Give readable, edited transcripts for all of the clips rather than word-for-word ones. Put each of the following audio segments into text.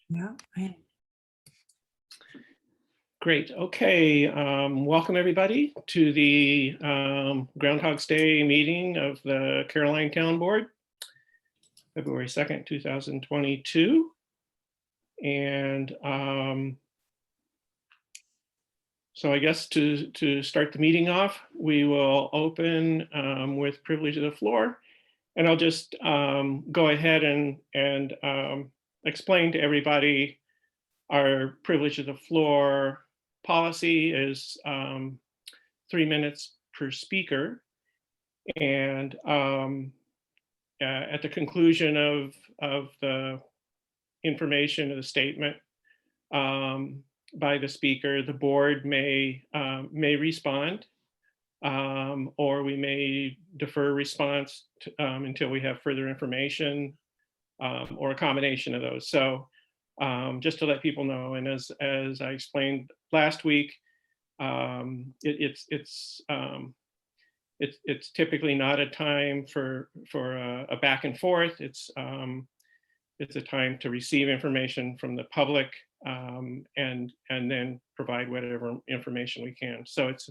Yeah. Great. Okay. Welcome everybody to the Groundhog's Day meeting of the Caroline Town Board, February 2nd, 2022. And so I guess to start the meeting off, we will open with privilege of the floor. And I'll just go ahead and explain to everybody our privilege of the floor policy is 3 minutes per speaker. And at the conclusion of the information of the statement by the speaker, the board may respond, or we may defer response to, until we have further information, or a combination of those. So just to let people know, and as I explained last week, it's typically not a time for a back and forth. It's a time to receive information from the public, and then provide whatever information we can. So it's,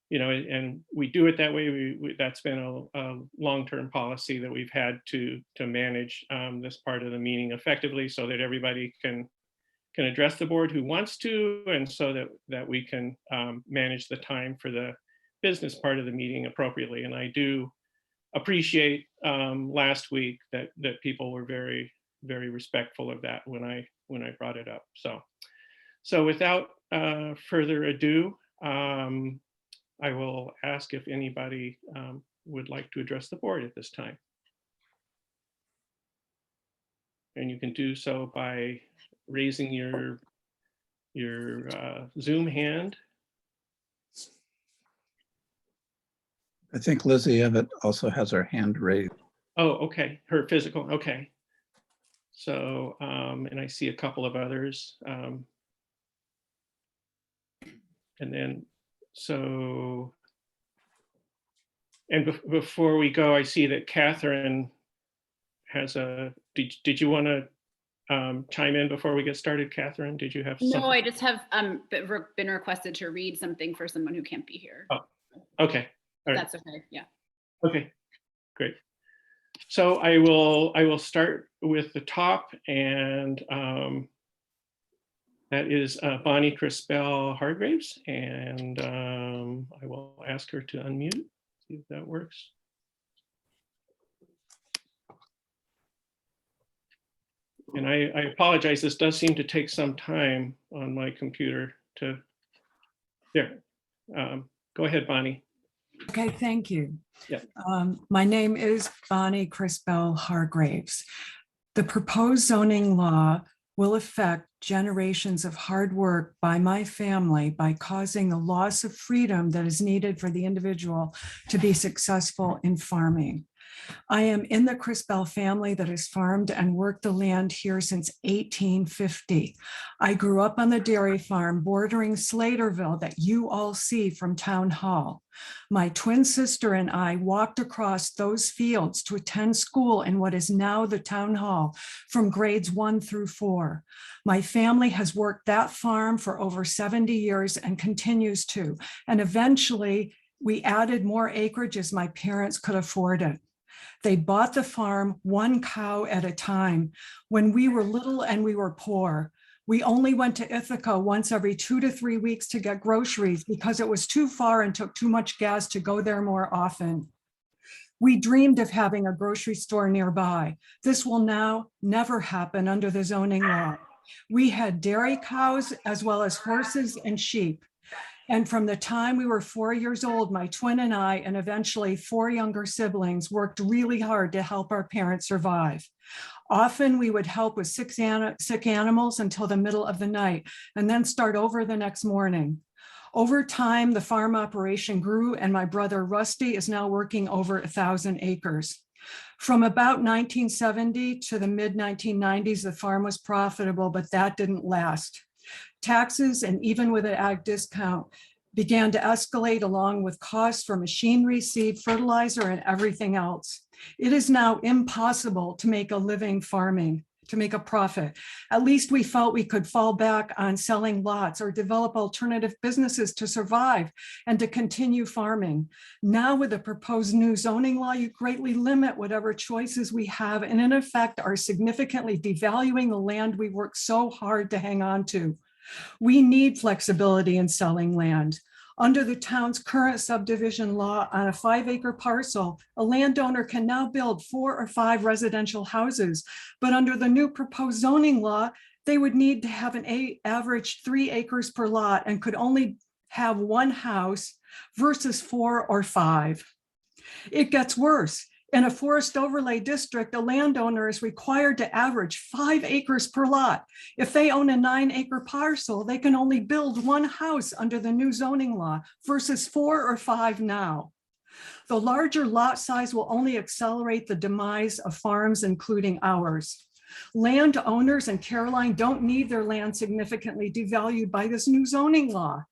you know, and we do it that way. That's been a long-term policy that we've had to manage this part of the meeting effectively, so that everybody can address the board who wants to, and so that we can manage the time for the business part of the meeting appropriately. And I do appreciate last week that people were very, very respectful of that when I brought it up. So without further ado, I will ask if anybody would like to address the board at this time. And you can do so by raising your Zoom hand. I think Lizzie Evett also has her hand raised. Oh, okay, her physical, okay. So, and I see a couple of others. And then, so, and before we go, I see that Catherine has a, did you want to chime in before we get started, Catherine? Did you have something? No, I just have been requested to read something for someone who can't be here. Oh, okay. All right. That's okay, yeah. Okay, great. So I will start with the top, and that is Bonnie Crispell Hargraves, and I will ask her to unmute, see if that works. And I apologize, this does seem to take some time on my computer to, there. Go ahead, Bonnie. Okay, thank you. Yeah. My name is Bonnie Crispell Hargraves. The proposed zoning law will affect generations of hard work by my family by causing the loss of freedom that is needed for the individual to be successful in farming. I am in the Crispell family that has farmed and worked the land here since 1850. I grew up on the dairy farm bordering Slaterville that you all see from Town Hall. My twin sister and I walked across those fields to attend school in what is now the Town Hall from grades 1 through 4. My family has worked that farm for over 70 years and continues to. And eventually we added more acreage as my parents could afford it. They bought the farm one cow at a time. When we were little and we were poor, we only went to Ithaca once every 2 to 3 weeks to get groceries because it was too far and took too much gas to go there more often. We dreamed of having a grocery store nearby. This will now never happen under the zoning law. We had dairy cows as well as horses and sheep. And from the time we were 4 years old, my twin and I, and eventually 4 younger siblings, worked really hard to help our parents survive. Often we would help with sick animals until the middle of the night and then start over the next morning. Over time, the farm operation grew, and my brother Rusty is now working over 1,000 acres. From about 1970 to the mid-1990s, the farm was profitable, but that didn't last. Taxes, and even with an ag discount, began to escalate along with costs for machinery, seed, fertilizer, and everything else. It is now impossible to make a living farming. to make a profit. At least we felt we could fall back on selling lots or develop alternative businesses to survive and to continue farming. Now with the proposed new zoning law, you greatly limit whatever choices we have and in effect are significantly devaluing the land we worked so hard to hang on to. We need flexibility in selling land. Under the town's current subdivision law, on a 5-acre parcel, a landowner can now build 4 or 5 residential houses. But under the new proposed zoning law, they would need to have an average 3 acres per lot and could only have 1 house versus 4 or 5. It gets worse. In a forest overlay district, a landowner is required to average 5 acres per lot. If they own a 9-acre parcel, they can only build 1 house under the new zoning law versus 4 or 5 now. The larger lot size will only accelerate the demise of farms, including ours. Landowners in Caroline don't need their land significantly devalued by this new zoning law.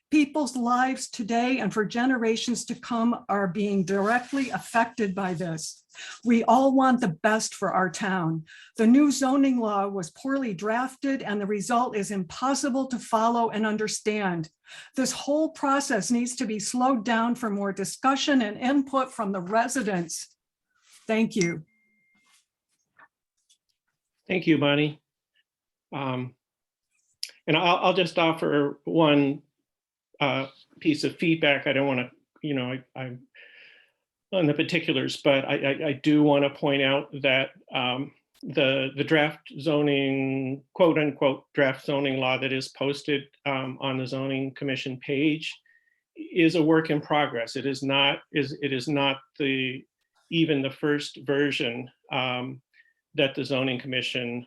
People's lives today and for generations to come are being directly affected by this. We all want the best for our town. The new zoning law was poorly drafted and the result is impossible to follow and understand. This whole process needs to be slowed down for more discussion and input from the residents. Thank you. Thank you, Bonnie. And I'll just offer one piece of feedback. I don't want to, I'm on the particulars, but I do want to point out that the draft zoning, quote unquote, draft zoning law that is posted on the zoning commission page is a work in progress. It is not even the first version that the zoning commission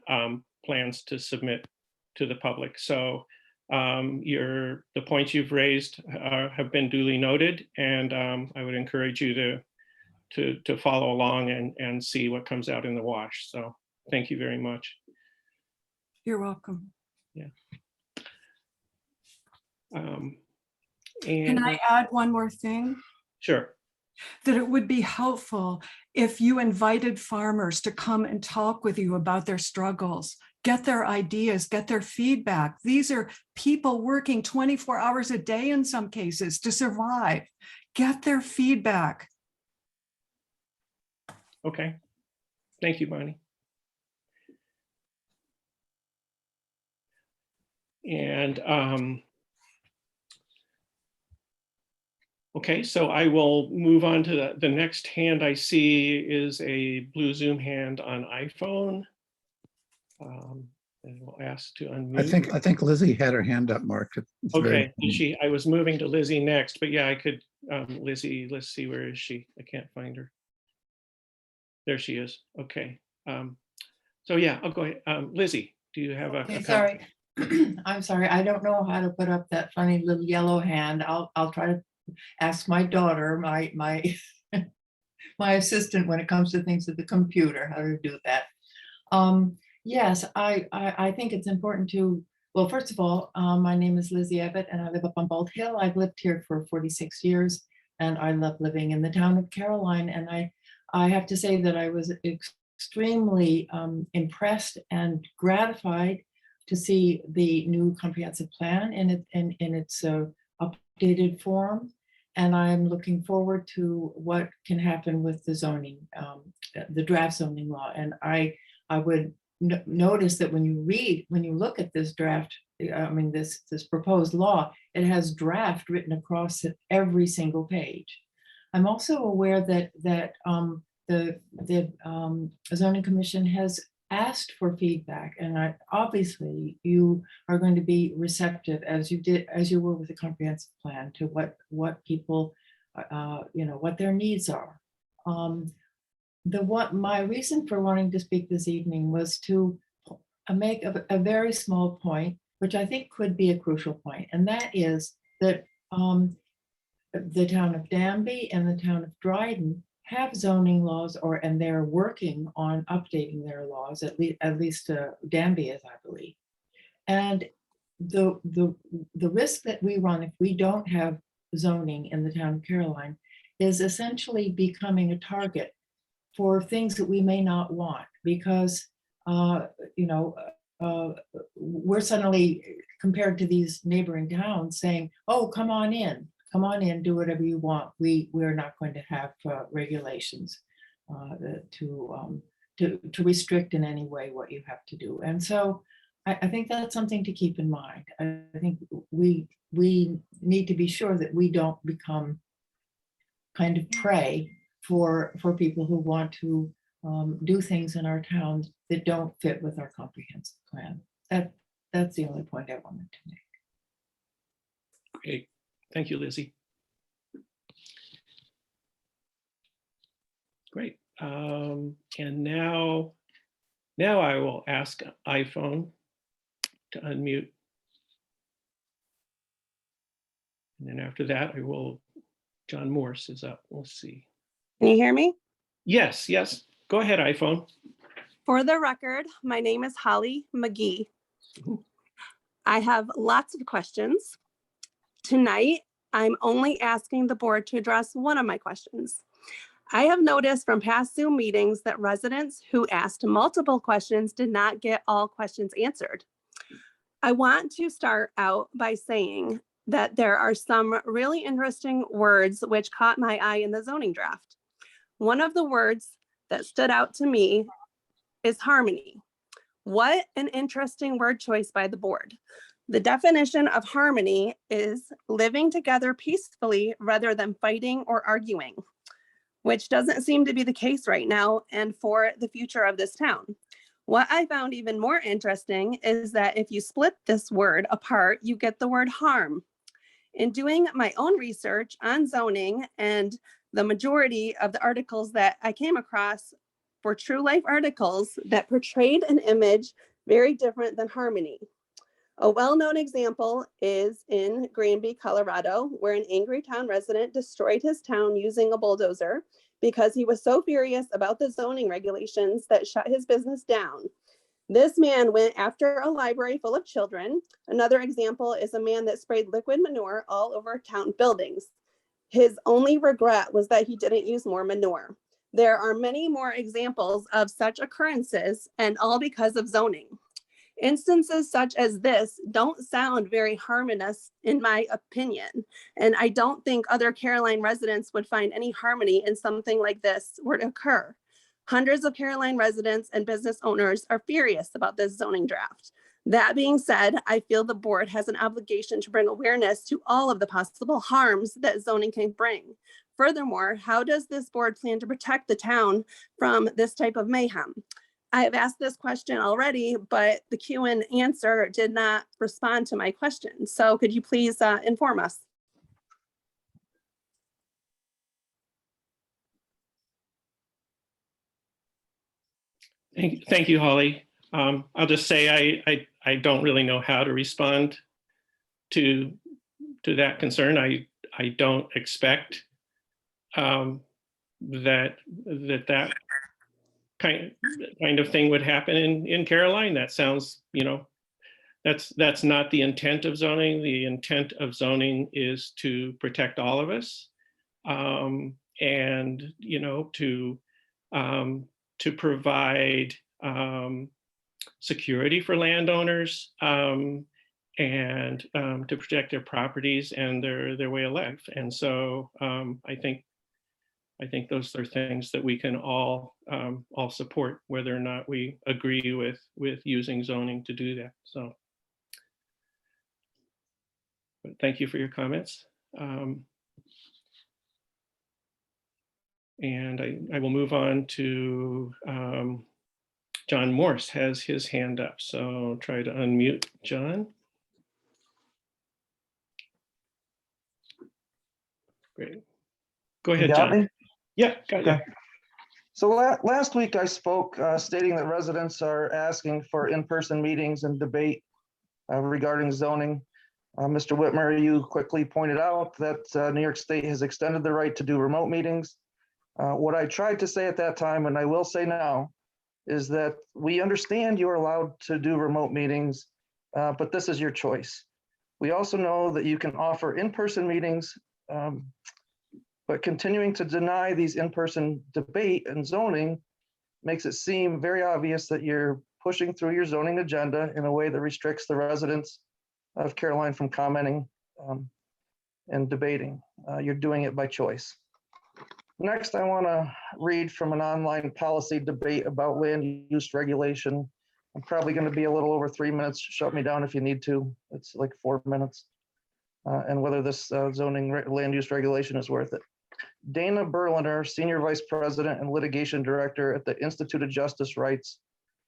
plans to submit to the public. So the points you've raised have been duly noted, and I would encourage you to follow along and see what comes out in the wash. So thank you very much. You're welcome. Yeah. Can I add one more thing? Sure. That it would be helpful if you invited farmers to come and talk with you about their struggles, get their ideas, get their feedback. These are people working 24 hours a day in some cases to survive. Get their feedback. Okay. Thank you, Bonnie. And okay, so I will move on to the next hand I see is a blue Zoom hand on iPhone. And we'll ask to unmute. I think Lizzie had her hand up, Mark. It's Okay, I was moving to Lizzie next, but yeah, I could, Lizzie, let's see, where is she? I can't find her. There she is. Okay. So yeah, I'll go ahead. Lizzie, do you have a Okay, sorry. I'm sorry. I don't know how to put up that funny little yellow hand. I'll try to ask my daughter, my my assistant, when it comes to things at the computer, how to do that. Yes, I think it's important to, well, first of all, my name is Lizzie Ebbett and I live up on Bald Hill. I've lived here for 46 years and I love living in the town of Caroline. And I have to say that I was extremely impressed and gratified to see the new comprehensive plan in its updated form. And I'm looking forward to what can happen with the zoning, the draft zoning law. And I would notice that when you look at this draft, this proposed law, it has draft written across every single page. I'm also aware that the zoning commission has asked for feedback, and obviously you are going to be receptive as you were with the comprehensive plan to what people what their needs are. My reason for wanting to speak this evening was to make a very small point, which I think could be a crucial point, and that is that the town of Danby and the town of Dryden have zoning laws, and they're working on updating their laws, at least Danby is, I believe. And the risk that we run if we don't have zoning in the town of Caroline is essentially becoming a target for things that we may not want, because you know, we're suddenly compared to these neighboring towns saying, oh, come on in, do whatever you want. We're not going to have regulations to restrict in any way what you have to do. And so I think that's something to keep in mind. I think we need to be sure that we don't become kind of prey for people who want to do things in our towns that don't fit with our comprehensive plan. That's the only point I wanted to make. Great. Thank you, Lizzie. Great. And now I will ask iPhone to unmute. And then after that, John Morse is up. We'll see. Can you hear me? Yes. Go ahead, iPhone. For the record, my name is Holly McGee. Ooh. I have lots of questions. Tonight, I'm only asking the board to address one of my questions. I have noticed from past Zoom meetings that residents who asked multiple questions did not get all questions answered. I want to start out by saying that there are some really interesting words which caught my eye in the zoning draft. One of the words that stood out to me is harmony. What an interesting word choice by the board. The definition of harmony is living together peacefully rather than fighting or arguing, which doesn't seem to be the case right now and for the future of this town. What I found even more interesting is that if you split this word apart, you get the word harm. In doing my own research on zoning, and the majority of the articles that I came across were true life articles that portrayed an image very different than harmony. A well-known example is in Granby, Colorado, where an angry town resident destroyed his town using a bulldozer because he was so furious about the zoning regulations that shut his business down. This man went after a library full of children. Another example is a man that sprayed liquid manure all over town buildings. His only regret was that he didn't use more manure. There are many more examples of such occurrences, and all because of zoning. Instances such as this don't sound very harmonious in my opinion, and I don't think other Caroline residents would find any harmony in something like this were to occur. Hundreds of Caroline residents and business owners are furious about this zoning draft. That being said, I feel the board has an obligation to bring awareness to all of the possible harms that zoning can bring. Furthermore, how does this board plan to protect the town from this type of mayhem? I have asked this question already, but the Q and answer did not respond to my question. So could you please inform us? Thank you, Holly. I'll just say I don't really know how to respond to that concern. I don't expect that kind of thing would happen in Caroline. That sounds, that's not the intent of zoning. The intent of zoning is to protect all of us, and to provide security for landowners, and to protect their properties and their way of life. And so I think those are things that we can all support, whether or not we agree with using zoning to do that. So, but thank you for your comments. And I will move on to John Morse has his hand up. So try to unmute John. Great. Go ahead, John. Me? Yeah, got you. Okay. So last week I spoke stating that residents are asking for in-person meetings and debate regarding zoning. Mr. Whitmer, you quickly pointed out that New York State has extended the right to do remote meetings. What I tried to say at that time, and I will say now, is that we understand you are allowed to do remote meetings, but this is your choice. We also know that you can offer in-person meetings, but continuing to deny these in-person debate and zoning makes it seem very obvious that you're pushing through your zoning agenda in a way that restricts the residents of Caroline from commenting and debating. You're doing it by choice. Next, I want to read from an online policy debate about land use regulation. I'm probably going to be a little over 3 minutes. Shut me down if you need to. It's like 4 minutes. And whether this land use regulation is worth it. Dana Berliner, Senior Vice President and Litigation Director at the Institute of Justice, writes,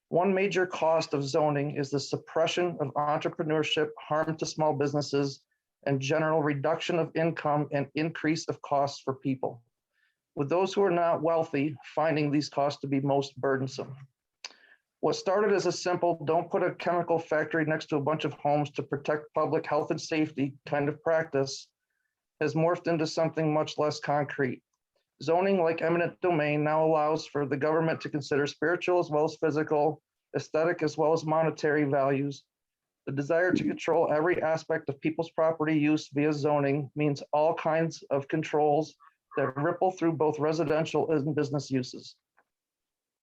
one major cost of zoning is the suppression of entrepreneurship, harm to small businesses, and general reduction of income and increase of costs for people, with those who are not wealthy finding these costs to be most burdensome. What started as a simple, don't put a chemical factory next to a bunch of homes to protect public health and safety kind of practice has morphed into something much less concrete. Zoning, like eminent domain, now allows for the government to consider spiritual as well as physical, aesthetic as well as monetary values. The desire to control every aspect of people's property use via zoning means all kinds of controls that ripple through both residential and business uses.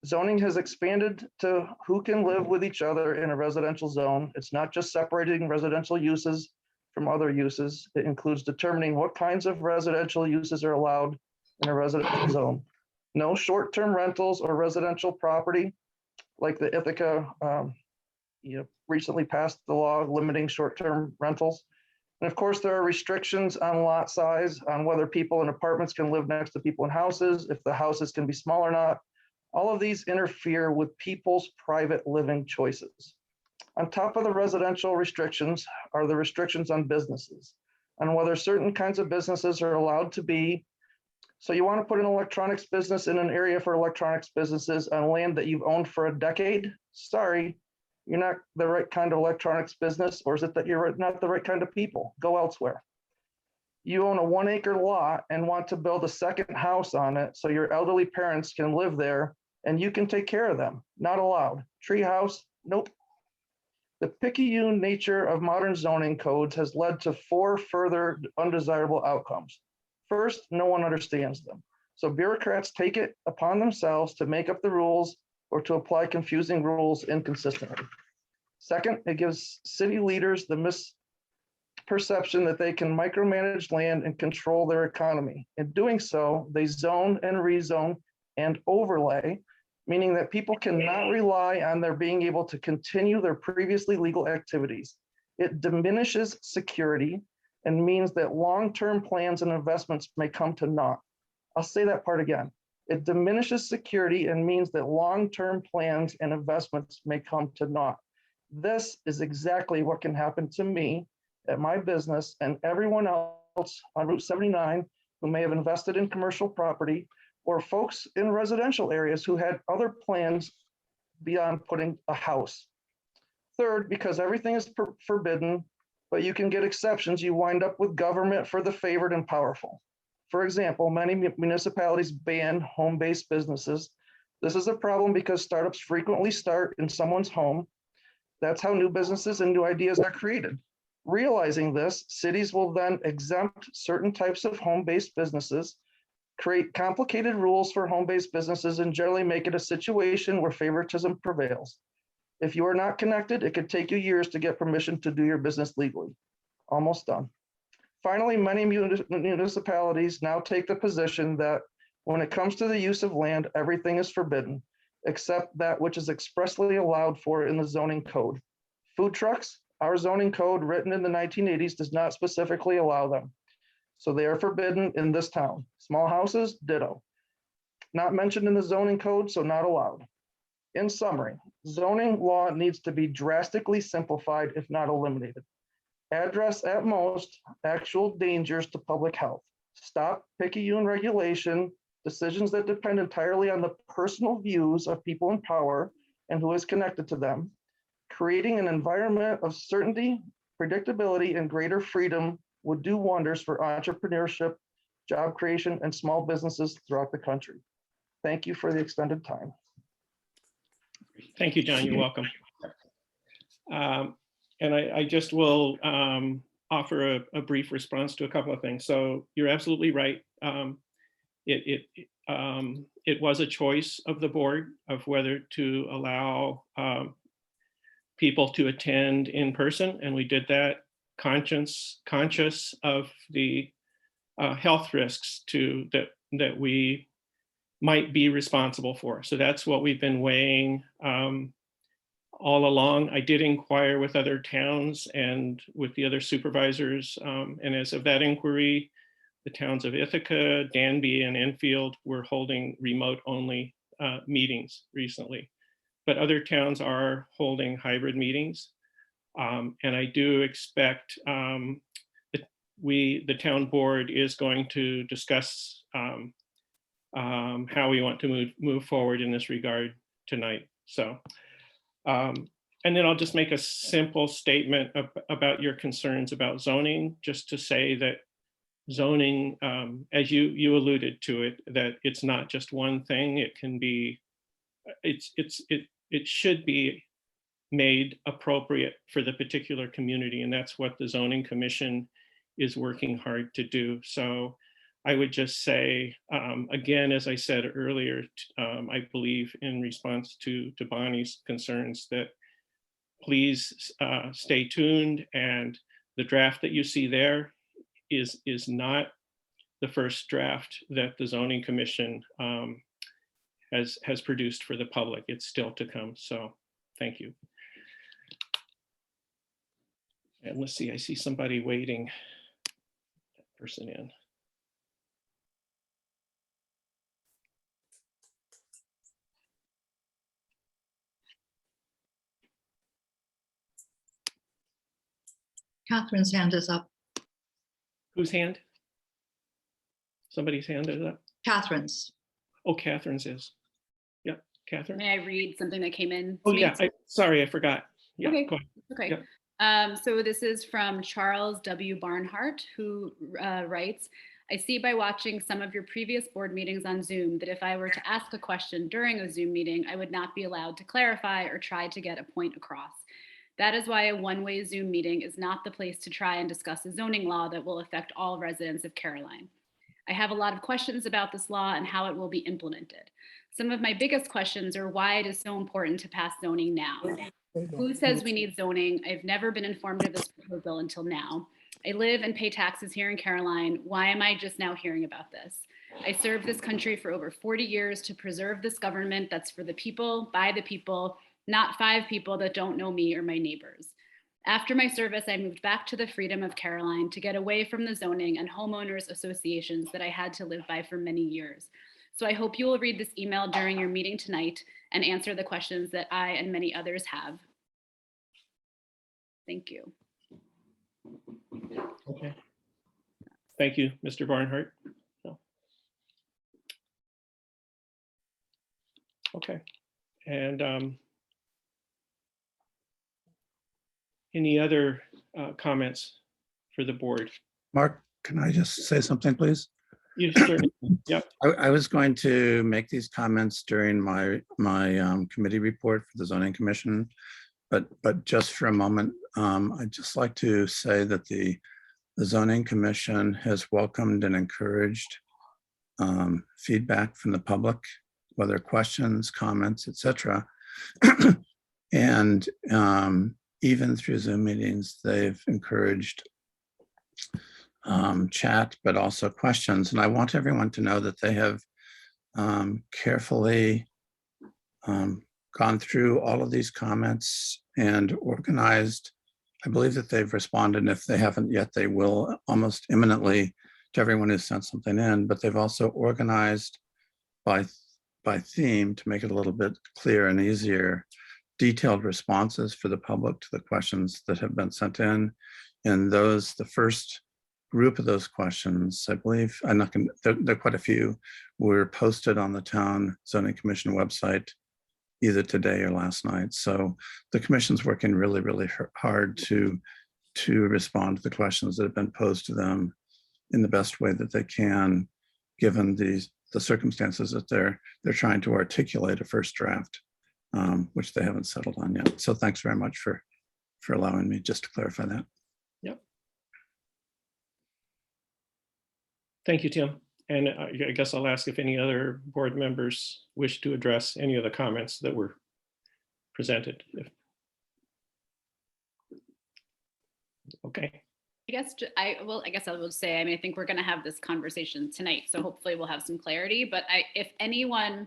Zoning has expanded to who can live with each other in a residential zone. It's not just separating residential uses from other uses. It includes determining what kinds of residential uses are allowed in a residential zone. No short-term rentals or residential property, like the Ithaca recently passed the law limiting short-term rentals. And of course, there are restrictions on lot size, on whether people in apartments can live next to people in houses, if the houses can be small or not. All of these interfere with people's private living choices. On top of the residential restrictions are the restrictions on businesses, on whether certain kinds of businesses are allowed to be. So you want to put an electronics business in an area for electronics businesses on land that you've owned for a decade? Sorry, you're not the right kind of electronics business, or is it that you're not the right kind of people? Go elsewhere. You own a 1 acre lot and want to build a second house on it so your elderly parents can live there and you can take care of them. Not allowed. Tree house, nope. The picayune nature of modern zoning codes has led to 4 further undesirable outcomes. First, no one understands them. So bureaucrats take it upon themselves to make up the rules or to apply confusing rules inconsistently. Second, it gives city leaders the misperception that they can micromanage land and control their economy. In doing so, they zone and rezone and overlay, meaning that people cannot rely on their being able to continue their previously legal activities. It diminishes security and means that long-term plans and investments may come to naught. I'll say that part again. It diminishes security and means that long-term plans and investments may come to naught. This is exactly what can happen to me at my business and everyone else on Route 79 who may have invested in commercial property, or folks in residential areas who had other plans beyond putting a house. Third, because everything is forbidden, but you can get exceptions, you wind up with government for the favored and powerful. For example, many municipalities ban home-based businesses. This is a problem because startups frequently start in someone's home. That's how new businesses and new ideas are created. Realizing this, cities will then exempt certain types of home-based businesses, create complicated rules for home-based businesses, and generally make it a situation where favoritism prevails. If you are not connected, it could take you years to get permission to do your business legally. Almost done. Finally, many municipalities now take the position that when it comes to the use of land, everything is forbidden, except that which is expressly allowed for in the zoning code. Food trucks, our zoning code written in the 1980s does not specifically allow them. So they are forbidden in this town. Small houses, ditto. Not mentioned in the zoning code, so not allowed. In summary, zoning law needs to be drastically simplified, if not eliminated. Address at most actual dangers to public health. Stop picayune regulation, decisions that depend entirely on the personal views of people in power and who is connected to them. Creating an environment of certainty, predictability, and greater freedom would do wonders for entrepreneurship, job creation, and small businesses throughout the country. Thank you for the extended time. Thank you, John. You're welcome. And I just will offer a brief response to a couple of things. So you're absolutely right. it was a choice of the board of whether to allow people to attend in person, and we did that conscious of the health risks that we might be responsible for. So that's what we've been weighing all along. I did inquire with other towns and with the other supervisors, and as of that inquiry, the towns of Ithaca, Danby, and Enfield were holding remote-only meetings recently. But other towns are holding hybrid meetings. And I do expect that the town board is going to discuss how we want to move forward in this regard tonight. So, and then I'll just make a simple statement about your concerns about zoning, just to say that zoning, as you alluded to it, that it's not just one thing. It can be, it should be made appropriate for the particular community, and that's what the zoning commission is working hard to do. So I would just say, again, as I said earlier, I believe in response to Bonnie's concerns, that please stay tuned, and the draft that you see there is not the first draft that the zoning commission has produced for the public. It's still to come. So thank you. And let's see, I see somebody waiting. That person in. Catherine's hand is up. Whose hand? Somebody's hand is up. Catherine's. Oh, Catherine's is. Yep, Catherine. May I read something that came in? to Oh me? yeah, sorry, I forgot. Yeah, Okay. go ahead. Okay. Yeah. So this is from Charles W. Barnhart, who writes, I see by watching some of your previous board meetings on Zoom that if I were to ask a question during a Zoom meeting, I would not be allowed to clarify or try to get a point across. That is why a one-way Zoom meeting is not the place to try and discuss a zoning law that will affect all residents of Caroline. I have a lot of questions about this law and how it will be implemented. Some of my biggest questions are why it is so important to pass zoning now. Who says we need zoning? I've never been informed of this proposal until now. I live and pay taxes here in Caroline. Why am I just now hearing about this? I served this country for over 40 years to preserve this government that's for the people, by the people, not 5 people that don't know me or my neighbors. After my service, I moved back to the freedom of Caroline to get away from the zoning and homeowners associations that I had to live by for many years. So I hope you will read this email during your meeting tonight and answer the questions that I and many others have. Thank you. Okay. Thank you, Mr. Barnhart. Okay. And any other comments for the board? Mark, can I just say something, please? You certainly, yep. I was going to make these comments during my committee report for the zoning commission, but just for a moment, I'd just like to say that the zoning commission has welcomed and encouraged feedback from the public, whether questions, comments, etc. And even through Zoom meetings, they've encouraged chat, but also questions. And I want everyone to know that they have carefully gone through all of these comments and organized. I believe that they've responded, and if they haven't yet, they will almost imminently to everyone who sent something in, but they've also organized by theme to make it a little bit clearer and easier, detailed responses for the public to the questions that have been sent in. And those, the first group of those questions, I believe, I'm not going to, there are quite a few, were posted on the town zoning commission website either today or last night. So the commission's working really, really hard to respond to the questions that have been posed to them in the best way that they can, given the circumstances that they're trying to articulate a first draft, which they haven't settled on yet. So thanks very much for allowing me just to clarify that. Yep. Thank you, Tim. And I guess I'll ask if any other board members wish to address any of the comments that were presented. Okay. I guess I will say, I mean, I think we're going to have this conversation tonight, so hopefully we'll have some clarity. But if anyone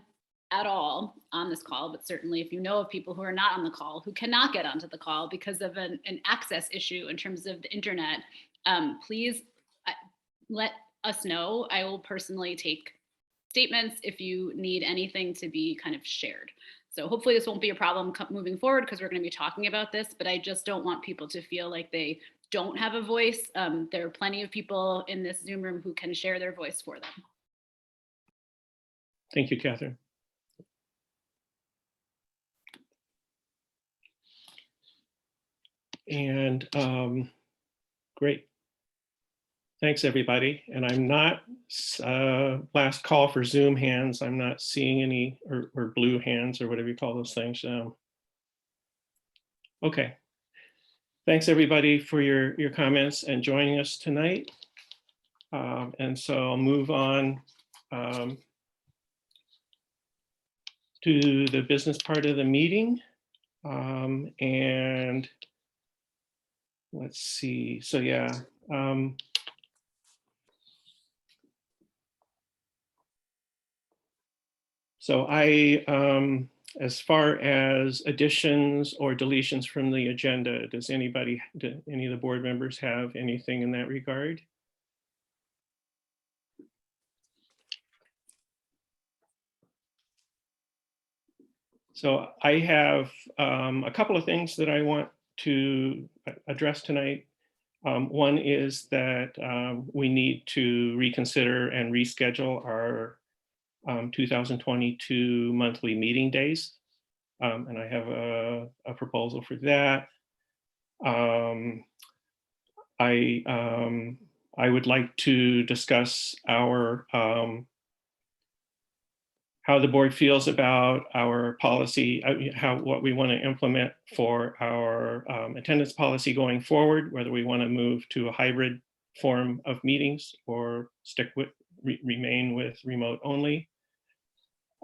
at all on this call, but certainly if you know of people who are not on the call, who cannot get onto the call because of an access issue in terms of the internet, please let us know. I will personally take statements if you need anything to be kind of shared. So hopefully this won't be a problem moving forward because we're going to be talking about this, but I just don't want people to feel like they don't have a voice. There are plenty of people in this Zoom room who can share their voice for them. Thank you, Catherine. And great. Thanks, everybody. And I'm not, last call for Zoom hands. I'm not seeing any, or blue hands or whatever you call those things. Okay. Thanks, everybody, for your comments and joining us tonight. And so I'll move on to the business part of the meeting. And let's see. So yeah. So as far as additions or deletions from the agenda, do any of the board members have anything in that regard? So I have a couple of things that I want to address tonight. One is that we need to reconsider and reschedule our 2022 monthly meeting days. And I have a proposal for that. I would like to discuss our how the board feels about our policy, what we want to implement for our attendance policy going forward, whether we want to move to a hybrid form of meetings or remain with remote only.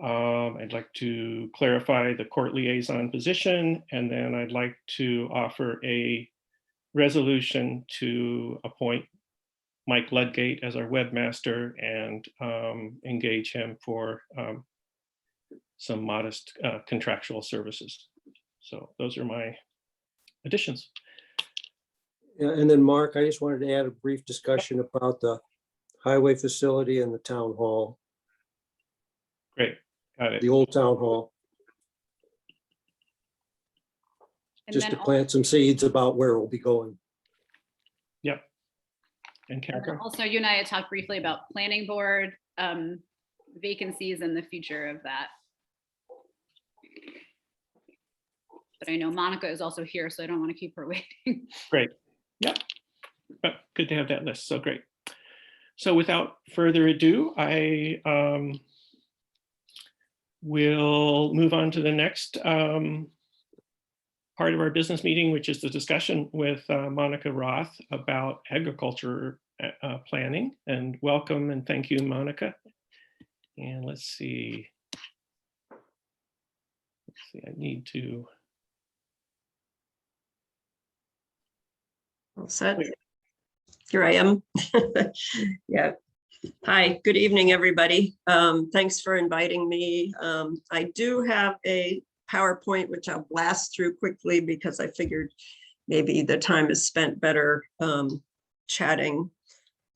I'd like to clarify the court liaison position, and then I'd like to offer a resolution to appoint Mike Ludgate as our webmaster and engage him for some modest contractual services. So those are my additions. Yeah, and then Mark, I just wanted to add a brief discussion about the highway facility and the town hall, Great, got it. the old town hall, And just then to plant some seeds about where we'll be going. Yep. And Catherine? also, you and I had talked briefly about planning board vacancies and the future of that. But I know Monica is also here, so I don't want to keep her waiting. Great. Yep. But good to have that list. So great. So without further ado, I will move on to the next part of our business meeting, which is the discussion with Monica Roth about agriculture planning. And welcome and thank you, Monica. And let's see. I need to. All set. Here I am. Yeah. Hi, good evening, everybody. Thanks for inviting me. I do have a PowerPoint, which I'll blast through quickly because I figured maybe the time is spent better chatting.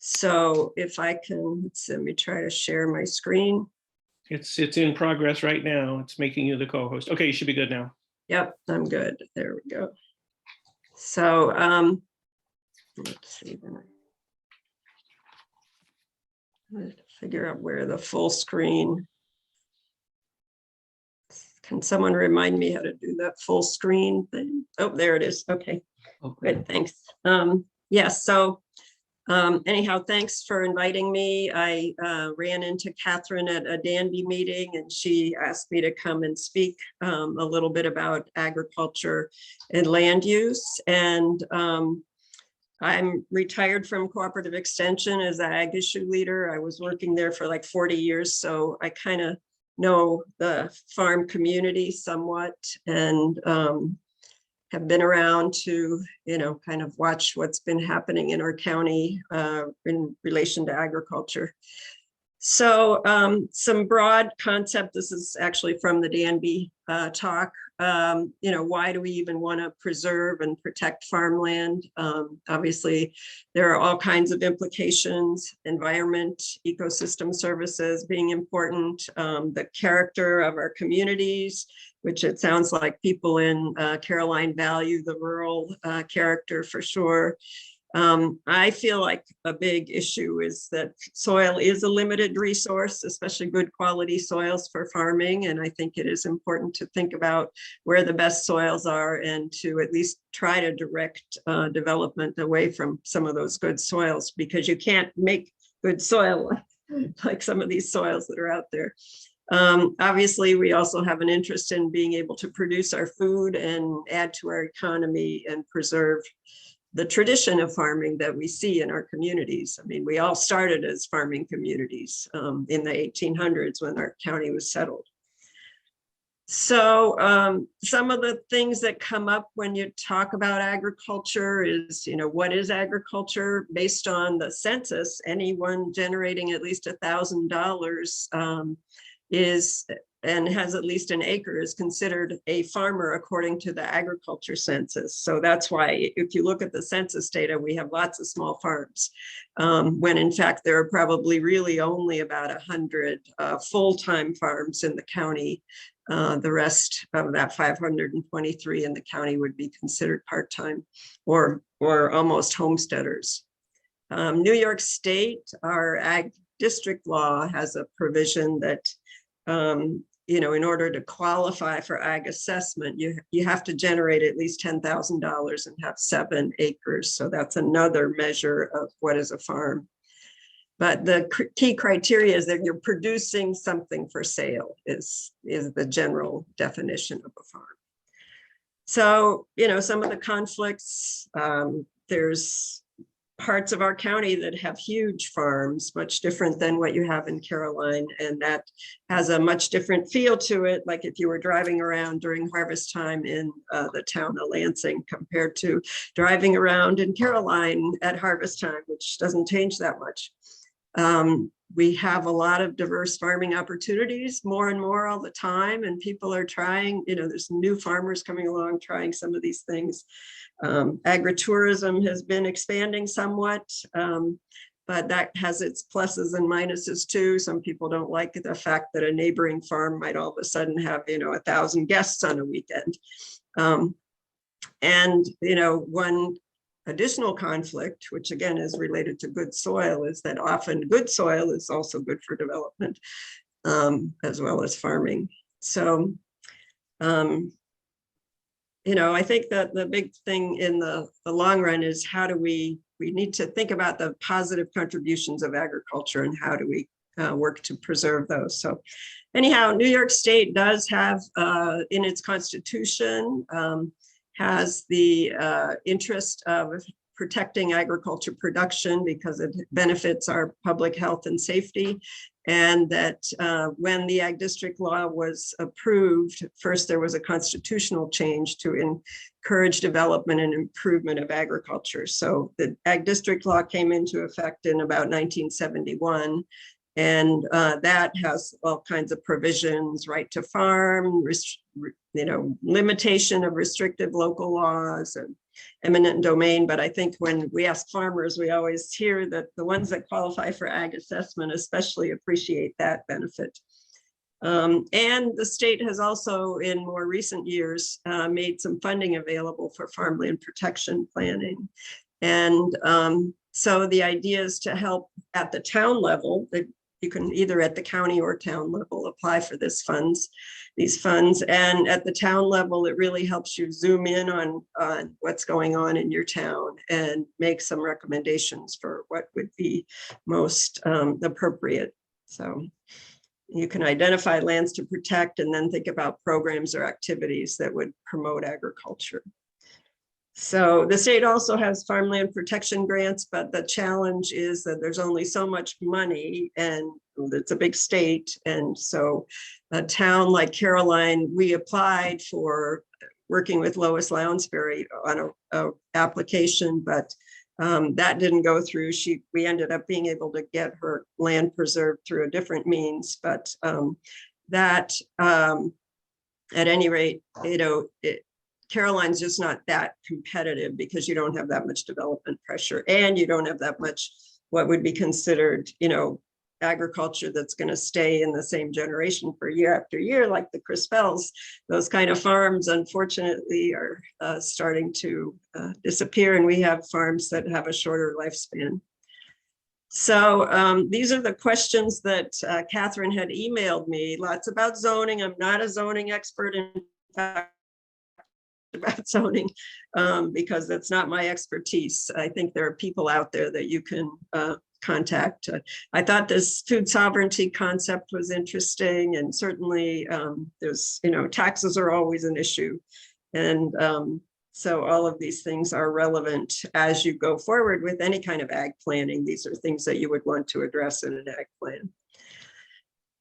So if I can, let me try to share my screen. It's in progress right now. It's making you the co-host. Okay, you should be good now. Yep, I'm good. There we go. So let's see. Let's figure out where the full screen. Can someone remind me how to do that full screen thing? Oh, there it is. Okay, Okay. good, thanks. Yes, so anyhow, thanks for inviting me. I ran into Catherine at a Danby meeting and she asked me to come and speak a little bit about agriculture and land use. And I'm retired from Cooperative Extension as the ag issue leader. I was working there for like 40 years, so I kind of know the farm community somewhat, and have been around to, kind of watch what's been happening in our county in relation to agriculture. So some broad concept, this is actually from the DNB talk. Why do we even want to preserve and protect farmland? Obviously, there are all kinds of implications: environment, ecosystem services being important, the character of our communities, which it sounds like people in Caroline value the rural character for sure. I feel like a big issue is that soil is a limited resource, especially good quality soils for farming. And I think it is important to think about where the best soils are and to at least try to direct development away from some of those good soils, because you can't make good soil like some of these soils that are out there. Obviously, we also have an interest in being able to produce our food and add to our economy and preserve the tradition of farming that we see in our communities. I mean, we all started as farming communities in the 1800s when our county was settled. So some of the things that come up when you talk about agriculture is, what is agriculture? Based on the census, anyone generating at least $1,000 is and has at least an acre is considered a farmer according to the agriculture census. So that's why if you look at the census data, we have lots of small farms, when in fact there are probably really only about 100 full-time farms in the county. The rest of that 523 in the county would be considered part-time or almost homesteaders. New York State, our ag district law has a provision that in order to qualify for ag assessment, you have to generate at least $10,000 and have 7 acres. So that's another measure of what is a farm. But the key criteria is that you're producing something for sale is the general definition of a farm. So, some of the conflicts, there's parts of our county that have huge farms, much different than what you have in Caroline. And that has a much different feel to it. Like if you were driving around during harvest time in the town of Lansing compared to driving around in Caroline at harvest time, which doesn't change that much. We have a lot of diverse farming opportunities, more and more all the time. And people are trying, there's new farmers coming along, trying some of these things. Agritourism has been expanding somewhat, but that has its pluses and minuses too. Some people don't like the fact that a neighboring farm might all of a sudden have, 1,000 guests on a weekend. One additional conflict, which again is related to good soil, is that often good soil is also good for development, as well as farming. So, I think that the big thing in the long run is how do we need to think about the positive contributions of agriculture and how do we work to preserve those. So anyhow, New York State does have in its constitution, has the interest of protecting agriculture production because it benefits our public health and safety. And that when the Ag District Law was approved, first there was a constitutional change to encourage development and improvement of agriculture. So the Ag District Law came into effect in about 1971. And that has all kinds of provisions: right to farm, limitation of restrictive local laws, and eminent domain. But I think when we ask farmers, we always hear that the ones that qualify for ag assessment especially appreciate that benefit. And the state has also, in more recent years, made some funding available for farmland protection planning. And so the idea is to help at the town level. You can either at the county or town level apply for these funds. And at the town level, it really helps you zoom in on what's going on in your town and make some recommendations for what would be most appropriate. So you can identify lands to protect and then think about programs or activities that would promote agriculture. So the state also has farmland protection grants, but the challenge is that there's only so much money and it's a big state. And so a town like Caroline, we applied for working with Lois Lounsbury on a application, but that didn't go through. We ended up being able to get her land preserved through a different means, but at any rate, Caroline's just not that competitive because you don't have that much development pressure and you don't have that much what would be considered, agriculture that's going to stay in the same generation for year after year, like the Crispells. Those kind of farms, unfortunately, are starting to disappear, and we have farms that have a shorter lifespan. So these are the questions that Catherine had emailed me, lots about zoning. I'm not a zoning expert, in fact, about zoning because that's not my expertise. I think there are people out there that you can contact. I thought this food sovereignty concept was interesting, and certainly there's, taxes are always an issue. And so all of these things are relevant as you go forward with any kind of ag planning. These are things that you would want to address in an ag plan.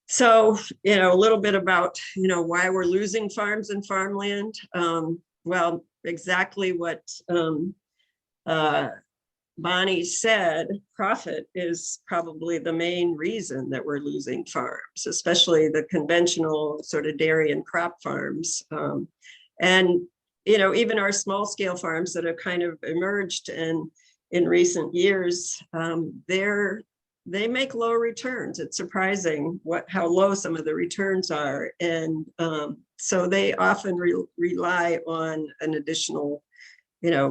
So, a little bit about, why we're losing farms and farmland. Well, exactly what Bonnie said, profit is probably the main reason that we're losing farms, especially the conventional sort of dairy and crop farms. And, even our small scale farms that have kind of emerged in recent years, they make low returns. It's surprising how low some of the returns are. And so they often rely on an additional,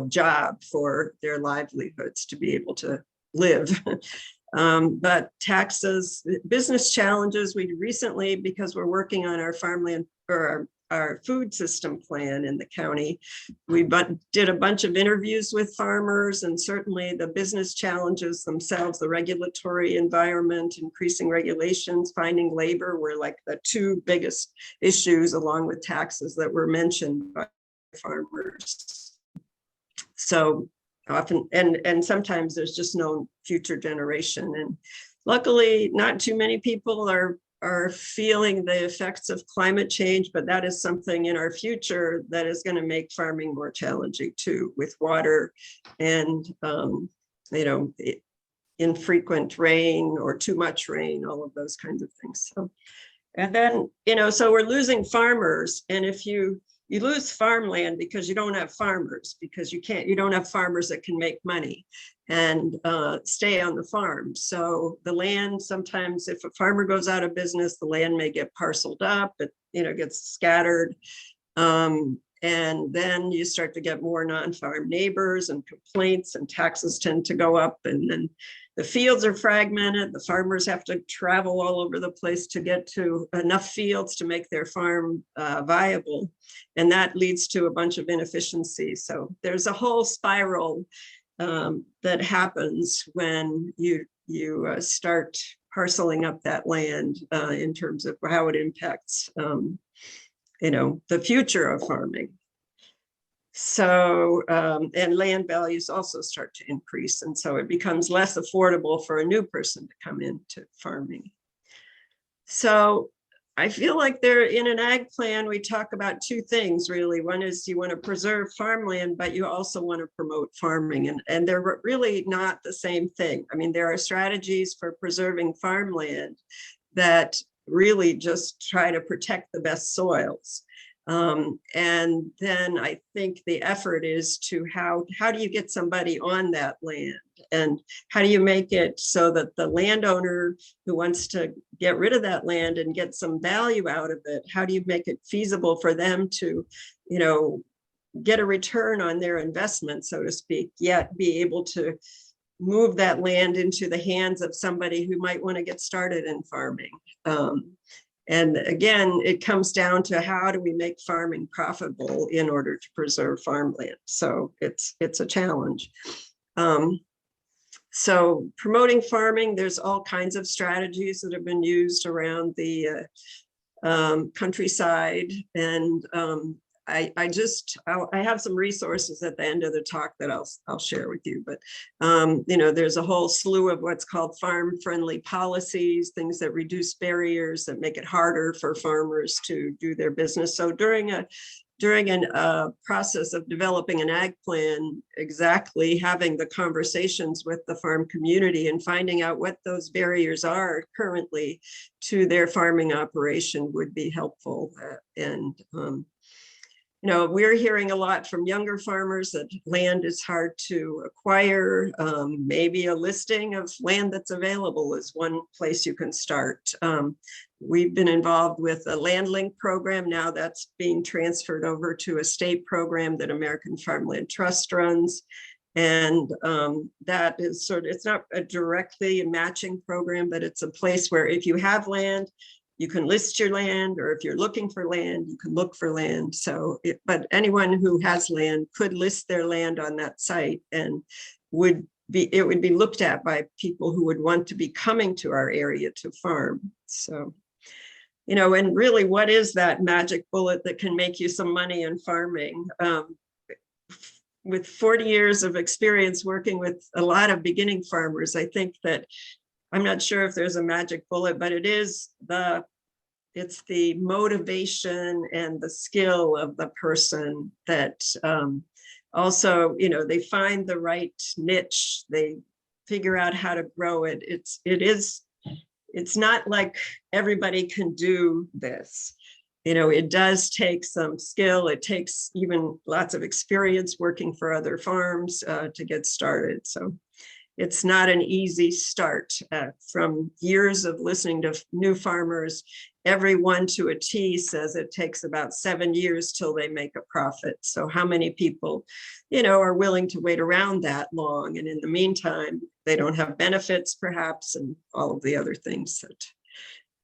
job for their livelihoods to be able to live. But taxes, business challenges, we recently, because we're working on our farmland or our food system plan in the county, we did a bunch of interviews with farmers, and certainly the business challenges themselves, the regulatory environment, increasing regulations, finding labor were like the two biggest issues, along with taxes, that were mentioned by farmers. So often, and sometimes there's just no future generation. And luckily, not too many people are feeling the effects of climate change, but that is something in our future that is going to make farming more challenging too, with water and, infrequent rain or too much rain, all of those kinds of things. So, and then, so we're losing farmers. And if you lose farmland because you don't have farmers, because you don't have farmers that can make money and stay on the farm. So the land, sometimes if a farmer goes out of business, the land may get parceled up, it gets scattered. And then you start to get more non-farm neighbors and complaints, and taxes tend to go up, and then the fields are fragmented. The farmers have to travel all over the place to get to enough fields to make their farm viable. And that leads to a bunch of inefficiencies. So there's a whole spiral that happens when you start parceling up that land in terms of how it impacts, the future of farming. So, and land values also start to increase. And so it becomes less affordable for a new person to come into farming. So I feel like in an ag plan, we talk about two things really. One is you want to preserve farmland, but you also want to promote farming. And they're really not the same thing. I mean, there are strategies for preserving farmland that really just try to protect the best soils. And then I think the effort is to how do you get somebody on that land, and how do you make it so that the landowner who wants to get rid of that land and get some value out of it, how do you make it feasible for them to, get a return on their investment, so to speak, yet be able to move that land into the hands of somebody who might want to get started in farming. And again, it comes down to how do we make farming profitable in order to preserve farmland. So it's a challenge. So promoting farming, there's all kinds of strategies that have been used around the countryside. And I have some resources at the end of the talk that I'll share with you, but you know, there's a whole slew of what's called farm-friendly policies, things that reduce barriers, that make it harder for farmers to do their business. So during a process of developing an ag plan, exactly having the conversations with the farm community and finding out what those barriers are currently to their farming operation would be helpful. You know, we're hearing a lot from younger farmers that land is hard to acquire. Maybe a listing of land that's available is one place you can start. We've been involved with a land link program. Now that's being transferred over to a state program that American Farmland Trust runs. And that is it's not a directly matching program, but it's a place where if you have land, you can list your land, or if you're looking for land, you can look for land. So, but anyone who has land could list their land on that site, and it would be looked at by people who would want to be coming to our area to farm. So, you know, and really, what is that magic bullet that can make you some money in farming? With 40 years of experience working with a lot of beginning farmers, I think that I'm not sure if there's a magic bullet, but it's the motivation and the skill of the person that also, you know, they find the right niche, they figure out how to grow it. It's not like everybody can do this. You know, it does take some skill. It takes even lots of experience working for other farms to get started. So it's not an easy start. From years of listening to new farmers, everyone to a T says it takes about 7 years till they make a profit. So how many people, you know, are willing to wait around that long? And in the meantime, they don't have benefits perhaps, and all of the other things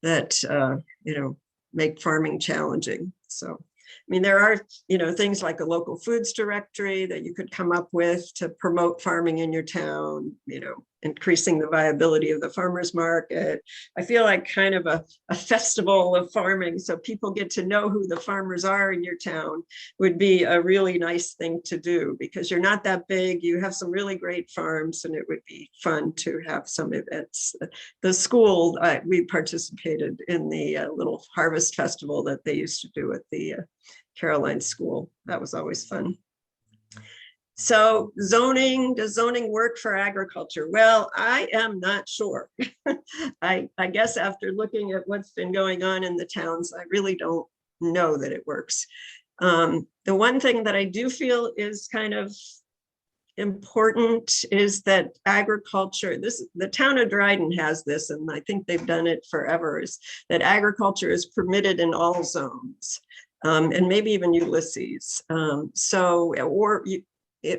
that you know, make farming challenging. So, I mean, there are, you know, things like a local foods directory that you could come up with to promote farming in your town, you know, increasing the viability of the farmers market. I feel like kind of a festival of farming, so people get to know who the farmers are in your town, would be a really nice thing to do, because you're not that big. You have some really great farms, and it would be fun to have some events. The school, we participated in the little harvest festival that they used to do at the Caroline School. That was always fun. So zoning, does zoning work for agriculture? Well, I am not sure. I guess after looking at what's been going on in the towns, I really don't know that it works. The one thing that I do feel is kind of important is that agriculture, the town of Dryden has this, and I think they've done it forever, is that agriculture is permitted in all zones. And maybe even Ulysses.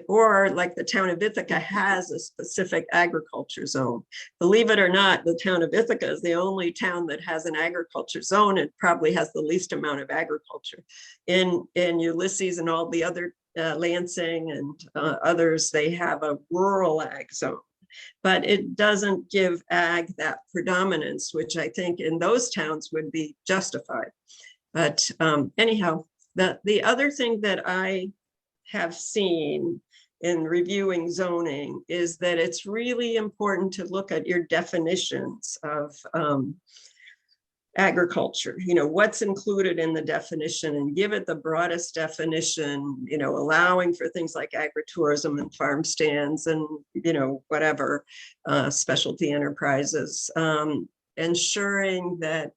Or like the town of Ithaca has a specific agriculture zone. Believe it or not, the town of Ithaca is the only town that has an agriculture zone. It probably has the least amount of agriculture. In Ulysses and all the other Lansing and others, they have a rural ag zone. But it doesn't give ag that predominance, which I think in those towns would be justified. But anyhow, the other thing that I have seen in reviewing zoning is that it's really important to look at your definitions of agriculture. You know, what's included in the definition, and give it the broadest definition, you know, allowing for things like agritourism and farm stands and, you know, whatever, specialty enterprises, ensuring that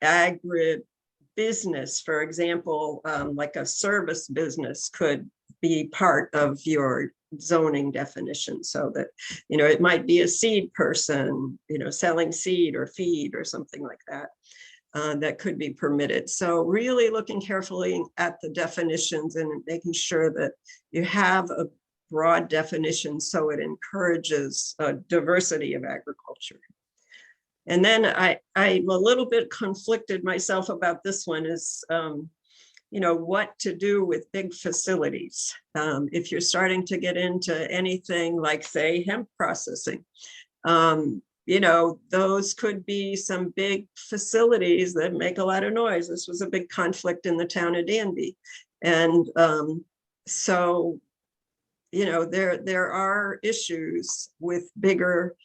agribusiness, for example, like a service business could be part of your zoning definition, so that, you know, it might be a seed person, you know, selling seed or feed or something like that, that could be permitted. So really looking carefully at the definitions and making sure that you have a broad definition so it encourages a diversity of agriculture. And then I'm a little bit conflicted myself about this one is, you know, what to do with big facilities. If you're starting to get into anything like, say, hemp processing, you know, those could be some big facilities that make a lot of noise. This was a big conflict in the town of Danby. And so, you know, there are issues with bigger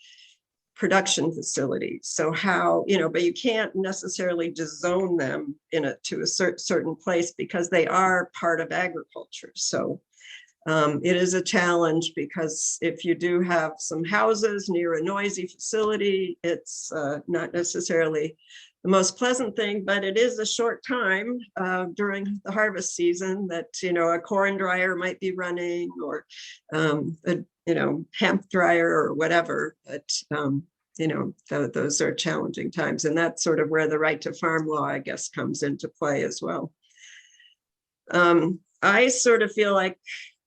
production facilities. So how, you know, but you can't necessarily just zone them to a certain place because they are part of agriculture. So it is a challenge because if you do have some houses near a noisy facility, it's not necessarily the most pleasant thing, but it is a short time during the harvest season that, you know, a corn dryer might be running or, you know, hemp dryer or whatever. But, you know, those are challenging times. And that's sort of where the right to farm law, I guess, comes into play as well. I sort of feel like,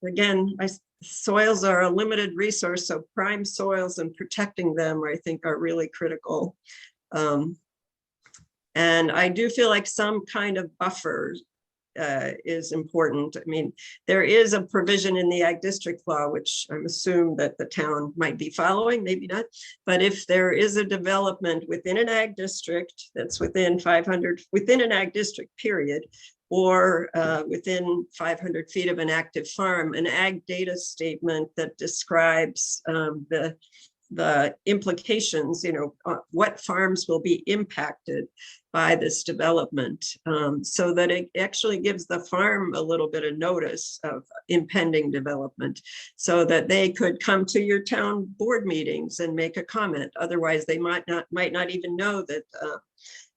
again, soils are a limited resource, so prime soils and protecting them, I think, are really critical. And I do feel like some kind of buffer is important. I mean, there is a provision in the Ag District Law, which I'm assuming that the town might be following, maybe not. But if there is a development within an Ag District that's within 500, within an Ag District period, or within 500 feet of an active farm, an ag data statement that describes the implications, you know, what farms will be impacted by this development, so that it actually gives the farm a little bit of notice of impending development so that they could come to your town board meetings and make a comment. Otherwise, they might not even know that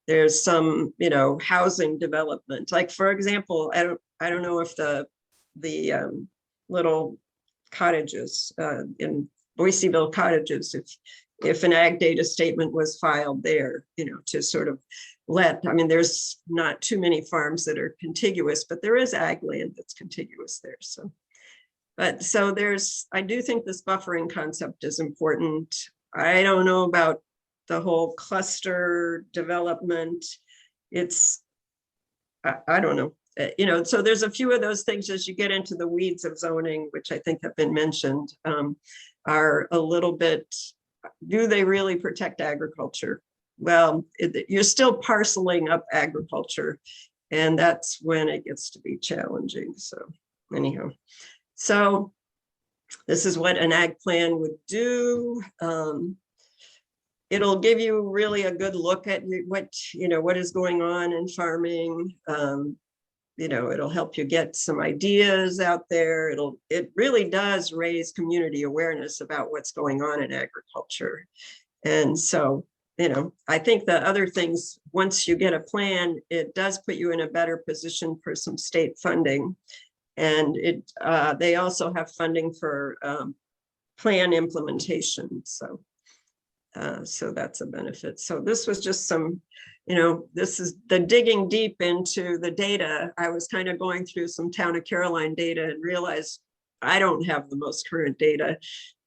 there's some, you know, housing development. Like, for example, I don't know if the little cottages in Boiseville cottages, if an ag data statement was filed there, you know, to sort of I mean, there's not too many farms that are contiguous, but there is ag land that's contiguous there. So, but so I do think this buffering concept is important. I don't know about the whole cluster development. It's, I don't know, you know, so there's a few of those things as you get into the weeds of zoning, which I think have been mentioned, are a little bit, do they really protect agriculture? Well, you're still parceling up agriculture, and that's when it gets to be challenging. So anyhow, so this is what an ag plan would do. It'll give you really a good look at what, you know, what is going on in farming. You know, it'll help you get some ideas out there. It really does raise community awareness about what's going on in agriculture. And so, you know, I think the other things, once you get a plan, it does put you in a better position for some state funding. And they also have funding for plan implementation. So that's a benefit. So this was just some, you know, this is the digging deep into the data. I was kind of going through some Town of Caroline data and realized I don't have the most current data.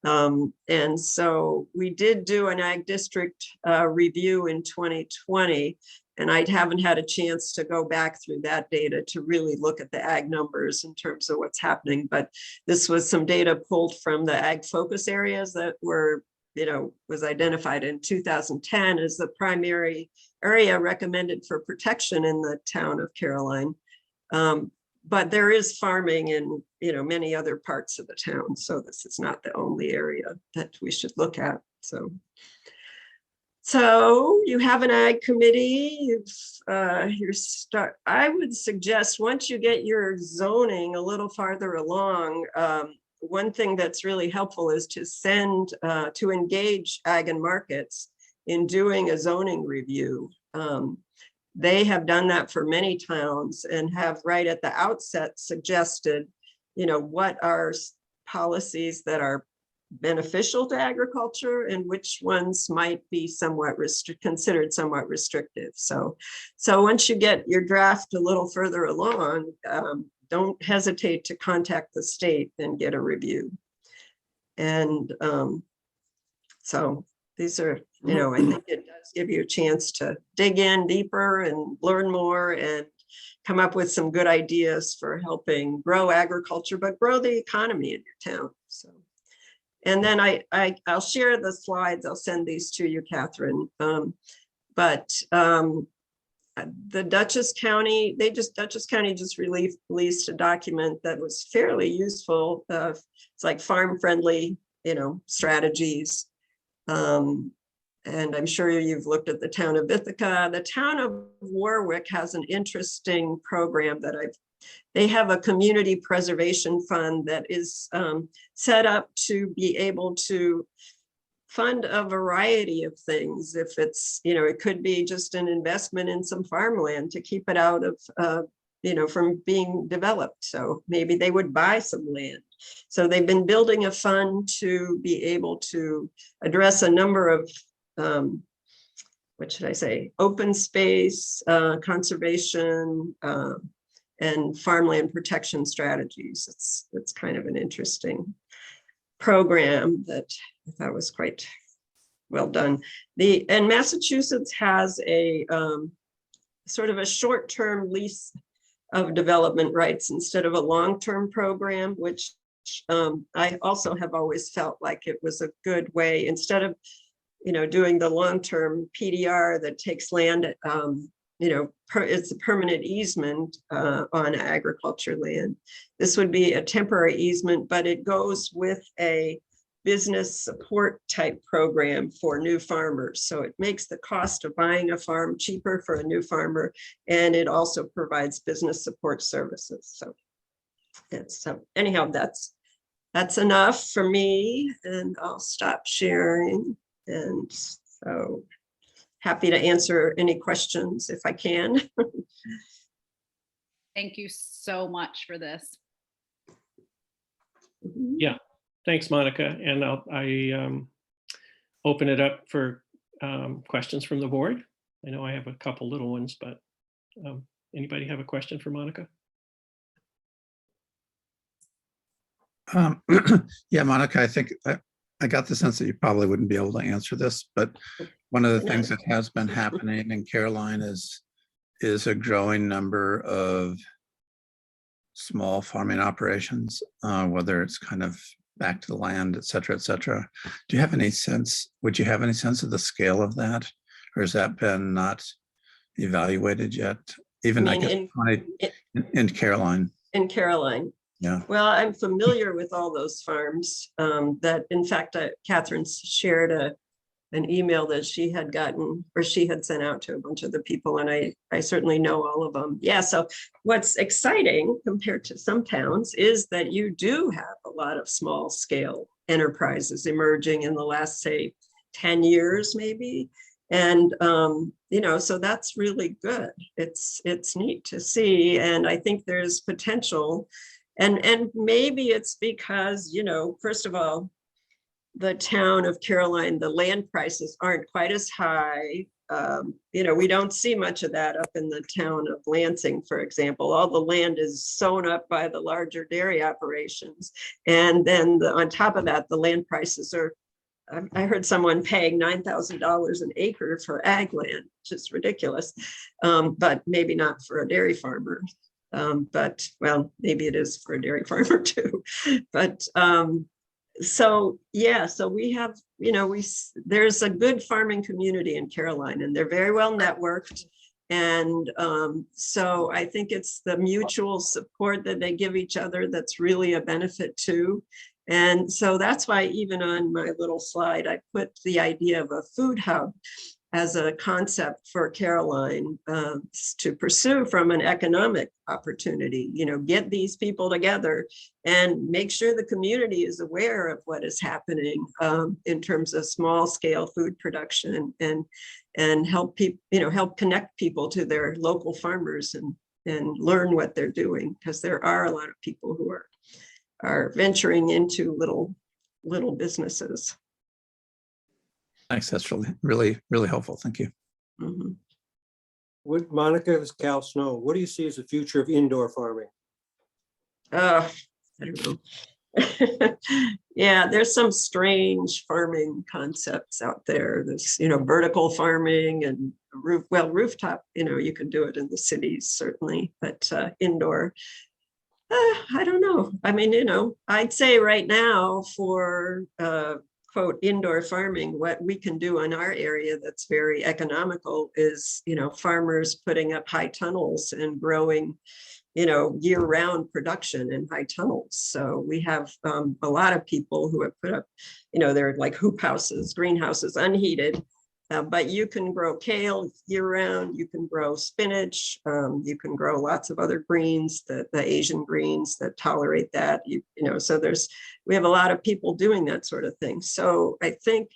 And so we did do an ag district review in 2020, and I haven't had a chance to go back through that data to really look at the ag numbers in terms of what's happening. But this was some data pulled from the ag focus areas that were, you know, was identified in 2010 as the primary area recommended for protection in the town of Caroline. But there is farming in, you know, many other parts of the town. So this is not the only area that we should look at. So you have an ag committee. I would suggest once you get your zoning a little farther along, one thing that's really helpful is to engage ag and markets in doing a zoning review. They have done that for many towns and have right at the outset suggested, you know, what are policies that are beneficial to agriculture and which ones might be somewhat considered somewhat restrictive. So once you get your draft a little further along, don't hesitate to contact the state and get a review. And so these are, you know, I think it does give you a chance to dig in deeper and learn more and come up with some good ideas for helping grow agriculture, but grow the economy in your town. So And then I'll share the slides. I'll send these to you, Catherine. The Dutchess County, Dutchess County just released a document that was fairly useful. It's like farm-friendly, strategies. And I'm sure you've looked at the town of Ithaca. The town of Warwick has an interesting program that they have a community preservation fund that is set up to be able to fund a variety of things. If it's, it could be just an investment in some farmland to keep it out of, from being developed. So maybe they would buy some land. So they've been building a fund to be able to address a number of, what should I say, open space, conservation, and farmland protection strategies. It's kind of an interesting program that I thought was quite well done. And Massachusetts has a sort of a short-term lease of development rights instead of a long-term program, which I also have always felt like it was a good way, instead of doing the long-term PDR that takes land, it's a permanent easement on agriculture land. This would be a temporary easement, but it goes with a business support type program for new farmers. So it makes the cost of buying a farm cheaper for a new farmer, and it also provides business support services. So anyhow, that's enough for me, and I'll stop sharing. And so happy to answer any questions if I can. Thank you so much for this. Yeah, thanks, Monica. And I open it up for questions from the board. I know I have a couple little ones, but anybody have a question for Monica? Yeah, Monica, I think I got the sense that you probably wouldn't be able to answer this, but one of the things that has been happening in Caroline is a growing number of small farming operations, whether it's kind of back to the land, et cetera, et cetera. Do you have any sense, would you have any sense of the scale of that? Or has that been not evaluated yet? Even I guess in Caroline. In Caroline. Yeah. Well, I'm familiar with all those farms that, in fact, Catherine shared an email that she had gotten, or she had sent out to a bunch of the people, and I certainly know all of them. Yeah, so what's exciting compared to some towns is that you do have a lot of small scale enterprises emerging in the last, say, 10 years maybe. And, so that's really good. It's neat to see. And I think there's potential. And maybe it's because, first of all, the town of Caroline, the land prices aren't quite as high. We don't see much of that up in the town of Lansing, for example. All the land is sewn up by the larger dairy operations. And then on top of that, the land prices are, I heard someone paying $9,000 an acre for ag land, which is ridiculous, but maybe not for a dairy farmer. But well, maybe it is for a dairy farmer too. But so yeah, so we have, there's a good farming community in Caroline, and they're very well networked. And so I think it's the mutual support that they give each other that's really a benefit too. And so that's why even on my little slide, I put the idea of a food hub as a concept for Caroline to pursue from an economic opportunity, get these people together and make sure the community is aware of what is happening in terms of small scale food production, and help people, help connect people to their local farmers and learn what they're doing, because there are a lot of people who are venturing into little businesses. Thanks. That's really helpful. Thank you. Mm-hmm. What, Monica, this is Cal Snow. What do you see as the future of indoor farming? I don't know. Yeah, there's some strange farming concepts out there. There's, vertical farming and rooftop, you can do it in the cities certainly, but indoor. I don't know. I mean, I'd say right now for quote indoor farming, what we can do in our area that's very economical is, farmers putting up high tunnels and growing, year-round production in high tunnels. So we have a lot of people who have put up, they're like hoop houses, greenhouses, unheated. But you can grow kale year-round, you can grow spinach, you can grow lots of other greens, the Asian greens that tolerate that, so we have a lot of people doing that sort of thing. So I think,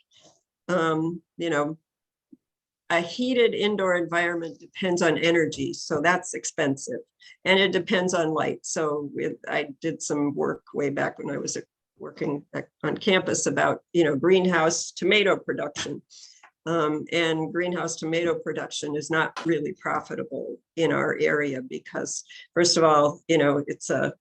a heated indoor environment depends on energy, so that's expensive. And it depends on light. So I did some work way back when I was working on campus about, greenhouse tomato production. And greenhouse tomato production is not really profitable in our area because, first of all, the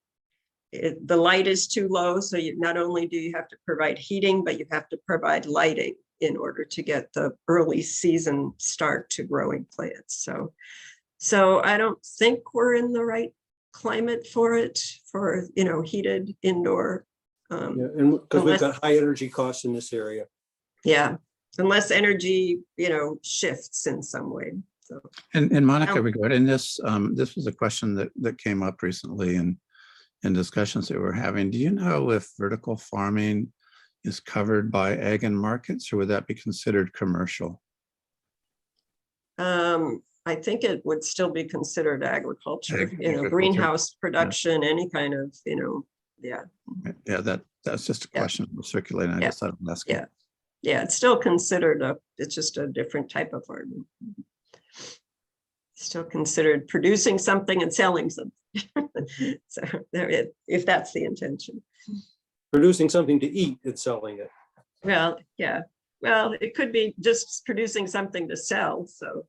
light is too low. So not only do you have to provide heating, but you have to provide lighting in order to get the early season start to growing plants. So I don't think we're in the right climate for it, for, heated indoor. Yeah, and because we've unless- got high energy costs in this area. Yeah, unless energy, shifts in some way. So, And Monica, Oh. regarding this, this was a question that came up recently in discussions that we're having. Do you know if vertical farming is covered by ag and markets, or would that be considered commercial? I think it would still be considered agriculture, Agriculture. greenhouse production, any kind of, yeah. Yeah, that's just a Yeah. question circulating. I Yeah. guess I'm asking. Yeah. Yeah, it's still considered it's just a different type of farming. Still considered producing something and selling something. So if that's the intention. Producing something to eat and selling it. Well, yeah, well, it could be just producing something to sell, so.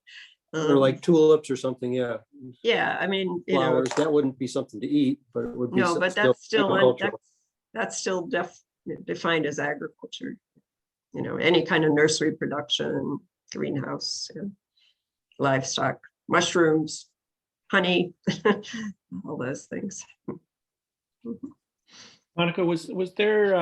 Or like tulips or something, yeah. Yeah, I mean, Flowers, that wouldn't be something to eat, but it would be. no, but that's still, agricultural. that's still defined as agriculture. Any kind of nursery production, greenhouse, livestock, mushrooms, honey, all those things. Monica, was there,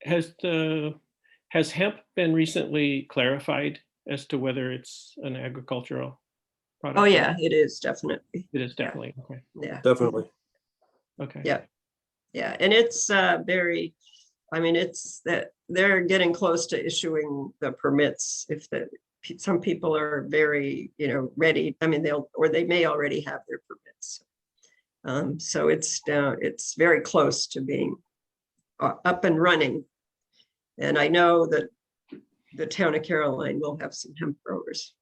has hemp been recently clarified as to whether it's an agricultural product? Oh, yeah, it is definitely. It is definitely, okay, Yeah. Definitely. okay. Yeah. Yeah, and it's it's that they're getting close to issuing the permits if some people are very, ready. I mean, they may already have their permits. So it's very close to being up and running. And I know that the town of Caroline will have some hemp growers.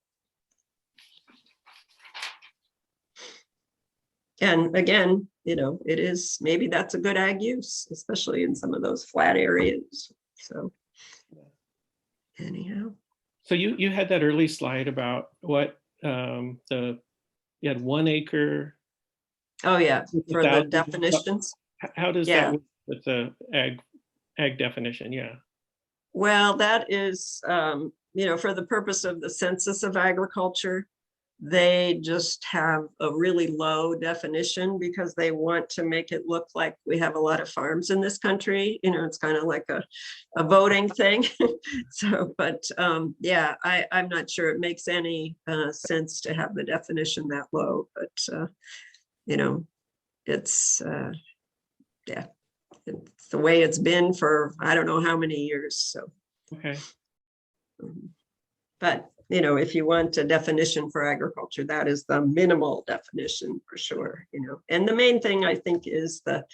And again, it is, maybe that's a good ag use, especially in some of those flat areas. So anyhow. So you had that early slide about what you had 1 acre. Oh, yeah, for the 1,000. definitions. How does Yeah. that work with the ag definition? Yeah. Well, that is, for the purpose of the census of agriculture, they just have a really low definition because they want to make it look like we have a lot of farms in this country. It's kind of like a voting thing. So, but yeah, I'm not sure it makes any sense to have the definition that low, but it's, yeah, it's the way it's been for, I don't know how many years, so. Okay. But, if you want a definition for agriculture, that is the minimal definition for sure, And the main thing I think is the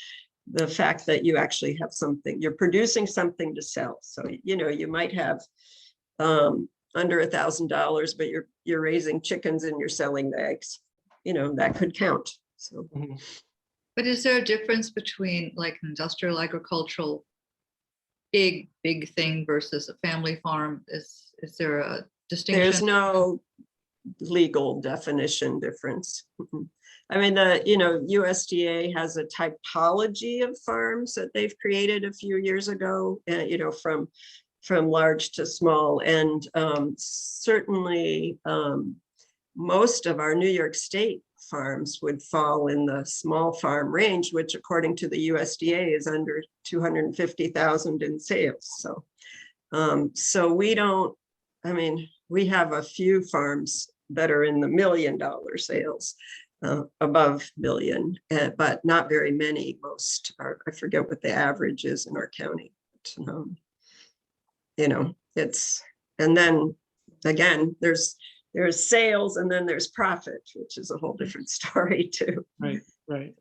fact that you actually have something, you're producing something to sell. So, you might have under $1,000, but you're raising chickens and you're selling the eggs, that could count. So. Mhm. But is there a difference between like industrial agricultural big thing versus a family farm? Is there a distinction? There's no legal definition difference. I mean, the USDA has a typology of farms that they've created a few years ago, from large to small, and certainly most of our New York State farms would fall in the small farm range, which according to the USDA is under 250,000 in sales. So, so we don't, I mean, we have a few farms that are in the $1 million sales, above million, but not very many. Most are, I forget what the average is in our county. But, you know, it's, and then again, there's sales and then there's profit, which is a whole different story too. Right, right.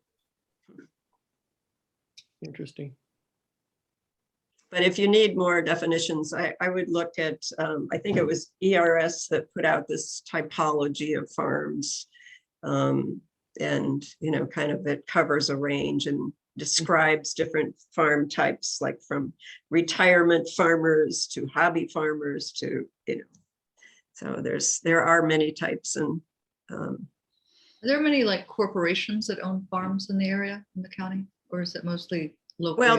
Interesting. But if you need more definitions, I would look at, I think it was ERS that put out this typology of farms. And, you know, kind of it covers a range and describes different farm types, like from retirement farmers to hobby farmers to, you know, so there are many types. And Are there many like corporations that own farms in the area, in the county, or is it mostly local? well,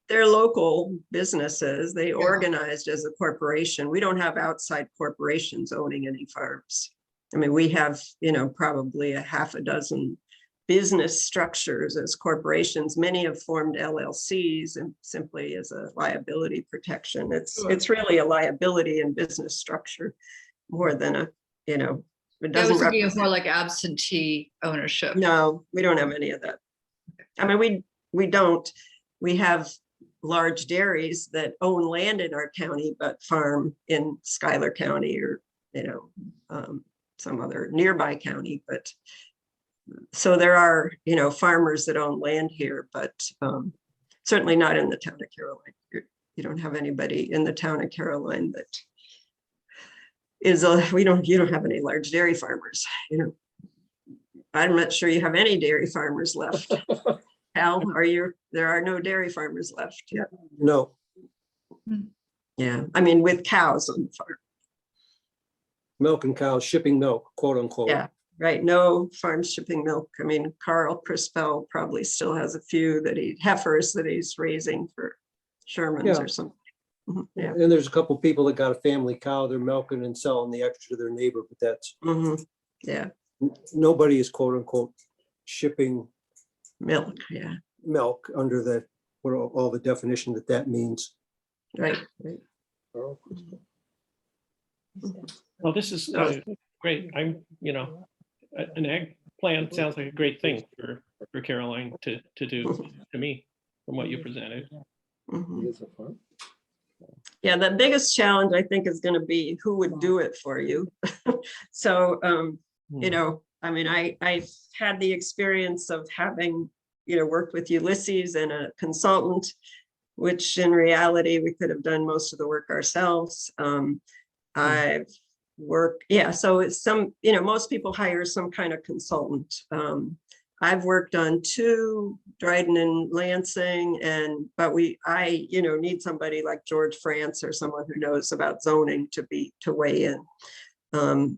they're local businesses. They organized as a corporation. We don't have outside corporations owning any farms. I mean, we have, you know, probably a half a dozen business structures as corporations. Many have formed LLCs and simply as a liability protection. It's really a liability and business structure more than a, you know, it I was doesn't thinking of represent. more like absentee ownership. No, we don't have any of that. I mean, we have large dairies that own land in our county, but farm in Schuyler County or, you know, some other nearby county. But so there are, you know, farmers that own land here, but certainly not in the town of Caroline. You don't have anybody in the town of Caroline that is you don't have any large dairy farmers, you know. I'm not sure you have any dairy farmers left. Al, there are no dairy farmers left yet. No, Yeah, I mean, with cows on the farm. milk and cows, shipping milk, quote unquote. Yeah, right. No farms shipping milk. I mean, Carl Crispell probably still has a few heifers that he's raising for Sherman's Yeah. or something. Mhm, yeah. And there's a couple people that got a family cow, they're milking and selling the extra to their neighbor, but that's, Mhm, yeah, nobody is quote unquote shipping milk. Yeah, milk under the, what all the definition that means. right. Right. Well, this is great. I'm, you know, an ag plan sounds like a great thing for Caroline to do to me from what you presented. Mhm. Yeah, the biggest challenge I think is going to be who would do it for you. So, you know, I mean, I've had the experience of having, you know, worked with Ulysses and a consultant, which in reality, we could have done most of the work ourselves. I've worked, yeah, so it's some, you know, most people hire some kind of consultant. I've worked on 2, Dryden and Lansing, but I, you know, need somebody like George France or someone who knows about zoning to weigh in.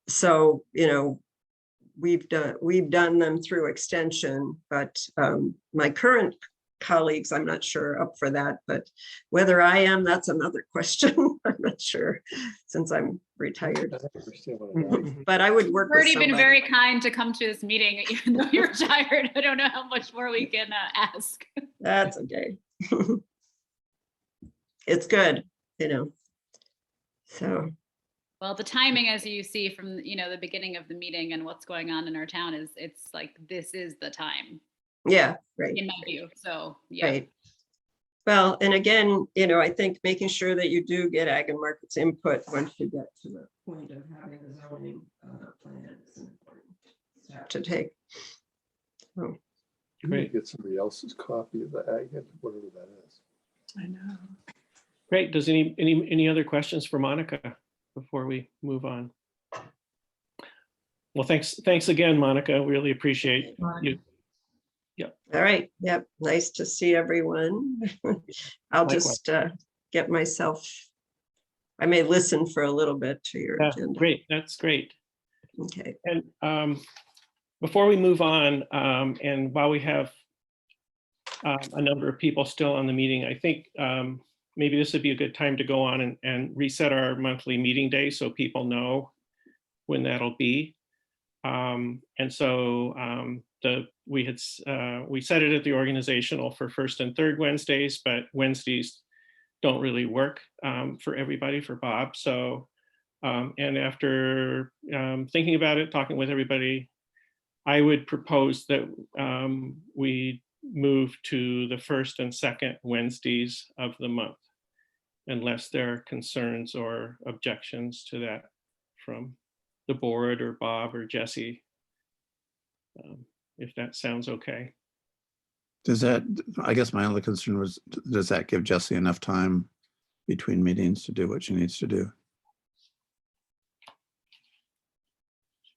So, you know, we've done them through extension, but my current colleagues, I'm not sure up for that, but whether I am, that's another question. I'm not sure since I'm retired. But I would work with Already been somebody. very kind to come to this meeting, even though you're retired. I don't know how much more we can ask. That's okay. It's good, you know. So, Well, the timing, as you see from, you know, the beginning of the meeting and what's going on in our town it's like, this is the time, yeah, right. in my view. So, yeah. Right. Well, and again, you know, I think making sure that you do get ag and markets input once you get to the point of having a zoning plan is an important step to take. So, You may get somebody else's copy of the ag, whatever that is. I know. Great. Does any other questions for Monica before we move on? Well, thanks again, Monica. Really appreciate you. all right. Yep. Nice to see everyone. I'll Likewise. just get myself, I may listen for a little bit to your Yeah, agenda. great. That's great. Okay. And before we move on, and while we have a number of people still on the meeting, I think maybe this would be a good time to go on and reset our monthly meeting day so people know when that'll be. And so we set it at the organizational for first and third Wednesdays, but Wednesdays don't really work for everybody, for Bob. So, and after thinking about it, talking with everybody, I would propose that we move to the first and second Wednesdays of the month, unless there are concerns or objections to that from the board or Bob or Jesse, if that sounds okay. Does that, I guess my only concern was, does that give Jesse enough time between meetings to do what she needs to do?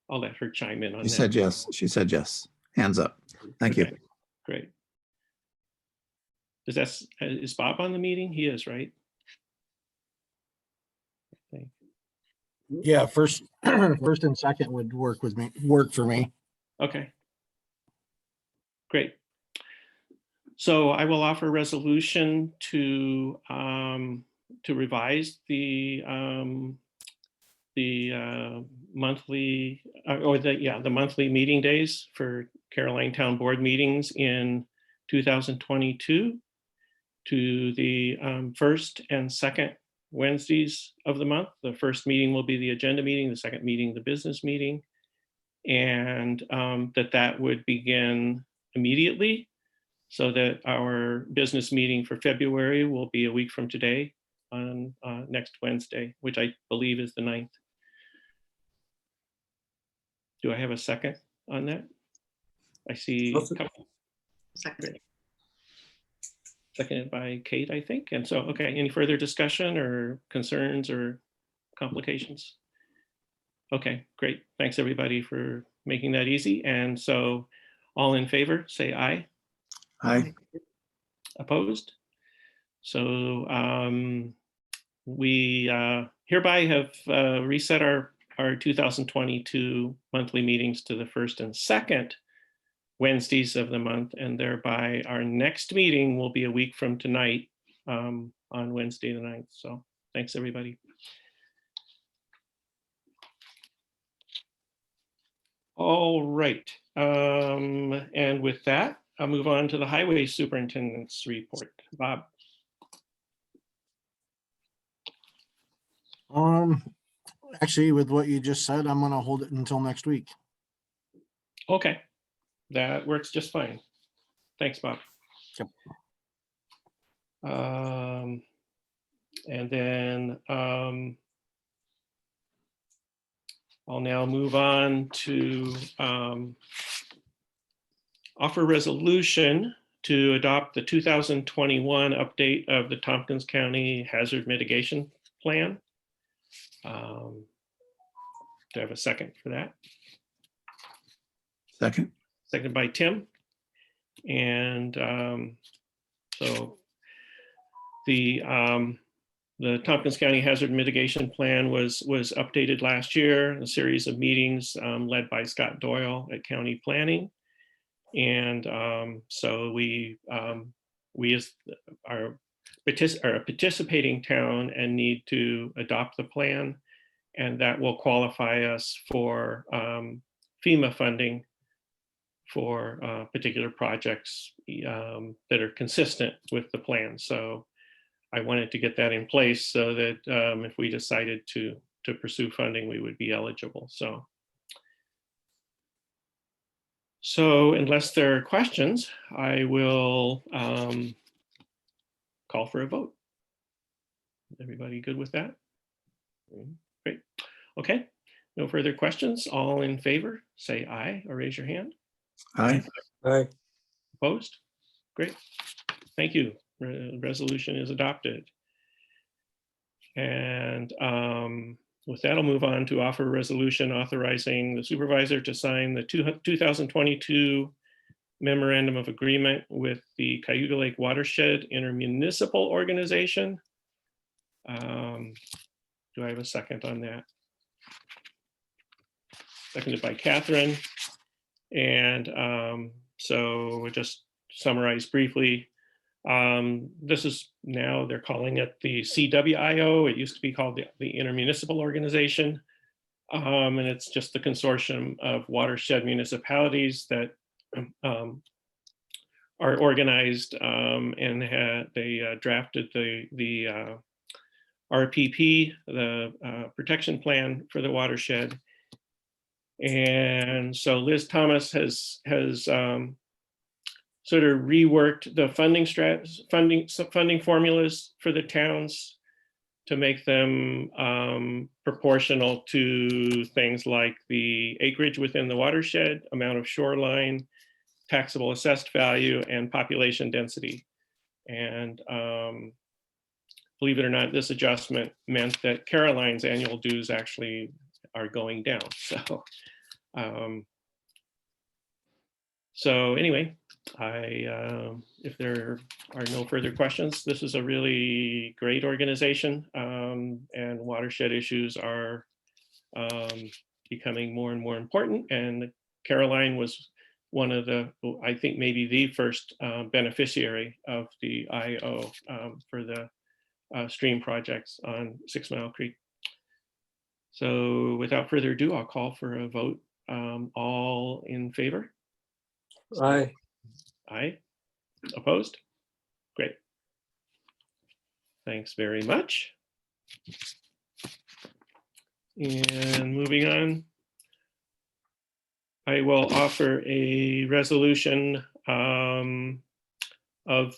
I'll let her chime in on She that. said yes. She said yes. Hands up. Thank you. Okay, great. Is Bob on the meeting? He is, right? Okay. Yeah, first and second would work for me. Okay. Great. So I will offer a resolution to revise the monthly the monthly meeting days for Caroline Town Board meetings in 2022 to the first and second Wednesdays of the month. The first meeting will be the agenda meeting, the second meeting, the business meeting, and that would begin immediately, so that our business meeting for February will be a week from today on next Wednesday, which I believe is the 9th. Do I have a second on that? I see. Second. Seconded by Kate, I think. And so, okay, any further discussion or concerns or complications? Okay, great. Thanks everybody for making that easy. And so all in favor, say aye. Aye. Opposed? So we hereby have reset our 2022 monthly meetings to the first and second Wednesdays of the month, and thereby our next meeting will be a week from tonight on Wednesday the 9th. So thanks everybody. All right, and with that, I'll move on to the Highway Superintendent's report. Bob. Actually, with what you just said, I'm gonna hold it until next week. Okay, that works just fine. Thanks, Bob. Yep. And then I'll now move on to offer resolution to adopt the 2021 update of the Tompkins County Hazard Mitigation Plan. Do I have a second for that? Second. Seconded by Tim. And so the Tompkins County Hazard Mitigation Plan was updated last year, a series of meetings led by Scott Doyle at County Planning. And so we are a participating town and need to adopt the plan, and that will qualify us for FEMA funding for particular projects that are consistent with the plan. So I wanted to get that in place so that if we decided to pursue funding, we would be eligible. So unless there are questions, I will call for a vote. Everybody good with that? Great. Okay. No further questions. All in favor, say aye or raise your hand. Aye. Aye. Opposed? Great. Thank you. Resolution is adopted. And with that, I'll move on to offer a resolution authorizing the supervisor to sign the 2022 memorandum of agreement with the Cayuga Lake Watershed Intermunicipal Organization. Do I have a second on that? Seconded by Catherine. And so we'll just summarize briefly. This is now, they're calling it the CWIO. It used to be called the Intermunicipal Organization. And it's just the consortium of watershed municipalities that are organized, and they drafted the RPP, the protection plan for the watershed. And so Liz Thomas has sort of reworked the funding formulas for the towns to make them proportional to things like the acreage within the watershed, amount of shoreline, taxable assessed value, and population density. And believe it or not, this adjustment meant that Caroline's annual dues actually are going down. So anyway, if there are no further questions, this is a really great organization, and watershed issues are becoming more and more important. And Caroline was one of the, I think maybe the first beneficiary of the IO for the stream projects on 6 Mile Creek. So without further ado, I'll call for a vote. All in favor? Aye. Aye. Opposed? Great. Thanks very much. And moving on, I will offer a resolution of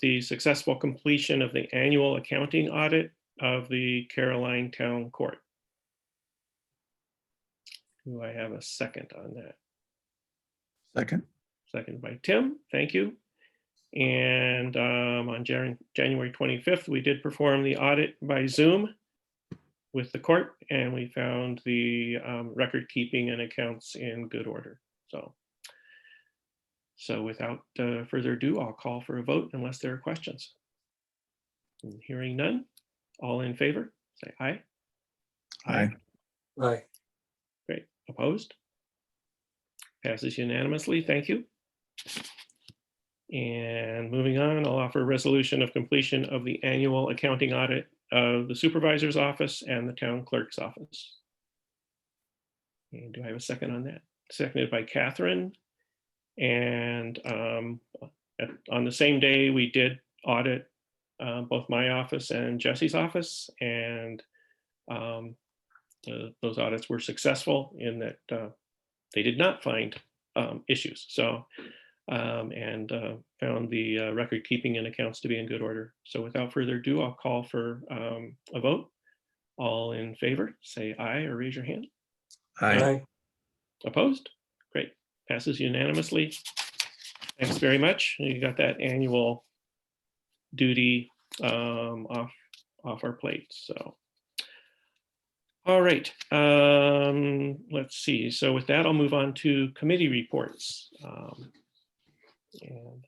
the successful completion of the annual accounting audit of the Caroline Town Court. Do I have a second on that? Second. Second by Tim, thank you. And on January 25th, we did perform the audit by Zoom with the court, and we found the record keeping and accounts in good order. So without further ado, I'll call for a vote unless there are questions. And hearing none, all in favor, say aye. Aye. Aye. Great. Opposed? Passes unanimously. Thank you. And moving on, I'll offer a resolution of completion of the annual accounting audit of the supervisor's office and the town clerk's office. And do I have a second on that? Seconded by Catherine. And on the same day, we did audit both my office and Jesse's office, and those audits were successful in that they did not find issues. So and found the record keeping and accounts to be in good order. So without further ado, I'll call for a vote. All in favor, say aye or raise your hand. Aye. Aye. Opposed? Great. Passes unanimously. Thanks very much. You got that annual duty off our plate. So, all right. Let's see. So with that, I'll move on to committee reports. And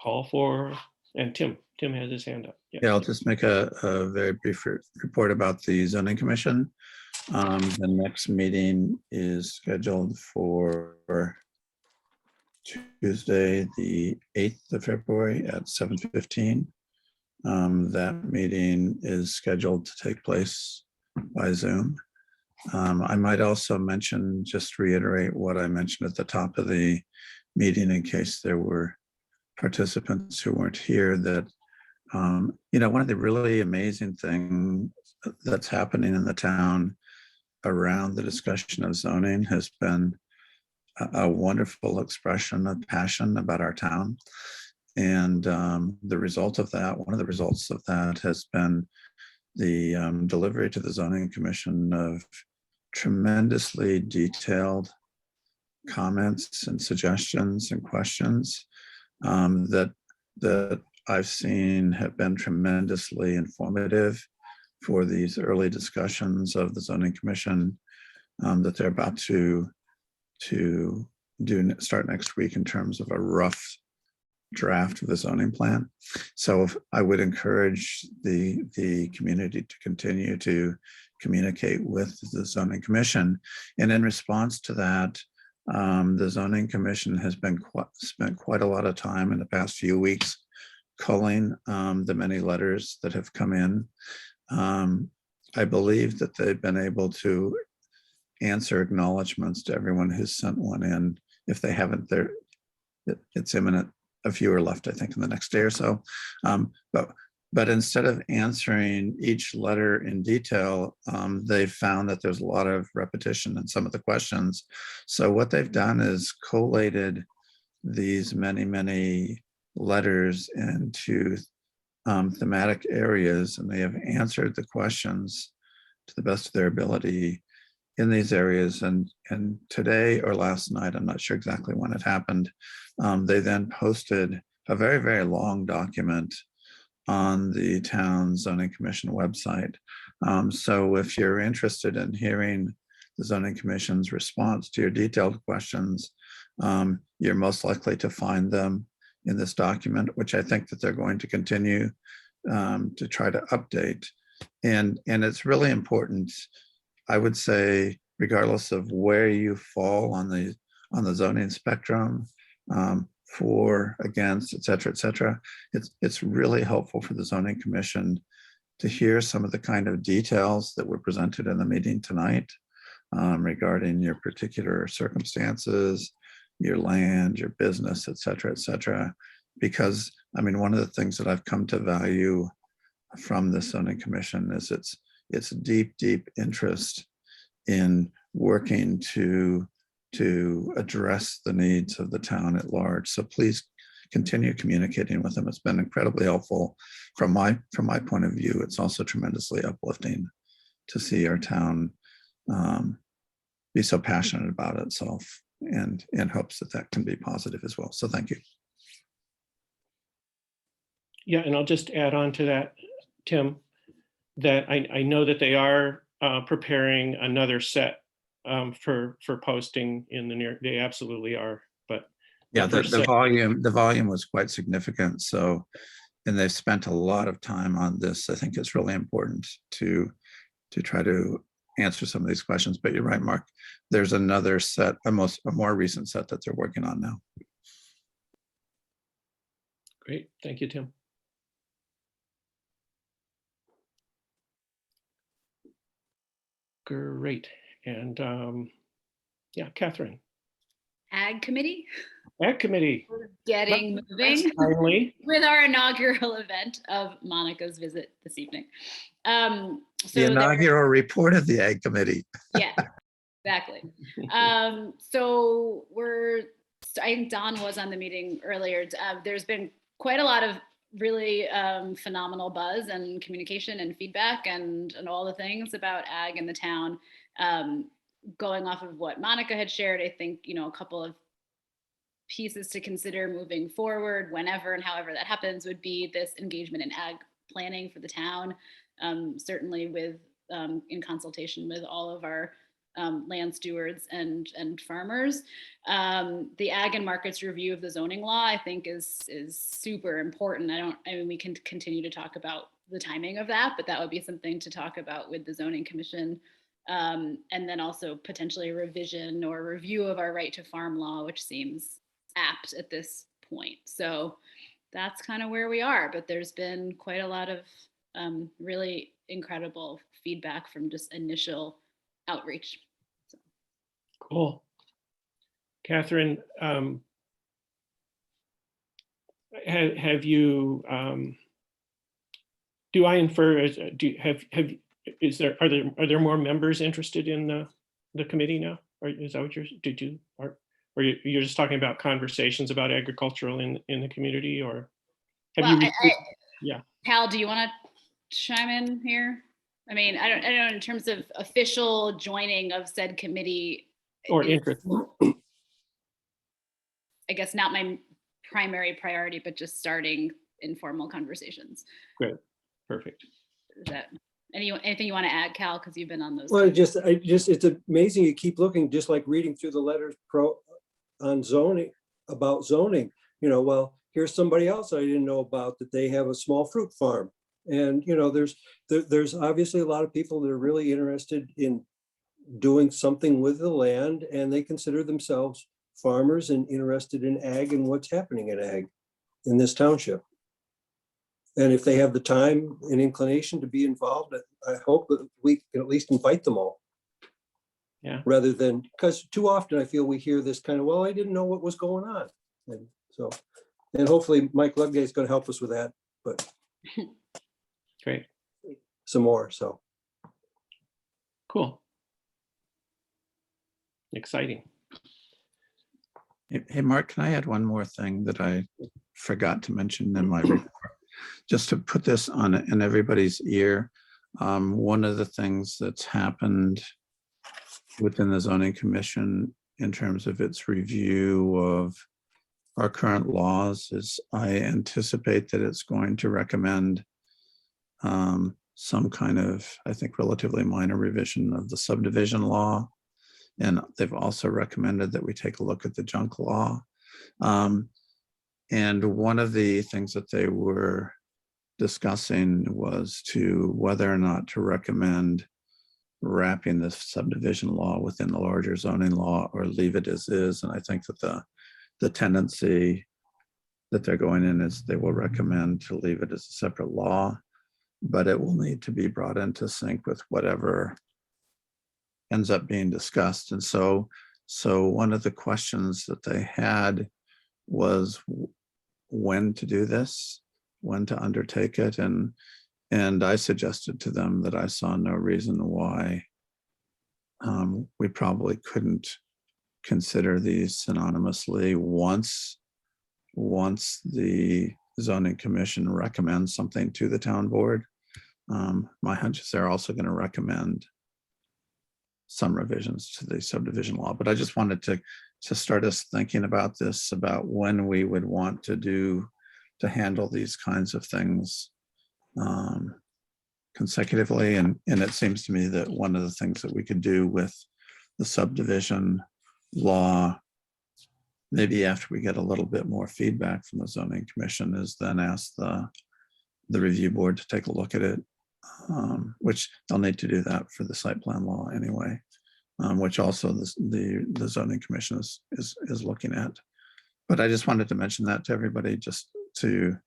call for, and Tim has his hand up. Yeah, I'll just make a very brief report about the zoning commission. The next meeting is scheduled for Tuesday, the 8th of February at 7:15. That meeting is scheduled to take place by Zoom. I might also mention, just reiterate what I mentioned at the top of the meeting in case there were participants who weren't here, that one of the really amazing things that's happening in the town around the discussion of zoning has been a wonderful expression of passion about our town. And the result of that, one of the results of that has been the delivery to the zoning commission of tremendously detailed comments and suggestions and questions that I've seen have been tremendously informative for these early discussions of the zoning commission that they're about to start next week in terms of a rough draft of the zoning plan. So I would encourage the community to continue to communicate with the zoning commission. And in response to that, the zoning commission has spent quite a lot of time in the past few weeks culling the many letters that have come in. I believe that they've been able to answer acknowledgements to everyone who's sent one in. If they haven't, it's imminent. A few are left, I think, in the next day or so. But instead of answering each letter in detail, they found that there's a lot of repetition in some of the questions. So what they've done is collated these many letters into thematic areas, and they have answered the questions to the best of their ability in these areas. And today or last night, I'm not sure exactly when it happened, they then posted a very long document on the town zoning commission website. So if you're interested in hearing the zoning commission's response to your detailed questions, you're most likely to find them in this document, which I think that they're going to continue to try to update. And it's really important, I would say, regardless of where you fall on the zoning spectrum, for, against, et cetera, it's really helpful for the zoning commission to hear some of the kind of details that were presented in the meeting tonight, regarding your particular circumstances, your land, your business, et cetera, because I mean, one of the things that I've come to value from the zoning commission is its deep interest in working to address the needs of the town at large. So please continue communicating with them. It's been incredibly helpful from my point of view. It's also tremendously uplifting to see our town be so passionate about itself, and in hopes that can be positive as well. So thank you. Yeah, and I'll just add on to that, Tim, that I know that they are preparing another set for posting in the near. They absolutely are, but yeah, the first set- volume was quite significant. So, and they've spent a lot of time on this. I think it's really important to try to answer some of these questions. But you're right, Mark. There's another set, a more recent set that they're working on now. Great, thank you, Tim. Great, and yeah, Catherine. Ag committee, Ag committee. getting That's moving timely. with our inaugural event of Monica's visit this evening. The So inaugural report of the Ag Committee. yeah, exactly. So I think Don was on the meeting earlier. There's been quite a lot of really phenomenal buzz and communication and feedback and all the things about ag in the town. Going off of what Monica had shared, I think, a couple of pieces to consider moving forward, whenever and however that happens, would be this engagement in ag planning for the town, certainly with in consultation with all of our land stewards and farmers. The ag and markets review of the zoning law, I think, is super important. I mean, we can continue to talk about the timing of that, but that would be something to talk about with the zoning commission. And then also potentially a revision or review of our right to farm law, which seems apt at this point. So that's kind of where we are, but there's been quite a lot of really incredible feedback from just initial outreach. So. Cool. Catherine, have you, do I infer, are there more members interested in the committee now? Or is that what you're just talking about conversations about agricultural in the community, or have yeah. Cal, do you want to chime in here? I mean, I don't know, in terms of official joining of said committee. Or interest. I guess not my primary priority, but just starting informal conversations. Good, perfect. Is that anything you want to add, Cal? Because you've been on those. Well, it's amazing. You keep looking, just like reading through the letters on zoning, about zoning. Well, here's somebody else I didn't know about, that they have a small fruit farm. And, there's obviously a lot of people that are really interested in doing something with the land, and they consider themselves farmers and interested in ag and what's happening in ag in this township. And if they have the time and inclination to be involved, I hope that we can at least invite them all. Yeah. Rather than, because too often I feel we hear this kind of, well, I didn't know what was going on. And so, and hopefully Mike Ludgate is going to help us with that, but Great. some more, so. Cool. Exciting. Hey, Mark, can I add one more thing that I forgot to mention in my report? Just to put this on in everybody's ear. One of the things that's happened within the zoning commission in terms of its review of our current laws is I anticipate that it's going to recommend some kind of, I think, relatively minor revision of the subdivision law. And they've also recommended that we take a look at the junk law. And one of the things that they were discussing was to whether or not to recommend wrapping the subdivision law within the larger zoning law or leave it as is. And I think that the tendency that they're going in is they will recommend to leave it as a separate law, but it will need to be brought into sync with whatever ends up being discussed. And so one of the questions that they had was when to do this, when to undertake it. And I suggested to them that I saw no reason why we probably couldn't consider these synonymously once the zoning commission recommends something to the town board. My hunch is they're also going to recommend some revisions to the subdivision law, but I just wanted to start us thinking about this, about when we would want to handle these kinds of things consecutively. And it seems to me that one of the things that we could do with the subdivision law, maybe after we get a little bit more feedback from the zoning commission, is then ask the review board to take a look at it, which they'll need to do that for the site plan law anyway, which also the zoning commission is looking at. But I just wanted to mention that to everybody, just to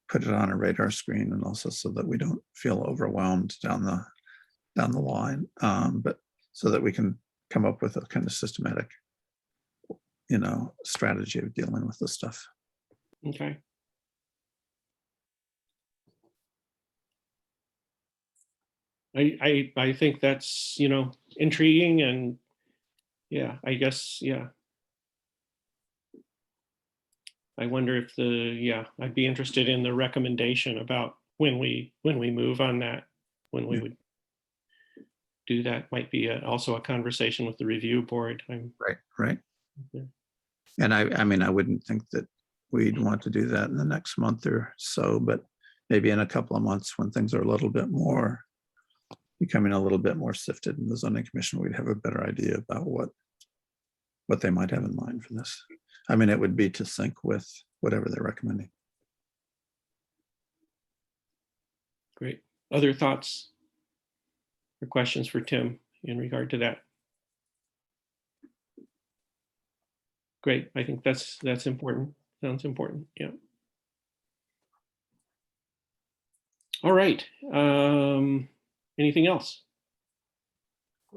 put it on a radar screen, and also so that we don't feel overwhelmed down the line, but so that we can come up with a kind of systematic, strategy of dealing with this stuff. Okay. I think that's, intriguing, and yeah, I guess, yeah. I wonder if I'd be interested in the recommendation about when we move on that, when we would do that. Might be also a conversation with the review board. Right. Yeah. And I mean, I wouldn't think that we'd want to do that in the next month or so, but maybe in a couple of months when things are becoming a little bit more sifted in the zoning commission, we'd have a better idea about what they might have in mind for this. I mean, it would be to sync with whatever they're recommending. Great. Other thoughts or questions for Tim in regard to that? Great. I think that's important. Sounds important. Yeah. All right. Anything else?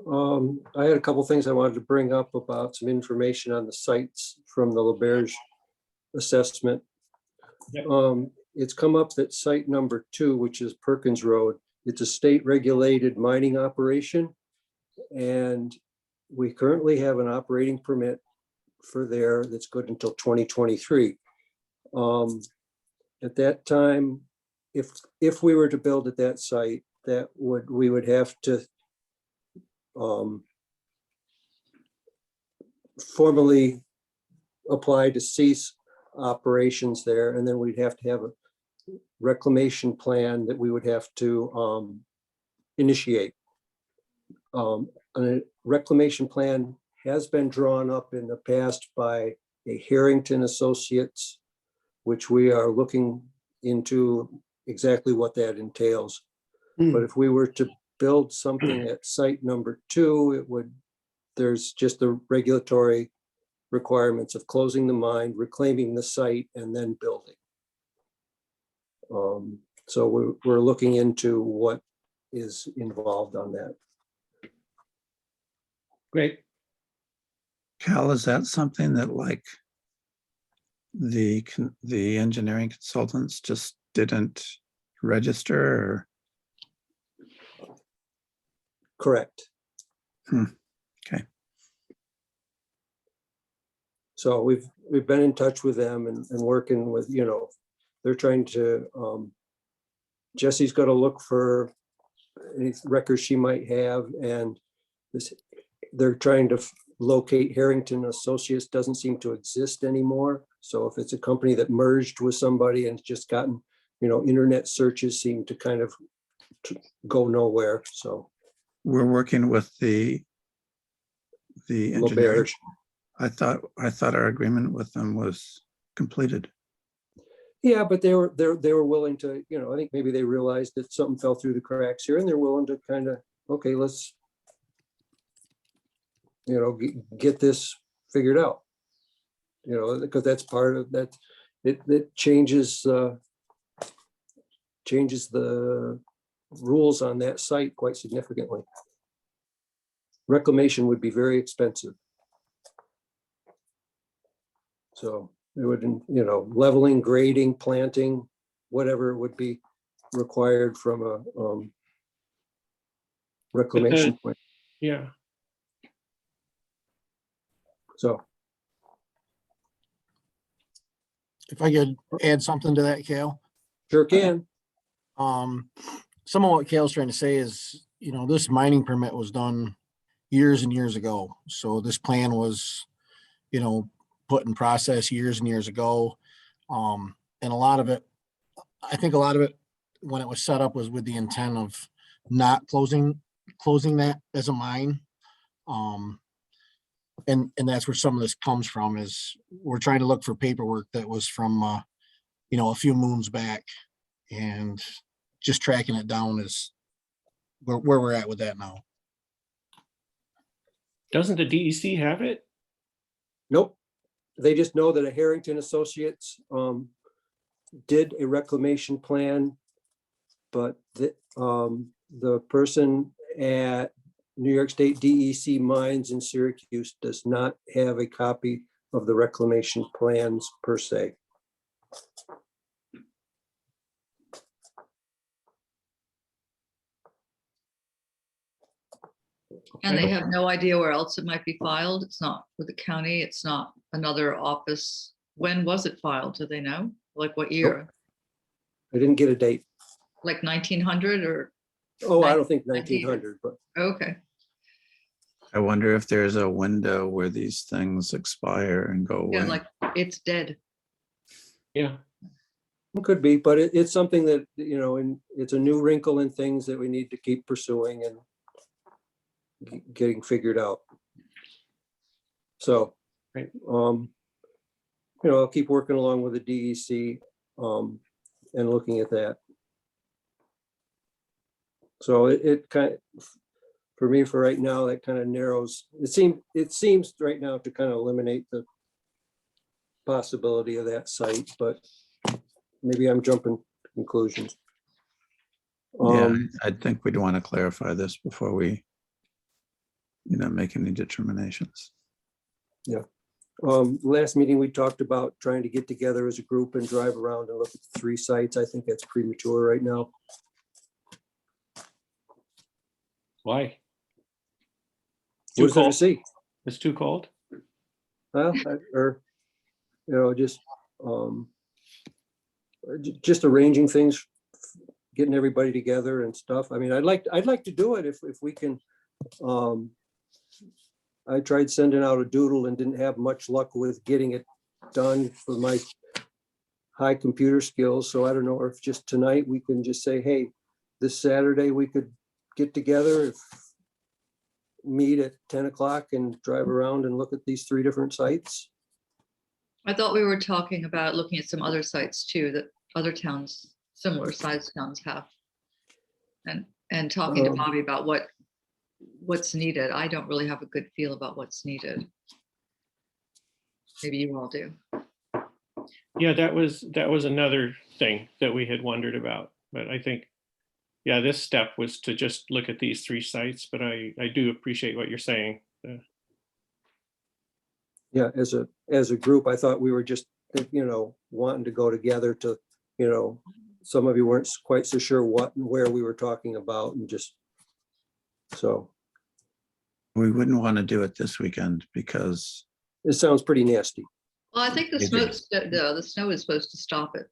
I had a couple things I wanted to bring up about some information on the sites from the LaBerge assessment. Yep. It's come up that site number 2, which is Perkins Road, it's a state regulated mining operation. And we currently have an operating permit for there that's good until 2023. At that time, if we were to build at that site, we would have to formally apply to cease operations there, and then we'd have to have a reclamation plan that we would have to initiate. A reclamation plan has been drawn up in the past by a Harrington Associates, which we are looking into exactly what that entails. But if we were to build something at site number 2, there's just the regulatory requirements of closing the mine, reclaiming the site, and then building. So we're looking into what is involved on that. Great. Cal, is that something that like the engineering consultants just didn't register or? Correct. Okay. So we've been in touch with them and working with, you know, they're trying to, Jesse's got to look for any records she might have, and this, they're trying to locate Harrington Associates doesn't seem to exist anymore. So if it's a company that merged with somebody and it's just gotten, you know, internet searches seem to kind of go nowhere. So We're working with the engineering. LaBerge. I thought our agreement with them was completed. Yeah, but they were willing to, you know, I think maybe they realized that something fell through the cracks here, and they're willing to kind of, okay, let's, you know, get this figured out. You know, because that's part of that. It changes the rules on that site quite significantly. Reclamation would be very expensive. So it would, you know, leveling, grading, planting, whatever would be required from a reclamation point. Yeah. So If I could add something to that, Cal. sure can. Some of what Cal's trying to say is, you know, this mining permit was done years and years ago. So this plan was, you know, put in process years and years ago. And a lot of it, I think a lot of it, when it was set up, was with the intent of not closing that as a mine. And that's where some of this comes from, is we're trying to look for paperwork that was from, you know, a few moons back, and just tracking it down is where we're at with that now. Doesn't the DEC have it? Nope. They just know that a Harrington Associates did a reclamation plan, but the person at New York State DEC Mines in Syracuse does not have a copy of the reclamation plans per se. And they have no idea where else it might be filed. It's not with the county. It's not another office. When was it filed? Do they know? Like what year? I didn't get a date. Like 1900 or? Oh, I don't think 1900, but Okay. I wonder if there's a window where these things expire and go away. Yeah, like it's dead. Yeah. it could be, but it's something that, you know, and it's a new wrinkle in things that we need to keep pursuing and getting figured out. So, Right. you know, I'll keep working along with the DEC and looking at that. So it kind of, for me, for right now, that kind of narrows, it seems right now to kind of eliminate the possibility of that site, but maybe I'm jumping to conclusions. Yeah, I think we'd want to clarify this before we, you know, make any determinations. Yeah. Last meeting, we talked about trying to get together as a group and drive around and look at the 3 sites. I think that's premature right now. Why? What is there to see? It's too cold? Well, or, you know, just arranging things, getting everybody together and stuff. I mean, I'd like to do it if we can. I tried sending out a doodle and didn't have much luck with getting it done for my high computer skills. So I don't know if just tonight we can just say, hey, this Saturday we could get together, meet at 10 o'clock and drive around and look at these 3 different sites. I thought we were talking about looking at some other sites too, that other towns, similar sized towns have. And talking to Bobby about what's needed. I don't really have a good feel about what's needed. Maybe you all do. Yeah, that was another thing that we had wondered about, but I think, yeah, this step was to just look at these 3 sites, but I do appreciate what you're saying. Yeah, as a group, I thought we were just, wanting to go together to, some of you weren't quite so sure what and where we were talking about and just, so We wouldn't want to do it this weekend because it sounds pretty nasty. Well, I think the Adrian. the snow is supposed to stop at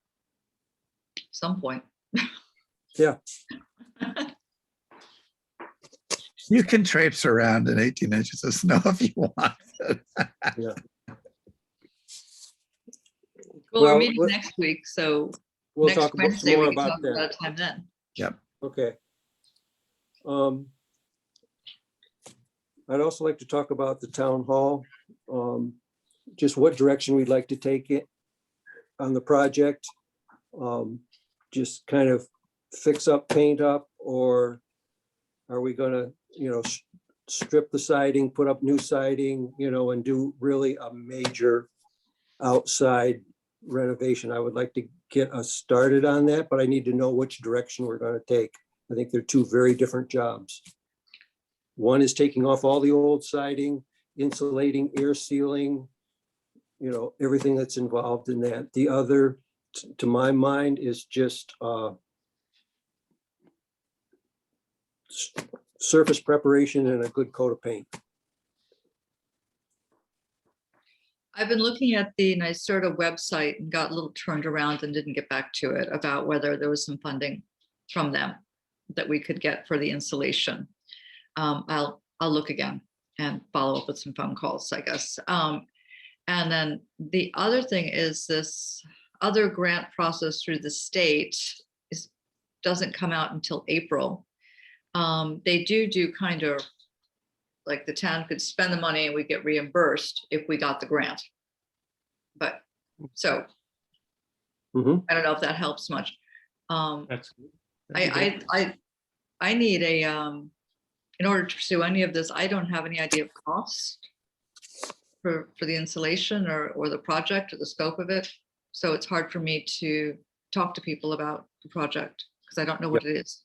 some point. Yeah. you can traipse around in 18 inches of snow if you want. Well, we're Well, meeting let- next week, so We'll next talk about some Wednesday, more we can about talk that. about a time then. Yep. Okay. I'd also like to talk about the town hall. Just what direction we'd like to take it on the project. Just kind of fix up, paint up, or are we gonna, strip the siding, put up new siding, and do really a major outside renovation? I would like to get us started on that, but I need to know which direction we're gonna take. I think they're two very different jobs. One is taking off all the old siding, insulating, air sealing, everything that's involved in that. The other, to my mind, is just surface preparation and a good coat of paint. I've been looking at the NYSERDA website and got a little turned around and didn't get back to it about whether there was some funding from them that we could get for the installation. I'll look again and follow up with some phone calls, I guess. And then the other thing is this other grant process through the state doesn't come out until April. They do kind of like the town could spend the money and we get reimbursed if we got the grant. But so Mhm. I don't know if that helps much. That's I need a, in order to pursue any of this, I don't have any idea of cost for the installation or the project or the scope of it. So it's hard for me to talk to people about the project because I don't know what it is.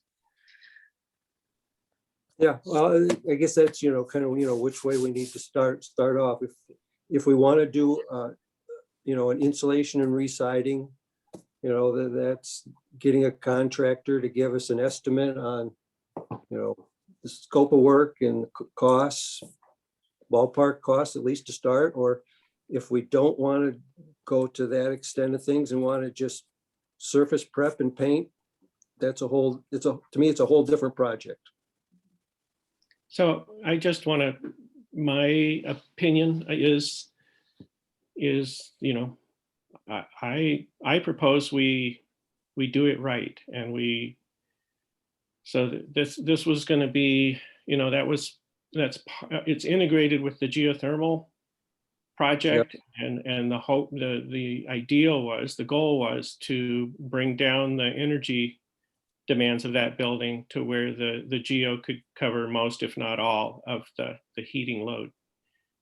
Yeah, well, I guess that's, kind of, which way we need to start off. If we want to do, an insulation and re-siding, that's getting a contractor to give us an estimate on, the scope of work and costs, ballpark costs, at least to start. Or if we don't want to go to that extent of things and want to just surface prep and paint, to me, it's a whole different project. So I just want to, my opinion is, I propose we do it right. And this was going to be, it's integrated with the geothermal project. And the goal was to bring down the energy demands of that building to where the geo could cover most, if not all, of the heating load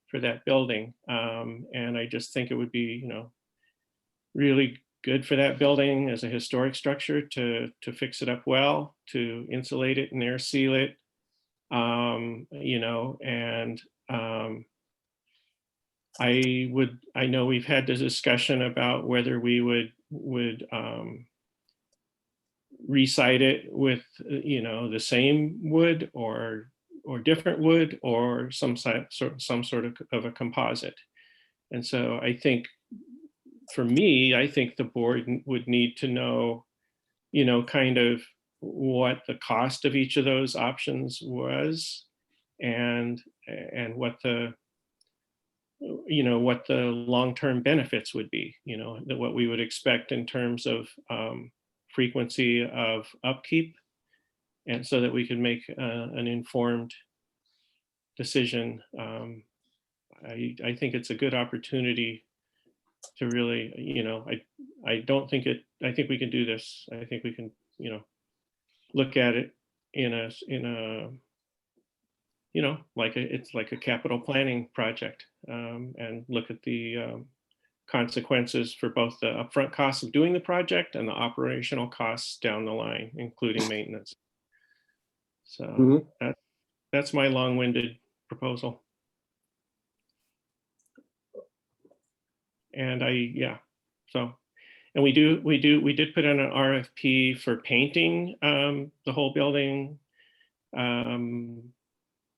for that building. And I just think it would be, really good for that building as a historic structure to fix it up well, to insulate it and air seal it, I know we've had the discussion about whether we would re-side it with, the same wood or different wood or some sort of a composite. And so I think, for me, I think the board would need to know, kind of what the cost of each of those options was and what the long-term benefits would be, what we would expect in terms of frequency of upkeep, and so that we could make an informed decision. I think it's a good opportunity to really, I think we can do this. I think we can, look at it in a it's like a capital planning project, and look at the consequences for both the upfront costs of doing the project and the operational costs down the line, including maintenance. So that's my long-winded proposal. And so, and we did put in an RFP for painting the whole building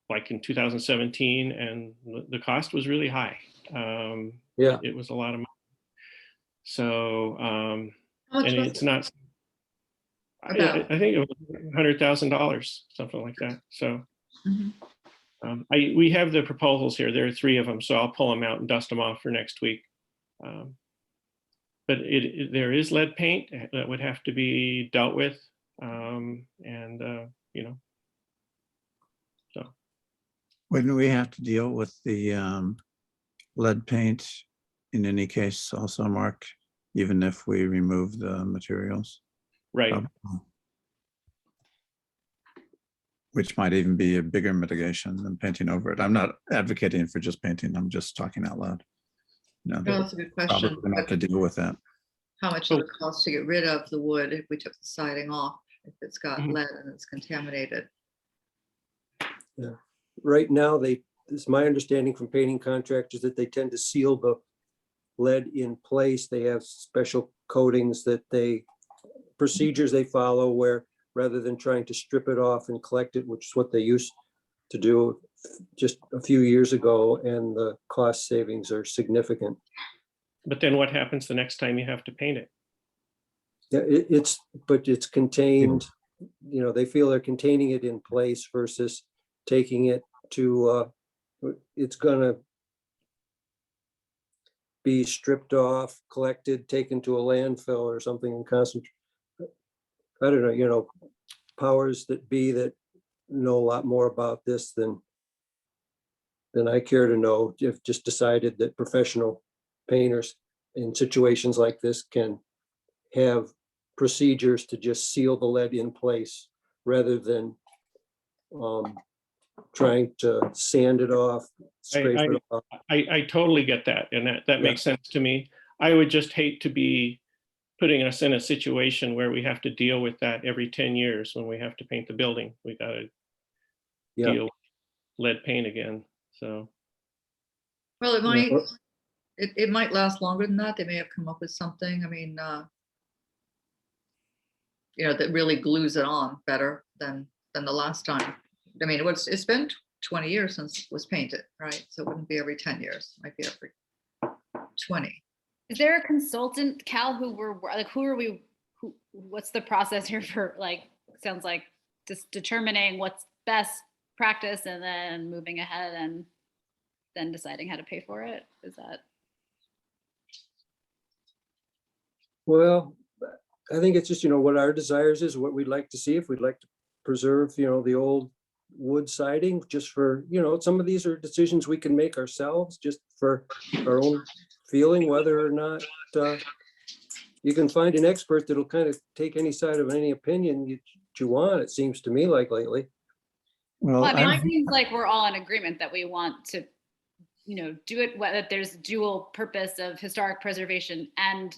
like in 2017, and the cost was really high. Yeah. It was a lot of money. So, How much and was it's it? not, About. I think it was $100,000, something like that. So Mhm. we have the proposals here. There are 3 of them, so I'll pull them out and dust them off for next week. But there is lead paint that would have to be dealt with, so. Wouldn't we have to deal with the lead paint in any case also, Mark, even if we remove the materials? Right. Which might even be a bigger mitigation than painting over it. I'm not advocating for just painting. I'm just talking out loud. No, No, that's a good question. probably gonna have to deal with that. How much it would cost to get rid of the wood if we took the siding off, if it's got Mhm. lead and it's contaminated? Right now, it's my understanding from painting contractors that they tend to seal the lead in place. They have special coatings procedures they follow where rather than trying to strip it off and collect it, which is what they used to do just a few years ago, and the cost savings are significant. But then what happens the next time you have to paint it? Yeah, but it's contained, they feel they're containing it in place versus taking it to, it's gonna be stripped off, collected, taken to a landfill or something and concentrate. I don't know, powers that be that know a lot more about this than I care to know, if just decided that professional painters in situations like this can have procedures to just seal the lead in place rather than trying to sand it off, scrape it off. I totally get that, and that makes sense to me. I would just hate to be putting us in a situation where we have to deal with that every 10 years when we have to paint the building. We got to deal with lead paint again. So, Well, it Yeah. might, it might last longer than that. They may have come up with something, I mean, that really glues it on better than the last time. I mean, it's been 20 years since it was painted, right? So it wouldn't be every 10 years, it might be every 20. Is there a consultant, Cal, what's the process here for, sounds like just determining what's best practice and then moving ahead and then deciding how to pay for it? Is that? Well, I think it's just, what our desires is, what we'd like to see, if we'd like to preserve, the old wood siding, just for, some of these are decisions we can make ourselves, just for our own feeling, whether or not you can find an expert that'll kind of take any side of any opinion you want, it seems to me like lately. Well, I mean, it seems like we're all in agreement that we want to, do it, whether there's dual purpose of historic preservation and,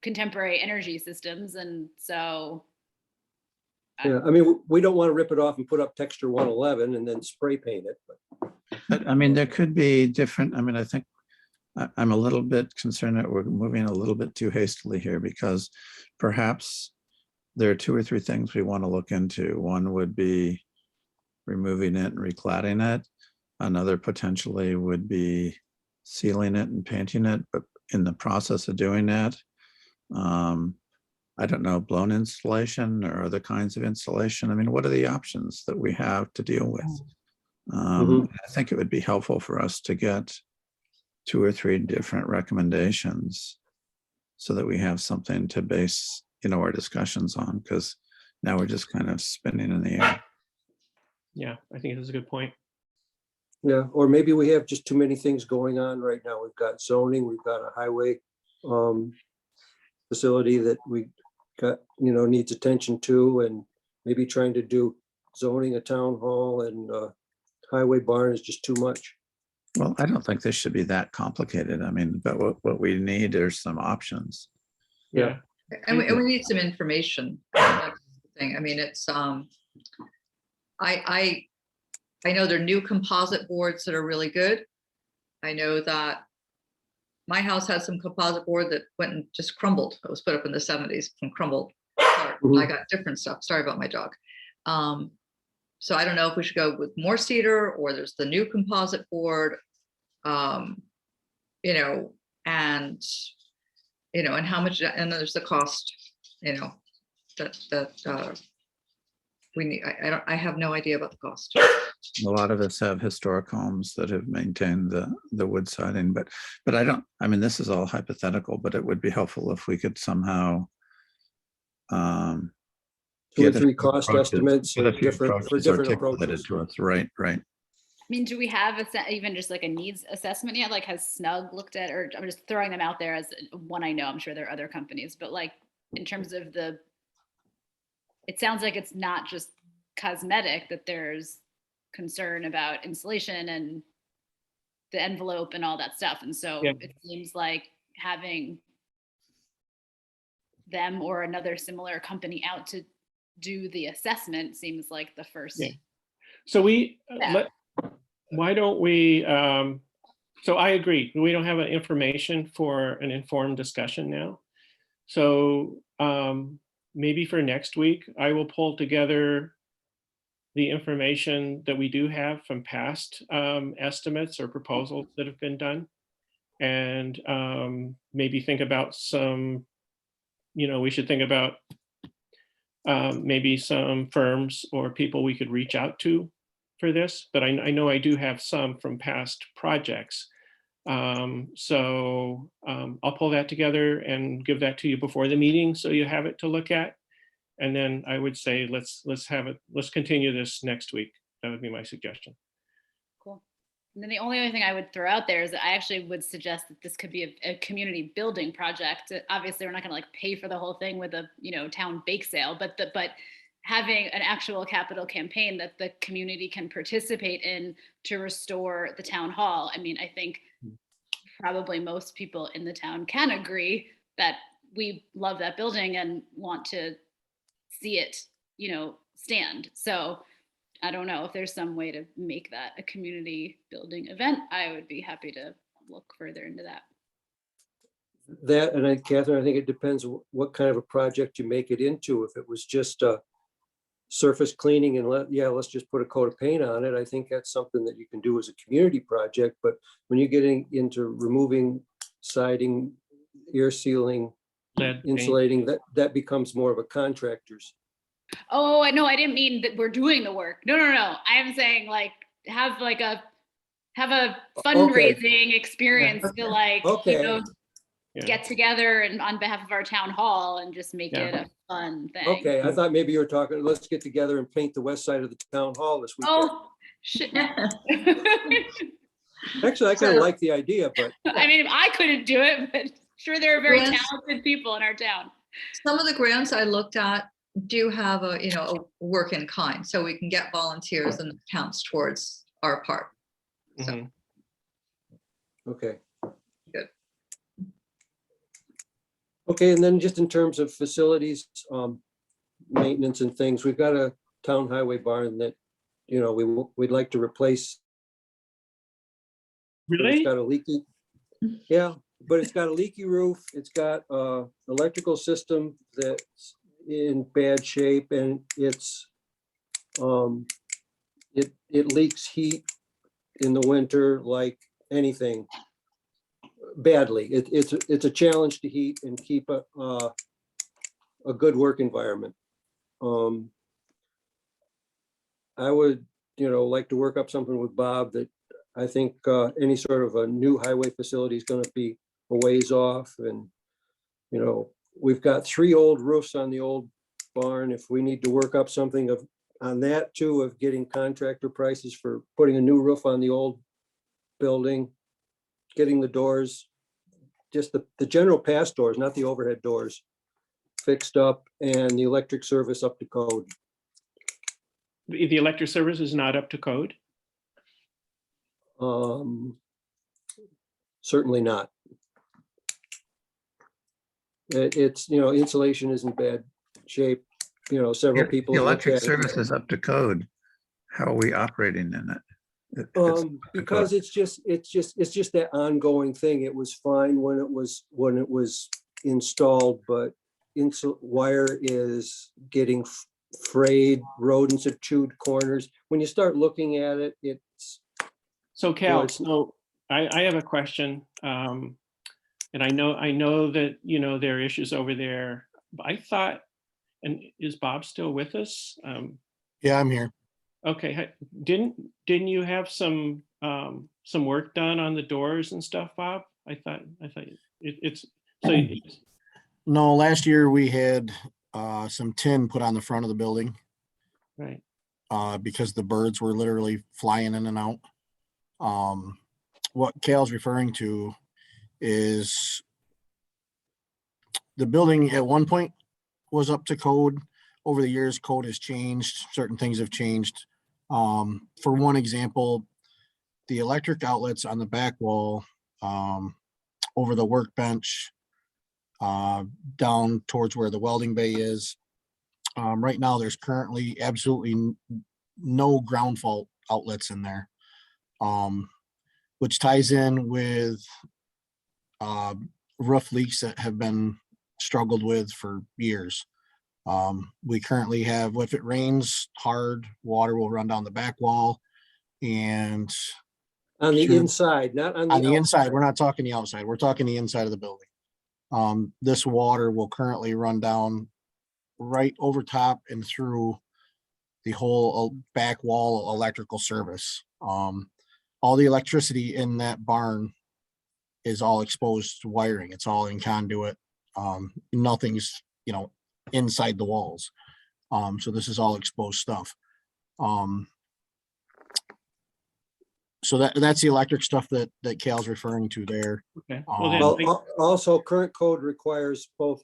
contemporary energy systems. And so. Yeah, I mean, we don't want to rip it off and put up texture 111 and then spray paint it. but I mean, there could be different, I think I'm a little bit concerned that we're moving a little bit too hastily here, because perhaps there are 2 or 3 things we want to look into. One would be removing it and recladding it. Another potentially would be sealing it and painting it, but in the process of doing that, I don't know, blown insulation or other kinds of insulation. I mean, what are the options that we have to deal with? I think it would be helpful for us to get 2 or 3 different recommendations so that we have something to base, our discussions on, because now we're just kind of spinning in the air. yeah, I think that's a good point. Yeah, or maybe we have just too many things going on right now. We've got zoning, we've got a highway facility that we got, needs attention to, and maybe trying to do zoning, a town hall, and highway barn is just too much. Well, I don't think this should be that complicated. I mean, but what we need are some options. Yeah. And we need some information. That's the thing. I mean, it's, I know there are new composite boards that are really good. I know that my house had some composite board that went and just crumbled. It was put up in the 70s from crumbled. I got different stuff. Sorry about my dog. So I don't know if we should go with more cedar or there's the new composite board, you know, and how much, and then there's the cost, you know, that we need. I have no idea about the cost. A lot of us have historic homes that have maintained the wood siding, but I mean, this is all hypothetical, but it would be helpful if we could somehow 2 or get a 3 few cost approaches- estimates get a for few different approaches approaches. articulated to us. Right. I mean, do we have even just like a needs assessment yet? Like, has Snug looked at, or I'm just throwing them out there as one I know, I'm sure there are other companies, but like in terms of it sounds like it's not just cosmetic, that there's concern about insulation and the envelope and all that stuff. And so Yeah. it seems like having them or another similar company out to do the assessment seems like the first. Yeah. So Yeah. why don't we, so I agree, we don't have information for an informed discussion now. So maybe for next week, I will pull together the information that we do have from past estimates or proposals that have been done. And maybe think about some, we should think about maybe some firms or people we could reach out to for this, but I know I do have some from past projects. So I'll pull that together and give that to you before the meeting so you have it to look at. And then I would say let's continue this next week. That would be my suggestion. Cool. And then the only other thing I would throw out there is that I actually would suggest that this could be a community building project. Obviously, we're not going to like pay for the whole thing with a town bake sale, but having an actual capital campaign that the community can participate in to restore the town hall. I mean, I think probably most people in the town can agree that we love that building and want to see it, stand. So I don't know if there's some way to make that a community building event. I would be happy to look further into that. That, and Catherine, I think it depends what kind of a project you make it into. If it was just a surface cleaning and let's just put a coat of paint on it, I think that's something that you can do as a community project. But when you're getting into removing siding, air sealing, Lead paint. insulating, that becomes more of a contractor's. Oh, no, I didn't mean that we're doing the work. No. I am saying like have a fundraising experience to like, Okay. get together and on behalf of our town hall and just make it a fun thing. Okay, I thought maybe you were talking, let's get together and paint the west side of the town hall this weekend. Oh, shit. Actually, I kind of like the idea, but I mean, I couldn't do it, but sure there are very Grants. talented people in our town. Some of the grants I looked at do have a work in kind, so we can get volunteers and it counts towards our part. So. Mhm. okay. Good. Okay, and then just in terms of facilities, maintenance and things, we've got a town highway barn that, we'd like to replace. Really? It's got a leaky, yeah, but it's got a leaky roof. It's got a electrical system that's in bad shape, and it's it leaks heat in the winter like anything badly. It's a challenge to heat and keep a good work environment. I would, like to work up something with Bob that I think any sort of a new highway facility is going to be a ways off. And, we've got 3 old roofs on the old barn. If we need to work up something on that too, of getting contractor prices for putting a new roof on the old building, getting the doors, just the general pass doors, not the overhead doors, fixed up, and the electric service up to code. The electric service is not up to code? Certainly not. It's, insulation is in bad shape, several If people. the have looked electric at it. service is up to code, how are we operating in it? Because it's just that ongoing thing. It was fine when it was installed, but wire is getting frayed, rodents have chewed corners. When you start looking at it, it's. So Cal, it's- so I have a question. And I know that, you know, there are issues over there. But I thought, and is Bob still with us? Yeah, I'm here. Okay, didn't you have some work done on the doors and stuff, Bob? I thought it's so No, last year we had some tin put on the front of the building right. because the birds were literally flying in and out. What Cal's referring to is the building at one point was up to code. Over the years, code has changed. Certain things have changed. For one example, the electric outlets on the back wall over the workbench down towards where the welding bay is. Right now, there's currently absolutely no ground fault outlets in there, which ties in with roof leaks that have been struggled with for years. We currently have, if it rains hard, water will run down the back wall, and On the Sure. inside, not on on the the inside, outside. we're not talking the outside, we're talking the inside of the building. This water will currently run down right over top and through the whole back wall electrical service. All the electricity in that barn is all exposed wiring. It's all in conduit. Nothing's, inside the walls. So this is all exposed stuff. So that's the electric stuff that Cal's referring to there. Okay. Well, then, Well, also current code requires both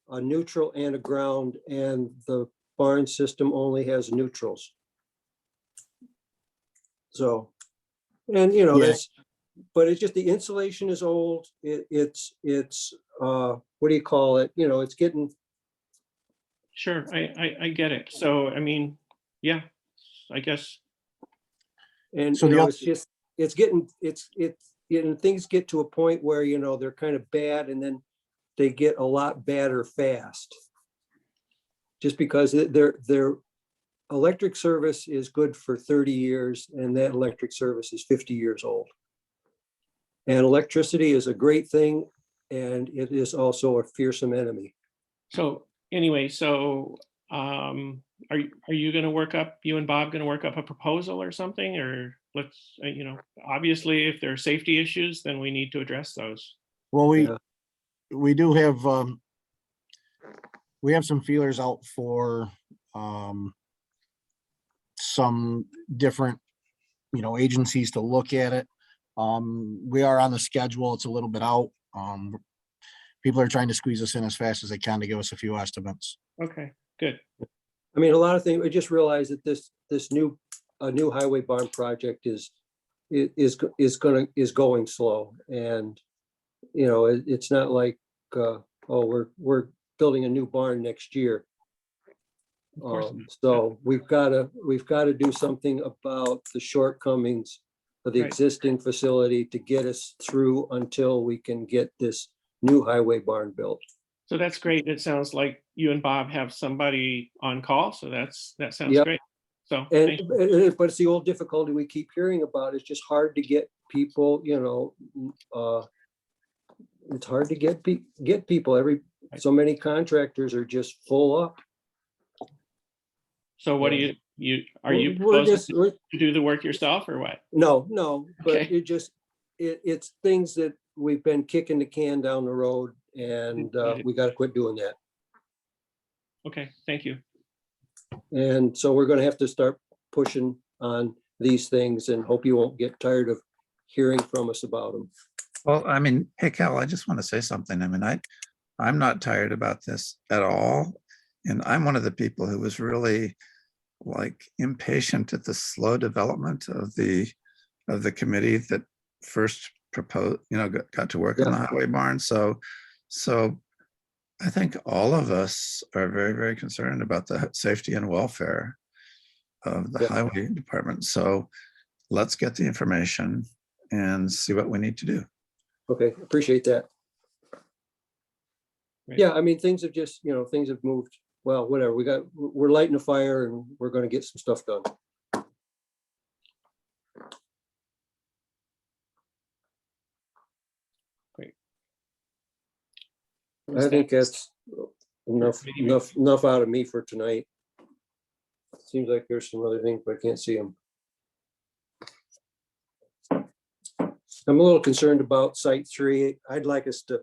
a neutral and a ground, and the barn system only has neutrals. So, and Yeah. that's, but it's just the insulation is old. It's what do you call it? It's getting, sure, I get it. So, I mean, yeah, I guess. and So the it's just, it's getting, things get to a point where, they're kind of bad, and then they get a lot badder fast. Just because their electric service is good for 30 years, and that electric service is 50 years old. And electricity is a great thing, and it is also a fearsome enemy. So anyway, are you going to work up, you and Bob going to work up a proposal or something, or let's, obviously if there are safety issues, then we need to address those. Well, Yeah. we do have, we have some feelers out for some different, agencies to look at it. We are on the schedule. It's a little bit out. People are trying to squeeze us in as fast as they can to give us a few estimates. Okay, good. I mean, a lot of things, I just realized that this new highway barn project is going slow, and it's not like we're building a new barn next year. Of course not. So we've got to do something about the shortcomings of the Right. existing facility to get us through until we can get this new highway barn built. So that's great. It sounds like you and Bob have somebody on call. So that sounds Yep. great. So And, thank you. but it's the old difficulty we keep hearing about. It's just hard to get people, it's hard to get people. So many contractors are just full up. So what do yeah. you are you We're proposing we're- to do the work yourself or what? No, but Okay. it's things that we've been kicking the can down the road, and we got to quit doing that. Okay, thank you. And so we're going to have to start pushing on these things, and hope you won't get tired of hearing from us about them. Well, I mean, hey, Cal, I just want to say something. I mean, I'm not tired about this at all. And I'm one of the people who was really impatient at the slow development of the committee that first proposed, got to work on the highway barn. So I think all of us are very, very concerned about the safety and welfare of the Yeah. highway department. So let's get the information and see what we need to do. Okay, appreciate that. Right. Yeah, I mean, things have just, things have moved. Well, whatever, we're lighting a fire and we're gonna get some stuff done. Great. I think that's enough out of me for tonight. Seems like there's some other things, but I can't see them. I'm a little concerned about Site 3. I'd like us to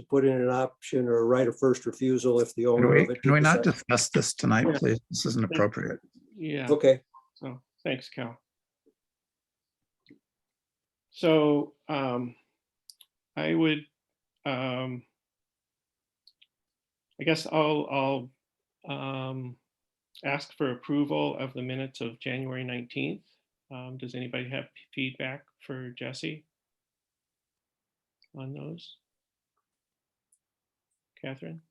put in an option or a right of first refusal if the owner of it. Can we did not decide- discuss this tonight, Yeah. please? This isn't appropriate. Yeah. Okay, So thanks, Cal. So I would, I guess I'll ask for approval of the minutes of January 19th. Does anybody have feedback for Jesse on those? Catherine?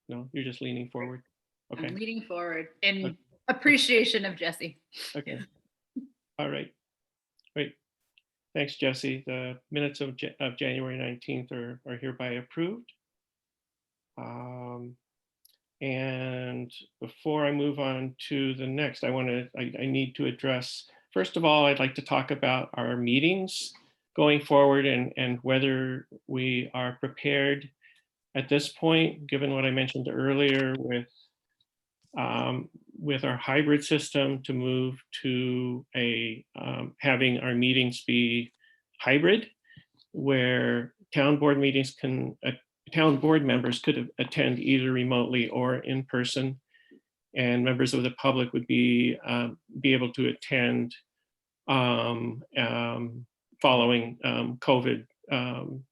No, you're just leaning forward. I'm Okay, leaning forward in Okay. appreciation of Jesse. okay. All right. Great. Thanks, Jesse. The minutes of January 19th are hereby approved. And before I move on to the next, I need to address, first of all, I'd like to talk about our meetings going forward and whether we are prepared at this point, given what I mentioned earlier with our hybrid system, to move to having our meetings be hybrid, where town board members could attend either remotely or in person, and members of the public would be able to attend following COVID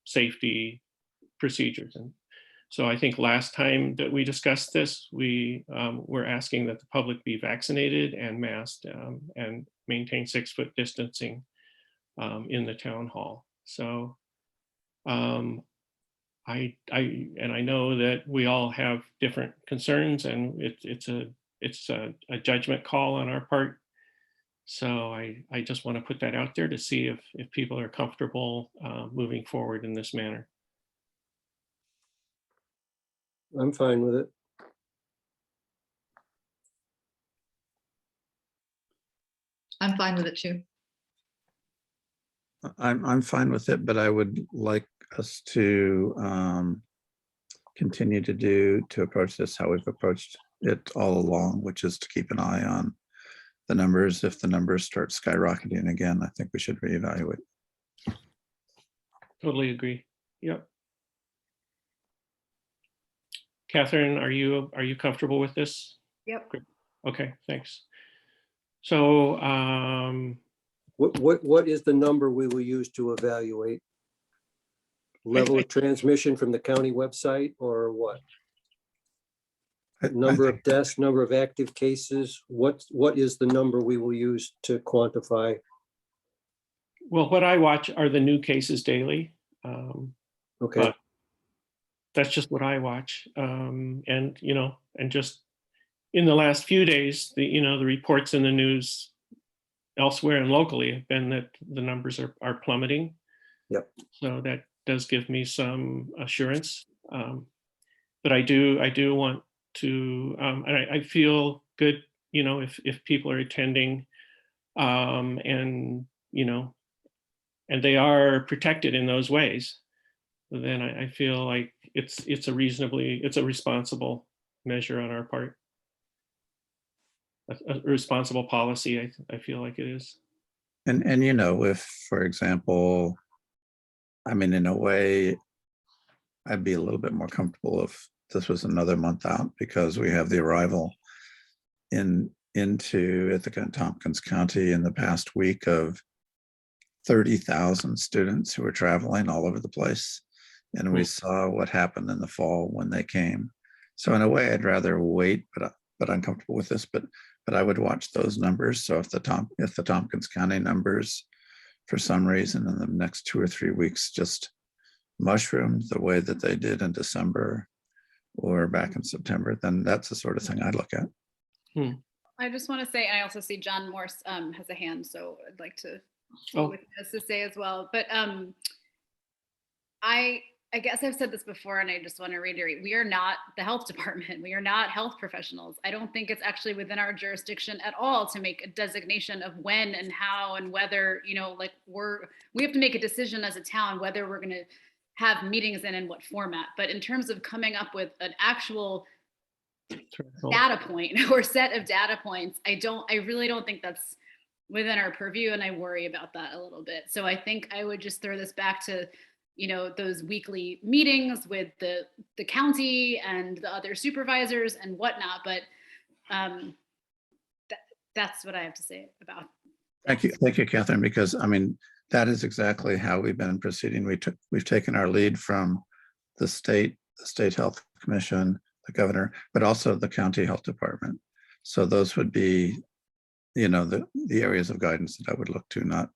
safety procedures. And so I think last time that we discussed this, we were asking that the public be vaccinated and masked and maintain 6-foot distancing in the town hall. So I know that we all have different concerns, and it's a judgment call on our part. So I just want to put that out there to see if people are comfortable moving forward in this manner. I'm fine with it. I'm fine with it too. I'm fine with it, but I would like us to continue to approach this how we've approached it all along, which is to keep an eye on the numbers. If the numbers start skyrocketing again, I think we should reevaluate. Totally agree. Yep. Catherine, are you comfortable with this? Yep. Great. Okay, thanks. So What is the number we will use to evaluate? Level of transmission from the county website or what? Number of deaths, number of active cases? What is the number we will use to quantify? well, what I watch are the new cases daily. Okay, But that's just what I watch. And just in the last few days, the reports in the news elsewhere and locally have been that the numbers are plummeting. Yep. So that does give me some assurance. But I do want to, and I feel good, if people are attending, and they are protected in those ways, then I feel like it's a responsible measure on our part. A responsible policy, I feel like it is. And if, for example, I mean, in a way, I'd be a little bit more comfortable if this was another month out, because we have the arrival into Ithaca and Tompkins County in the past week of 30,000 students who are traveling all over the place. And we saw what happened in the fall when they came. So in a way, I'd rather wait, but I'm comfortable with this, but I would watch those numbers. So if the Tompkins County numbers, for some reason, in the next 2 or 3 weeks, just mushroomed the way that they did in December or back in September, then that's the sort of thing I'd look at. I just want to say, and I also see John Morse has a hand, so I'd like to Oh. with this to say as well. But I guess I've said this before, and I just want to reiterate: we are not the health department. We are not health professionals. I don't think it's actually within our jurisdiction at all to make a designation of when and how and whether, you know, like we have to make a decision as a town whether we're going to have meetings in what format. But in terms of coming up with an actual data point or set of data points, I really don't think that's within our purview, and I worry about that a little bit. So I think I would just throw this back to, you know, those weekly meetings with the county and the other supervisors and whatnot. But that's what I have to say about. Thank you, Catherine, because I mean, that is exactly how we've been proceeding. We've taken our lead from the state health commission, the governor, but also the county health department. So those would be, you know, the areas of guidance that I would look to, not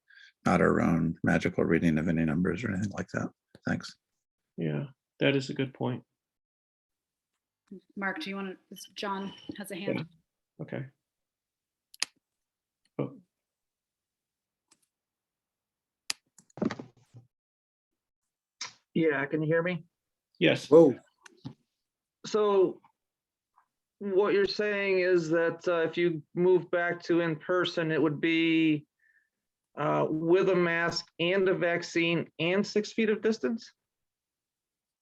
our own magical reading of any numbers or anything like that. Thanks. Yeah, that is a good point. Mark, do you want to? John has a hand. Okay. Oh. Yeah, can you hear me? Yes. Whoa, So what you're saying is that if you move back to in person, it would be with a mask and a vaccine and 6 feet of distance?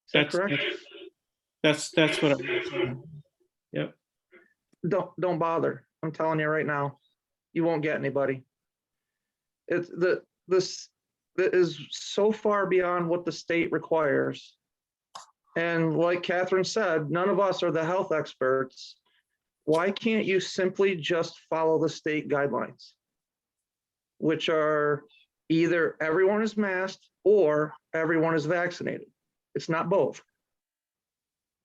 Is that correct? That's what I'm saying. Yep. Don't bother. I'm telling you right now, you won't get anybody. This is so far beyond what the state requires. And like Catherine said, none of us are the health experts. Why can't you simply just follow the state guidelines, which are either everyone is masked or everyone is vaccinated? It's not both.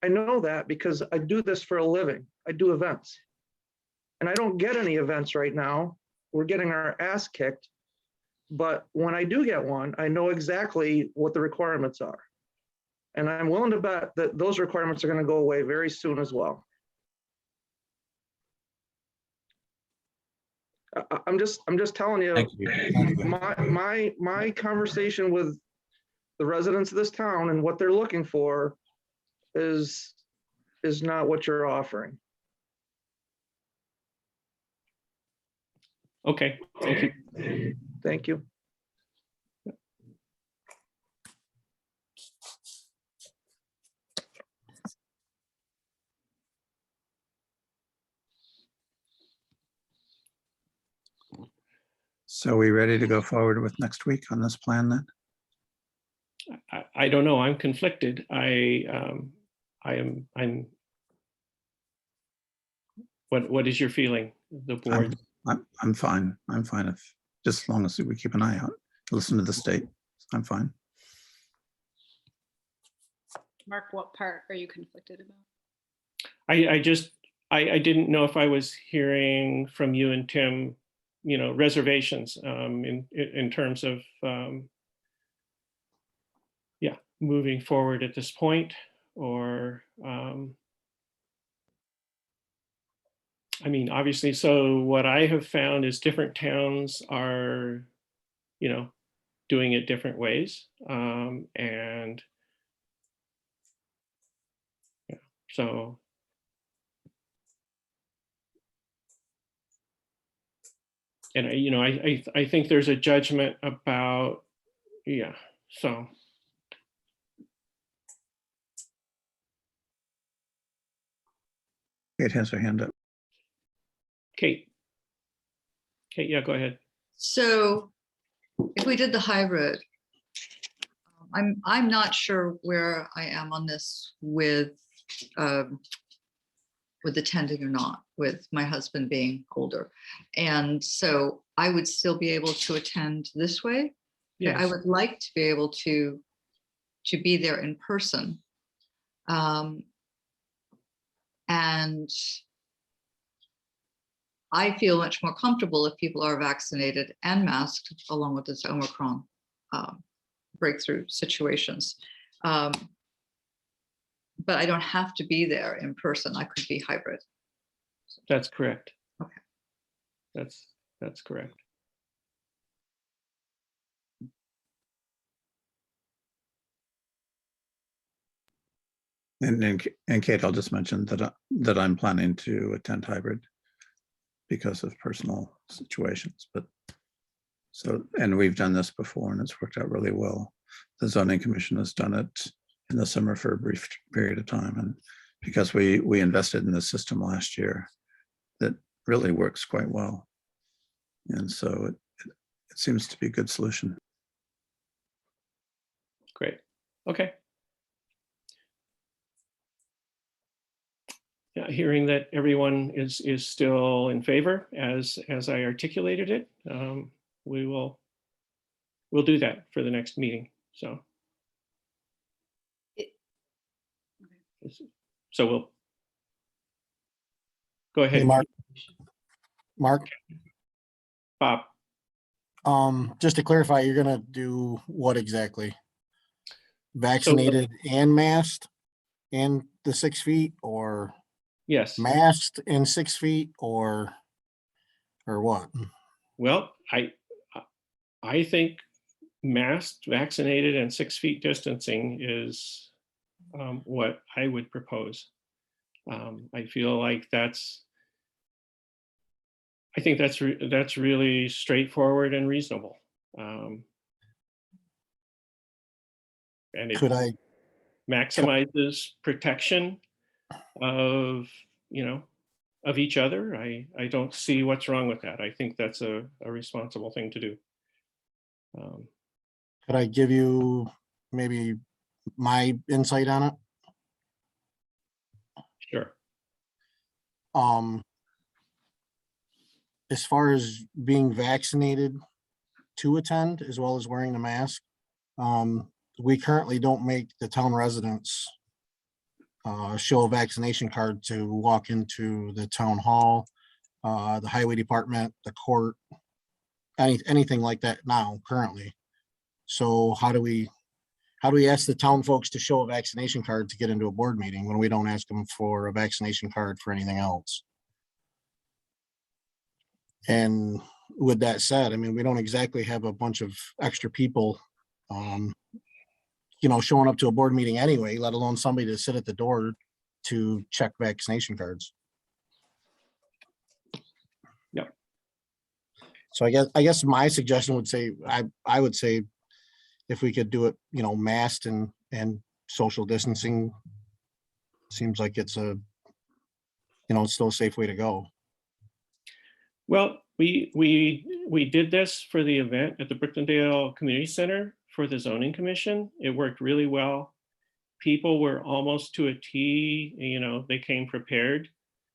I know that because I do this for a living. I do events. And I don't get any events right now. We're getting our ass kicked. But when I do get one, I know exactly what the requirements are. And I'm willing to bet that those requirements are going to go away very soon as well. I'm just telling you, Thank you. my conversation with the residents of this town and what they're looking for is not what you're offering. Okay. Thank you. Thank you. So are we ready to go forward with next week on this plan then? I don't know. I'm conflicted. I'm. What is your feeling, the board? I'm fine. I'm fine if, just as long as we keep an eye out, listen to the state. I'm fine. Mark, what part are you conflicted about? I didn't know if I was hearing from you and Tim, you know, reservations in terms of yeah, moving forward at this point, or I mean, obviously, so what I have found is different towns are, you know, doing it different ways. And yeah, so. And you know, I think there's a judgment about, yeah, so. Kate has her hand up. Kate, yeah, go ahead. So if we did the hybrid, I'm not sure where I am on this with attending or not, with my husband being older. And so I would still be able to attend this way. Yes. I would like to be able to be there in person. And I feel much more comfortable if people are vaccinated and masked, along with this Omicron breakthrough situations. But I don't have to be there in person. I could be hybrid. That's correct. Okay. That's correct. And Kate, I'll just mention that I'm planning to attend hybrid because of personal situations, but so, and we've done this before and it's worked out really well. The zoning commission has done it in the summer for a brief period of time. And because we invested in the system last year, that really works quite well. And so it seems to be a good solution. Great. Okay. Yeah, hearing that everyone is still in favor as I articulated it, we'll do that for the next meeting. So. So we'll go ahead. Hey, Mark, Bob. just to clarify, you're gonna do what exactly? Vaccinated and masked and the 6 feet, or Yes. masked and 6 feet, or what? Well, I think masked, vaccinated, and 6 feet distancing is what I would propose. I feel like I think that's really straightforward and reasonable. And it Could I, maximizes protection of each other. I don't see what's wrong with that. I think that's a responsible thing to do. could I give you maybe my insight on it? Sure. As far as being vaccinated to attend, as well as wearing a mask, we currently don't make the town residents show a vaccination card to walk into the town hall, the highway department, the court, anything like that now currently. So how do we ask the town folks to show a vaccination card to get into a board meeting when we don't ask them for a vaccination card for anything else? And with that said, I mean, we don't exactly have a bunch of extra people, showing up to a board meeting anyway, let alone somebody to sit at the door to check vaccination cards. Yep. So I guess my suggestion would say, I would say if we could do it, masked and social distancing, seems like it's it's still a safe way to go. Well, we did this for the event at the Brooklyn Community Center for the Zoning Commission. It worked really well. People were almost to a T, they came prepared.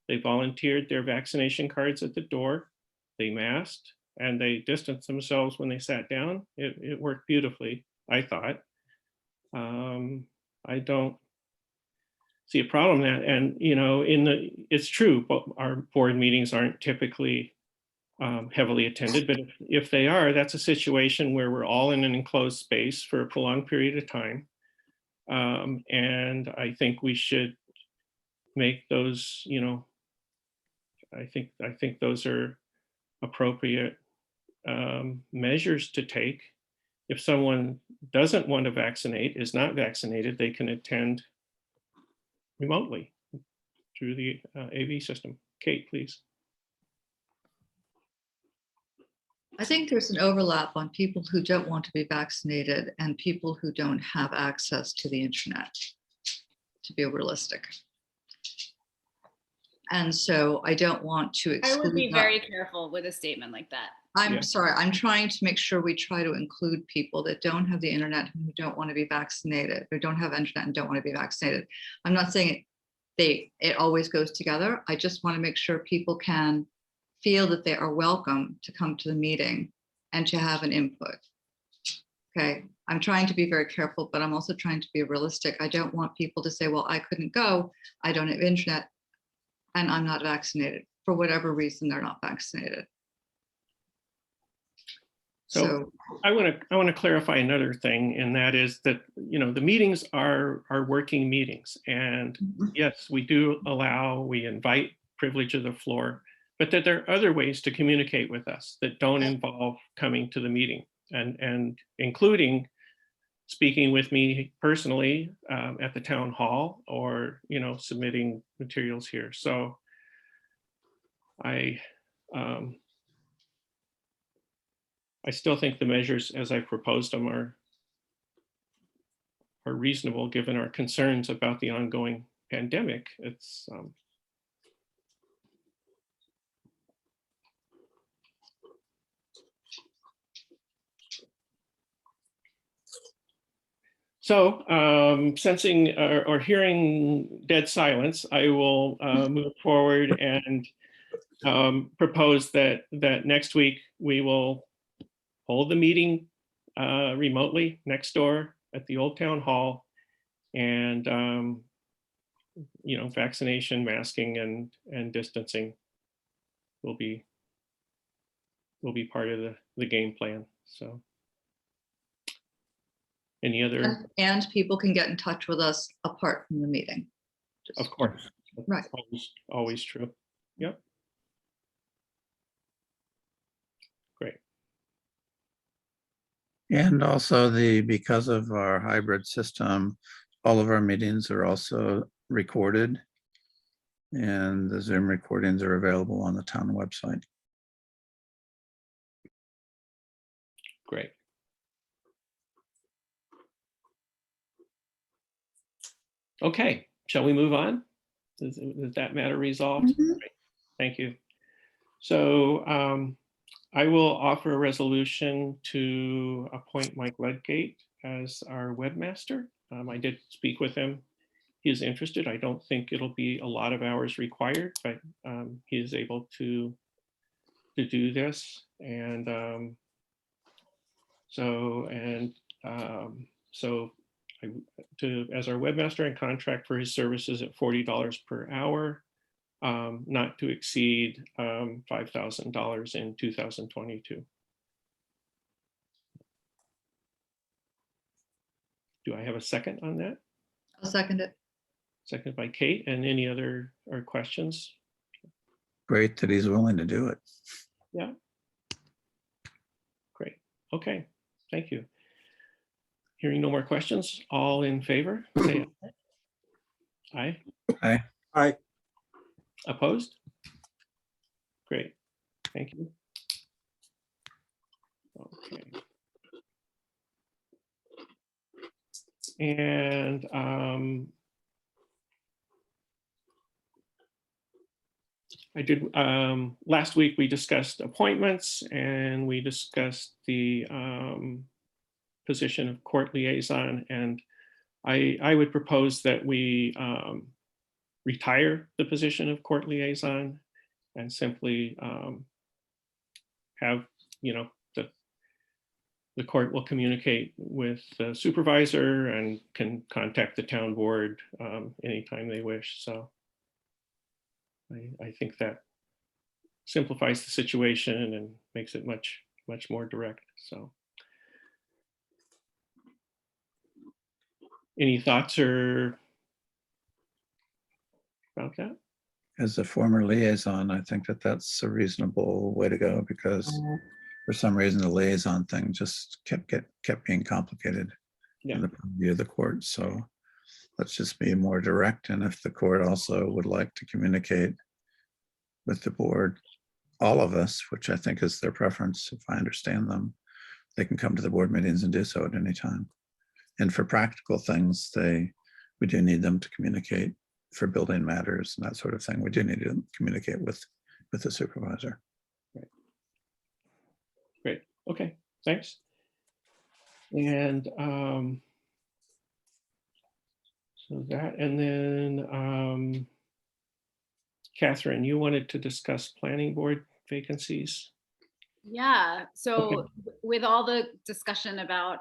They volunteered their vaccination cards at the door. They masked and they distanced themselves when they sat down. It worked beautifully, I thought. I don't see a problem in that. And, it's true, but our board meetings aren't typically heavily attended, but if they are, that's a situation where we're all in an enclosed space for a prolonged period of time. And I think we should make those, I think those are appropriate measures to take. If someone doesn't want to vaccinate, is not vaccinated, they can attend remotely through the AV system. Kate, please. I think there's an overlap on people who don't want to be vaccinated and people who don't have access to the internet, to be realistic. And so I don't want to exclude. I would be very careful with a statement like that. I'm sorry, I'm trying to make sure we try to include people that don't have the internet, who don't want to be vaccinated, who don't have internet and don't want to be vaccinated. I'm not saying it always goes together. I just want to make sure people can feel that they are welcome to come to the meeting and to have an input. Okay, I'm trying to be very careful, but I'm also trying to be realistic. I don't want people to say, well, I couldn't go, I don't have internet, and I'm not vaccinated. For whatever reason, they're not vaccinated. So I want to clarify another thing, and that is that, the meetings are working meetings. And yes, we invite privilege of the floor. but that there are other ways to communicate with us that don't involve coming to the meeting, and including speaking with me personally at the town hall, or submitting materials here. So I still think the measures as I proposed them are reasonable given our concerns about the ongoing pandemic. It's so sensing or hearing dead silence, I will move forward and propose that next week we will hold the meeting remotely next door at the Old Town Hall, and vaccination, masking, and distancing will be part of the game plan. So any other? And people can get in touch with us apart from the meeting. Of course. Right. Always true. Yep. Great. And also because of our hybrid system, all of our meetings are also recorded, and the Zoom recordings are available on the town website. Great. Okay, shall we move on? Is that matter resolved? Great. Thank you. So I will offer a resolution to appoint Mike Ledgate as our webmaster. I did speak with him. He is interested. I don't think it'll be a lot of hours required, but he is able to do this. And as our webmaster, and contract for his services at $40 per hour, not to exceed $5,000 in 2022. Do I have a second on that? I'll second it. Seconded by Kate. And any other questions? Great that he's willing to do it. Yeah. Great. Okay. Thank you. Hearing no more questions, all in favor, say aye. Aye. Aye. Opposed? Great. Thank you. Okay. And I did, last week we discussed appointments, and we discussed the position of court liaison, and I would propose that we retire the position of court liaison and simply have, the court will communicate with the supervisor and can contact the town board anytime they wish. So I think that simplifies the situation and makes it much more direct. So any thoughts or about that? As a former liaison, I think that that's a reasonable way to go, because for some reason the liaison thing just kept being complicated in the view of the court. So let's just be more direct. And if the court also would like to communicate with the board, all of us, which I think is their preference, if I understand them, they can come to the board meetings and do so at any time. And for practical things, we do need them to communicate. For building matters and that sort of thing, we do need to communicate with the supervisor. Right. Great. Okay. Thanks. And so that, and then Catherine, you wanted to discuss planning board vacancies. Yeah, so Okay. with all the discussion about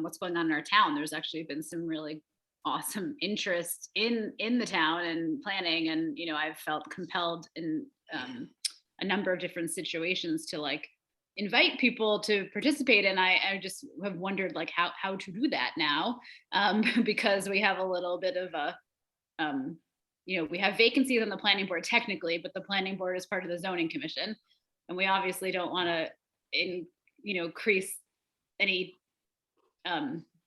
what's going on in our town, there's actually been some really awesome interest in the town and planning, and I've felt compelled in a number of different situations to invite people to participate, and I just have wondered how to do that now, because we have a little bit of a we have vacancies on the planning board technically, but the planning board is part of the zoning commission. And we obviously don't want to, increase any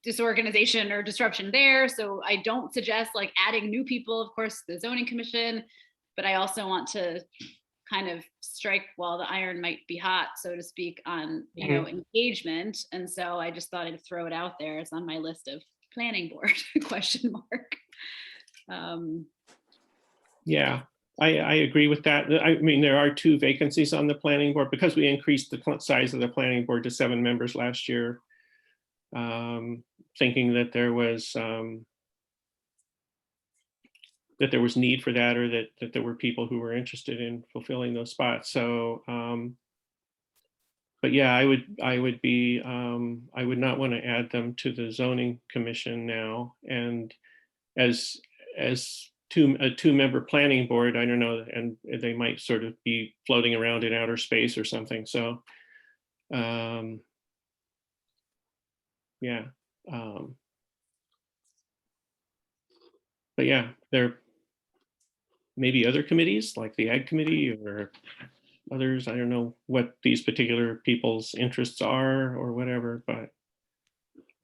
disorganization or disruption there. So I don't suggest like adding new people, of course, the zoning commission, but I also want to kind of strike while the iron might be hot, so to speak, on, engagement. And so I just thought I'd throw it out there. It's on my list of planning board question mark. Yeah, I agree with that. I mean, there are 2 vacancies on the planning board because we increased the size of the planning board to 7 members last year. Thinking that there was need for that, or that there were people who were interested in fulfilling those spots. So, but yeah, I would not want to add them to the zoning commission now. And as a 2-member planning board, I don't know, and they might sort of be floating around in outer space or something. So, yeah. But yeah, there may be other committees like the Ag Committee or others. I don't know what these particular people's interests are or whatever, but.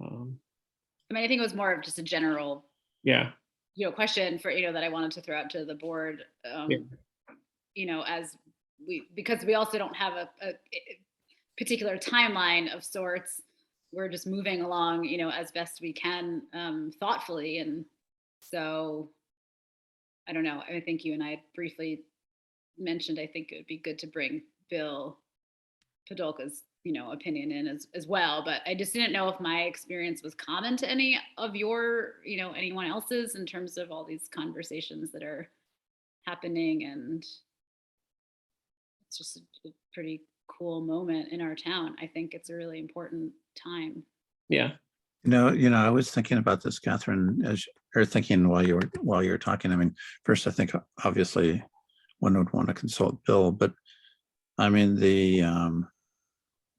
I think it was more of just a general, Yeah. Question for, that I wanted to throw out to the board, as because we also don't have a particular timeline of sorts. We're just moving along, as best we can, thoughtfully. And so, I don't know, I think you and I briefly mentioned, I think it would be good to bring Bill Podolka's, opinion in as well. But I just didn't know if my experience was common to any of your, anyone else's, in terms of all these conversations that are happening. And it's just a pretty cool moment in our town. I think it's a really important time. Yeah. I was thinking about this, Catherine, thinking while you were talking. I mean, first, I think obviously one would want to consult Bill, but I mean,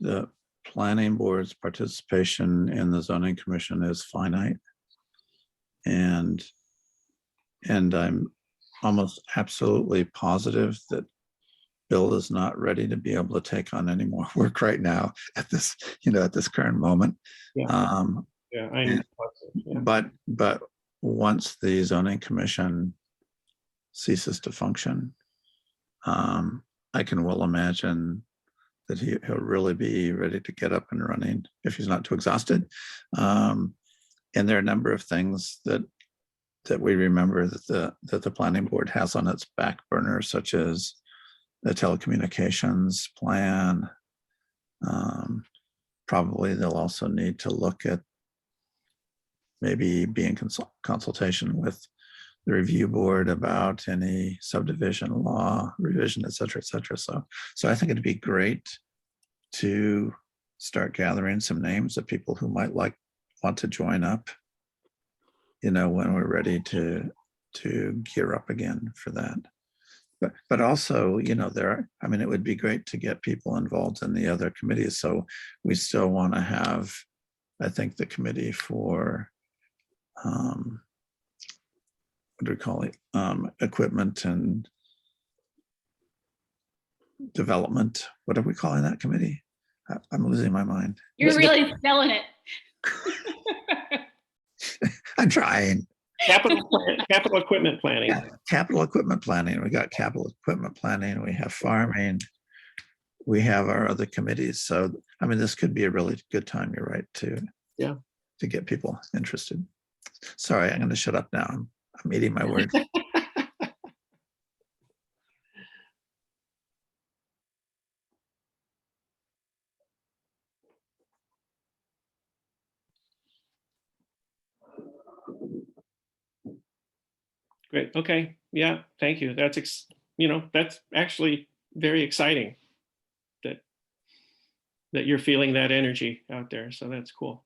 the planning board's participation in the zoning commission is finite. And I'm almost absolutely positive that Bill is not ready to be able to take on any more work right now at this current moment. Yeah. But once the zoning commission ceases to function, I can well imagine that he'll really be ready to get up and running if he's not too exhausted. And there are a number of things that we remember that the planning board has on its back burner, such as the telecommunications plan. Probably they'll also need to look at maybe be in consultation with the review board about any subdivision law revision, et cetera, et cetera. So I think it'd be great to start gathering some names of people who might want to join up, when we're ready to gear up again for that. But also, it would be great to get people involved in the other committees. So we still want to have, I think, the committee for, what do we call it? Equipment and development. What are we calling that committee? I'm losing my mind. You're really spelling it. I'm trying. Capital equipment planning. Yeah, capital equipment planning. We got capital equipment planning. We have farming. We have our other committees. So, this could be a really good time. You're right, to get people interested. Sorry, I'm going to shut up now. I'm eating my words. Great. Okay. Yeah. Thank you. That's that's actually very exciting that you're feeling that energy out there. So that's cool.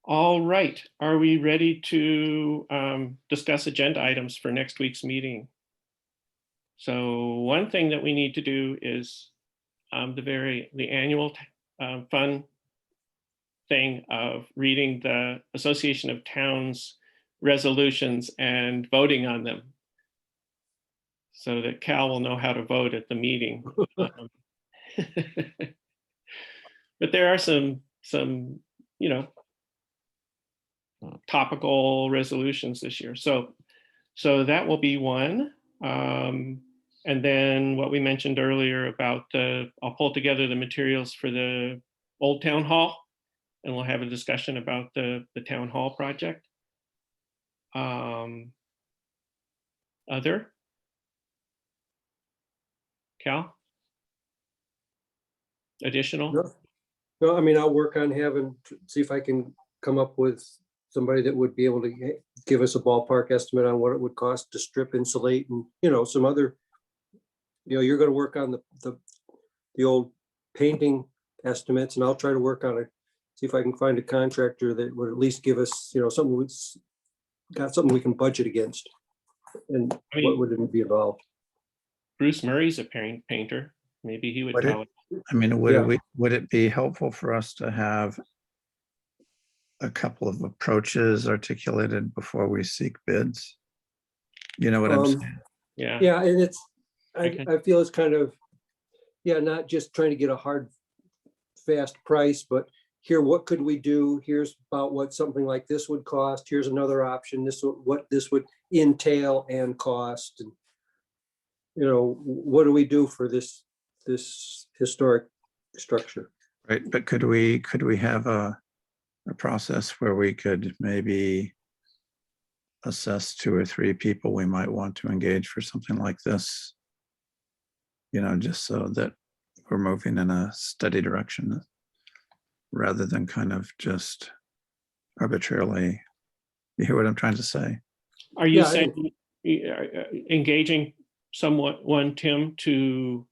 All right. Are we ready to discuss agenda items for next week's meeting? So one thing that we need to do is the annual fun thing of reading the Association of Towns resolutions and voting on them, so that Cal will know how to vote at the meeting. But there are some, you know, topical resolutions this year. So that will be one. And then what we mentioned earlier about I'll pull together the materials for the old town hall, and we'll have a discussion about the town hall project. Other? Cal? Additional? No, I mean, I'll work on see if I can come up with somebody that would be able to give us a ballpark estimate on what it would cost to strip, insulate, and, you know, some other, you know, you're gonna work on the old painting estimates, and I'll try to work on it, see if I can find a contractor that would at least give us, you know, something got something we can budget against. And I mean, what would it be involved? Bruce Murray's a painter. Maybe he would tell us. I mean, would it be helpful for us to have a couple of approaches articulated before we seek bids? You know what I'm saying? Yeah. Yeah, and it's, Okay. I feel it's kind of, yeah, not just trying to get a hard, fast price, but here, what could we do? Here's about what something like this would cost. Here's another option. What this would entail and cost. And, you know, what do we do for this historic structure? Right, but could we have a process where we could maybe assess 2 or 3 people we might want to engage for something like this? You know, just so that we're moving in a steady direction rather than kind of just arbitrarily. You hear what I'm trying to say? Are you Yeah, saying engaging someone, Tim, to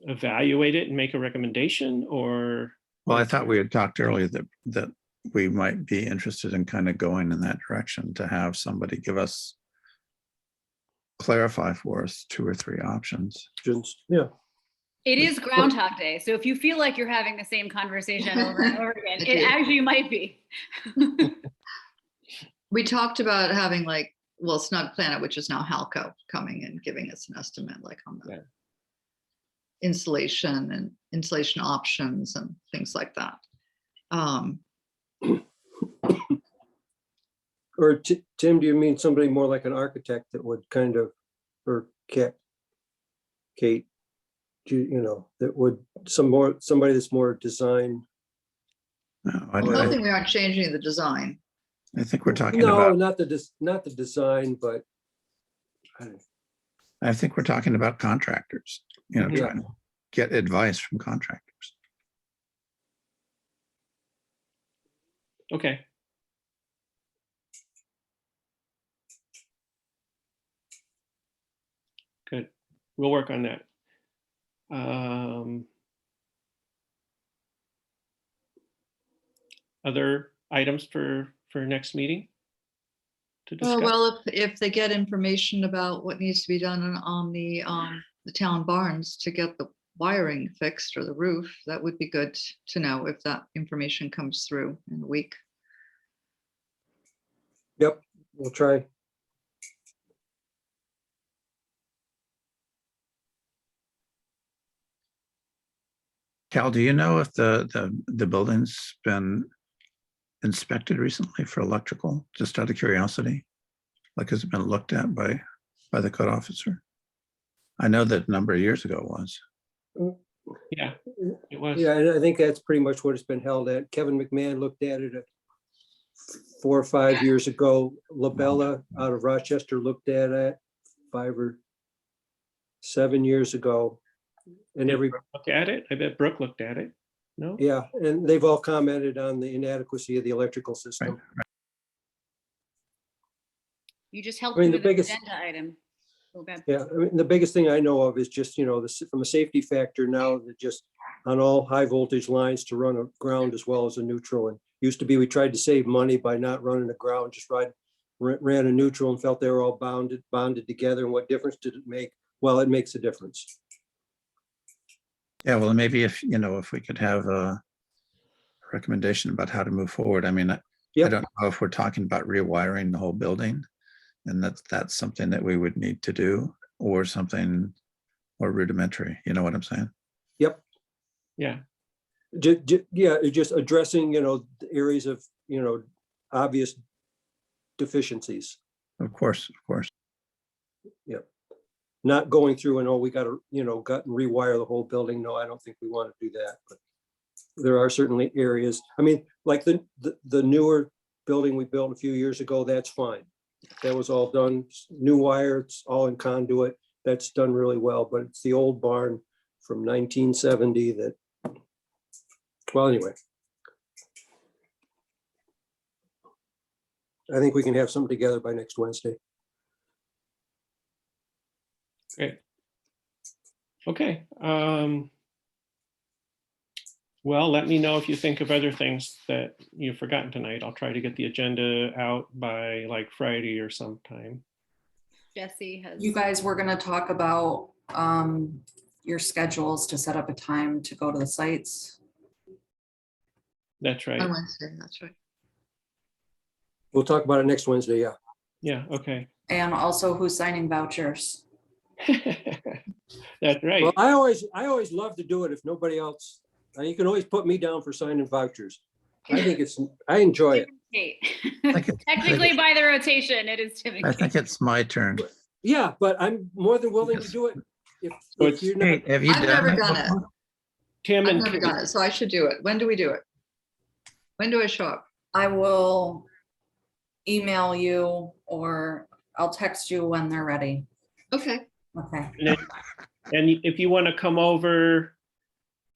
evaluate it and make a recommendation, or? Well, I thought we had talked earlier that we might be interested in kind of going in that direction, to have somebody clarify for us 2 or 3 options. Yeah. It is Groundhog Day, so if you feel like you're having the same conversation over and over again, it actually might be. We talked about having like, well, Snug Planet, which is now Halco, coming and giving us an estimate like on the insulation and insulation options and things like that. Or Tim, do you mean somebody more like an architect that would kind of, or Kate, you know, that would somebody that's more design? No, Nothing, we aren't changing the design. I think we're talking No, about, not the design, but I think we're talking about contractors, you know, Yeah. trying to get advice from contractors. Okay. Good. We'll work on that. Other items for next meeting to discuss? Well, if they get information about what needs to be done on the town barns to get the wiring fixed or the roof, that would be good to know if that information comes through in a week. Yep, we'll try. Cal, do you know if the building's been inspected recently for electrical, just out of curiosity? Like, has it been looked at by the code officer? I know that a number of years ago it was. Yeah, it was. Yeah, and I think that's pretty much what it's been held at. Kevin McMahon looked at it 4 or 5 years ago. Labella out of Rochester looked at it 5 or 7 years ago. And Did every, Brooke look at it? I bet Brooke looked at it. No? yeah, and they've all commented on the inadequacy of the electrical system. You just helped I mean, me the with an biggest- agenda item. So bad. Yeah, I mean, the biggest thing I know of is just, you know, from a safety factor now, that just on all high voltage lines to run a ground as well as a neutral. And used to be, we tried to save money by not running a ground, just ran a neutral and felt they were all bonded together. And what difference did it make? Well, it makes a difference. Yeah, well, maybe if we could have recommendation about how to move forward. I mean, I Yep. don't know if we're talking about rewiring the whole building, and that's something that we would need to do, or something more rudimentary. You know what I'm saying? Yep. Yeah, Yeah, just addressing, the areas of, obvious deficiencies. Of course, of course. Yep. Not going through and, we got to, gut and rewire the whole building. No, I don't think we want to do that, but there are certainly areas. I mean, like the newer building we built a few years ago, that's fine. That was all done, new wire, it's all in conduit. That's done really well, but it's the old barn from 1970 that, well, anyway. I think we can have something together by next Wednesday. great. Okay. Well, let me know if you think of other things that you've forgotten tonight. I'll try to get the agenda out by like Friday or sometime. Jesse has. You guys were gonna talk about your schedules to set up a time to go to the sites. That's right. On Wednesday, that's right. We'll talk about it next Wednesday, yeah. Yeah, okay. And also who's signing vouchers. That's right. Well, I always love to do it if nobody else, you can always put me down for signing vouchers. I enjoy it. Kate. I think Technically, by the rotation, it is Tim and I Kate. think it's my turn. Yeah, but I'm more than willing to do it. If you're not, Kate, have you I've never done done it? it. before? Tim I've and never Kate, done it, so I should do it. When do we do it? When do I show up? I will email you or I'll text you when they're ready. Okay, Okay. and if you want to come over,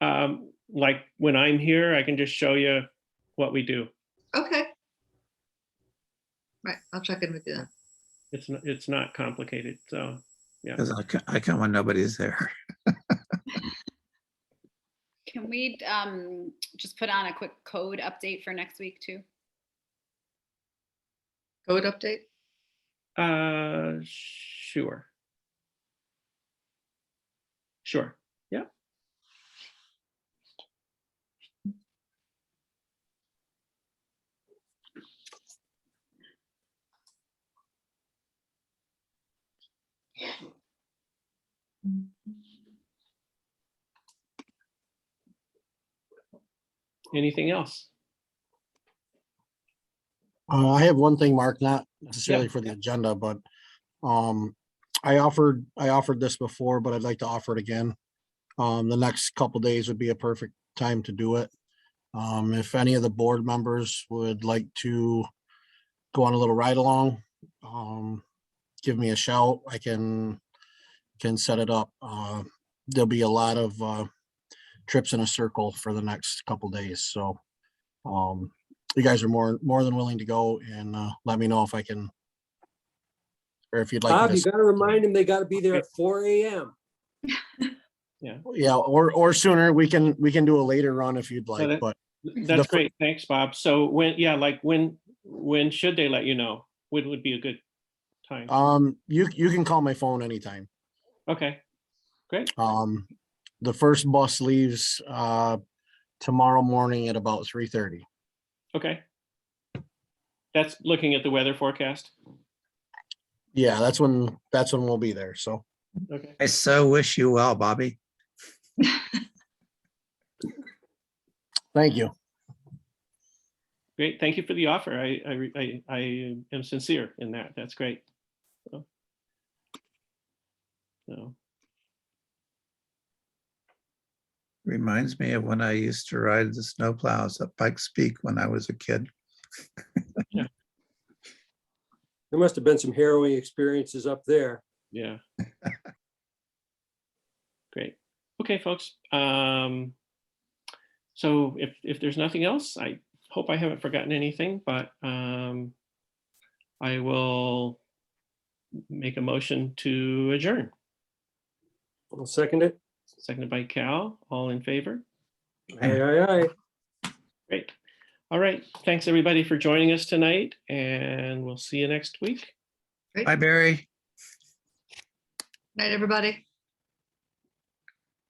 like when I'm here, I can just show you what we do. okay. Right, I'll check in with you then. It's not complicated. So yeah. Because I come when nobody's there. Can we just put on a quick code update for next week too? Code update? Sure. Sure. Yeah. Anything else? I have one thing, Mark, not necessarily for the agenda, but I offered this before, but I'd like to offer it again. The next couple days would be a perfect time to do it. If any of the board members would like to go on a little ride along, give me a shout. I can set it up. There'll be a lot of trips in a circle for the next couple days. So you guys are more than willing to go, and let me know if I can, or if you'd like. Bob, me you to- gotta remind them they gotta be there at 4 a.m. Yeah, or sooner. We can do a later run if you'd like, that- but That's the- great. Thanks, Bob. So when should they let you know? When would be a good time? you can call my phone anytime. Okay, great. The first bus leaves tomorrow morning at about 3:30. Okay. That's looking at the weather forecast. Yeah, that's when we'll be there. So Okay. I so wish you well, Bobby. thank you. Great. Thank you for the offer. I am sincere in that. That's great. So. Reminds me of when I used to ride the snowplows at Pikes Peak when I was a kid. There must have been some harrowing experiences up there. Yeah. Great. Okay, folks. So if there's nothing else, I hope I haven't forgotten anything, but I will make a motion to adjourn. I'll second it. Seconded by Cal. All in favor? Aye, aye, aye. Great. All right. Thanks, everybody, for joining us tonight, and we'll see you next week. Bye, Barry. Night, everybody.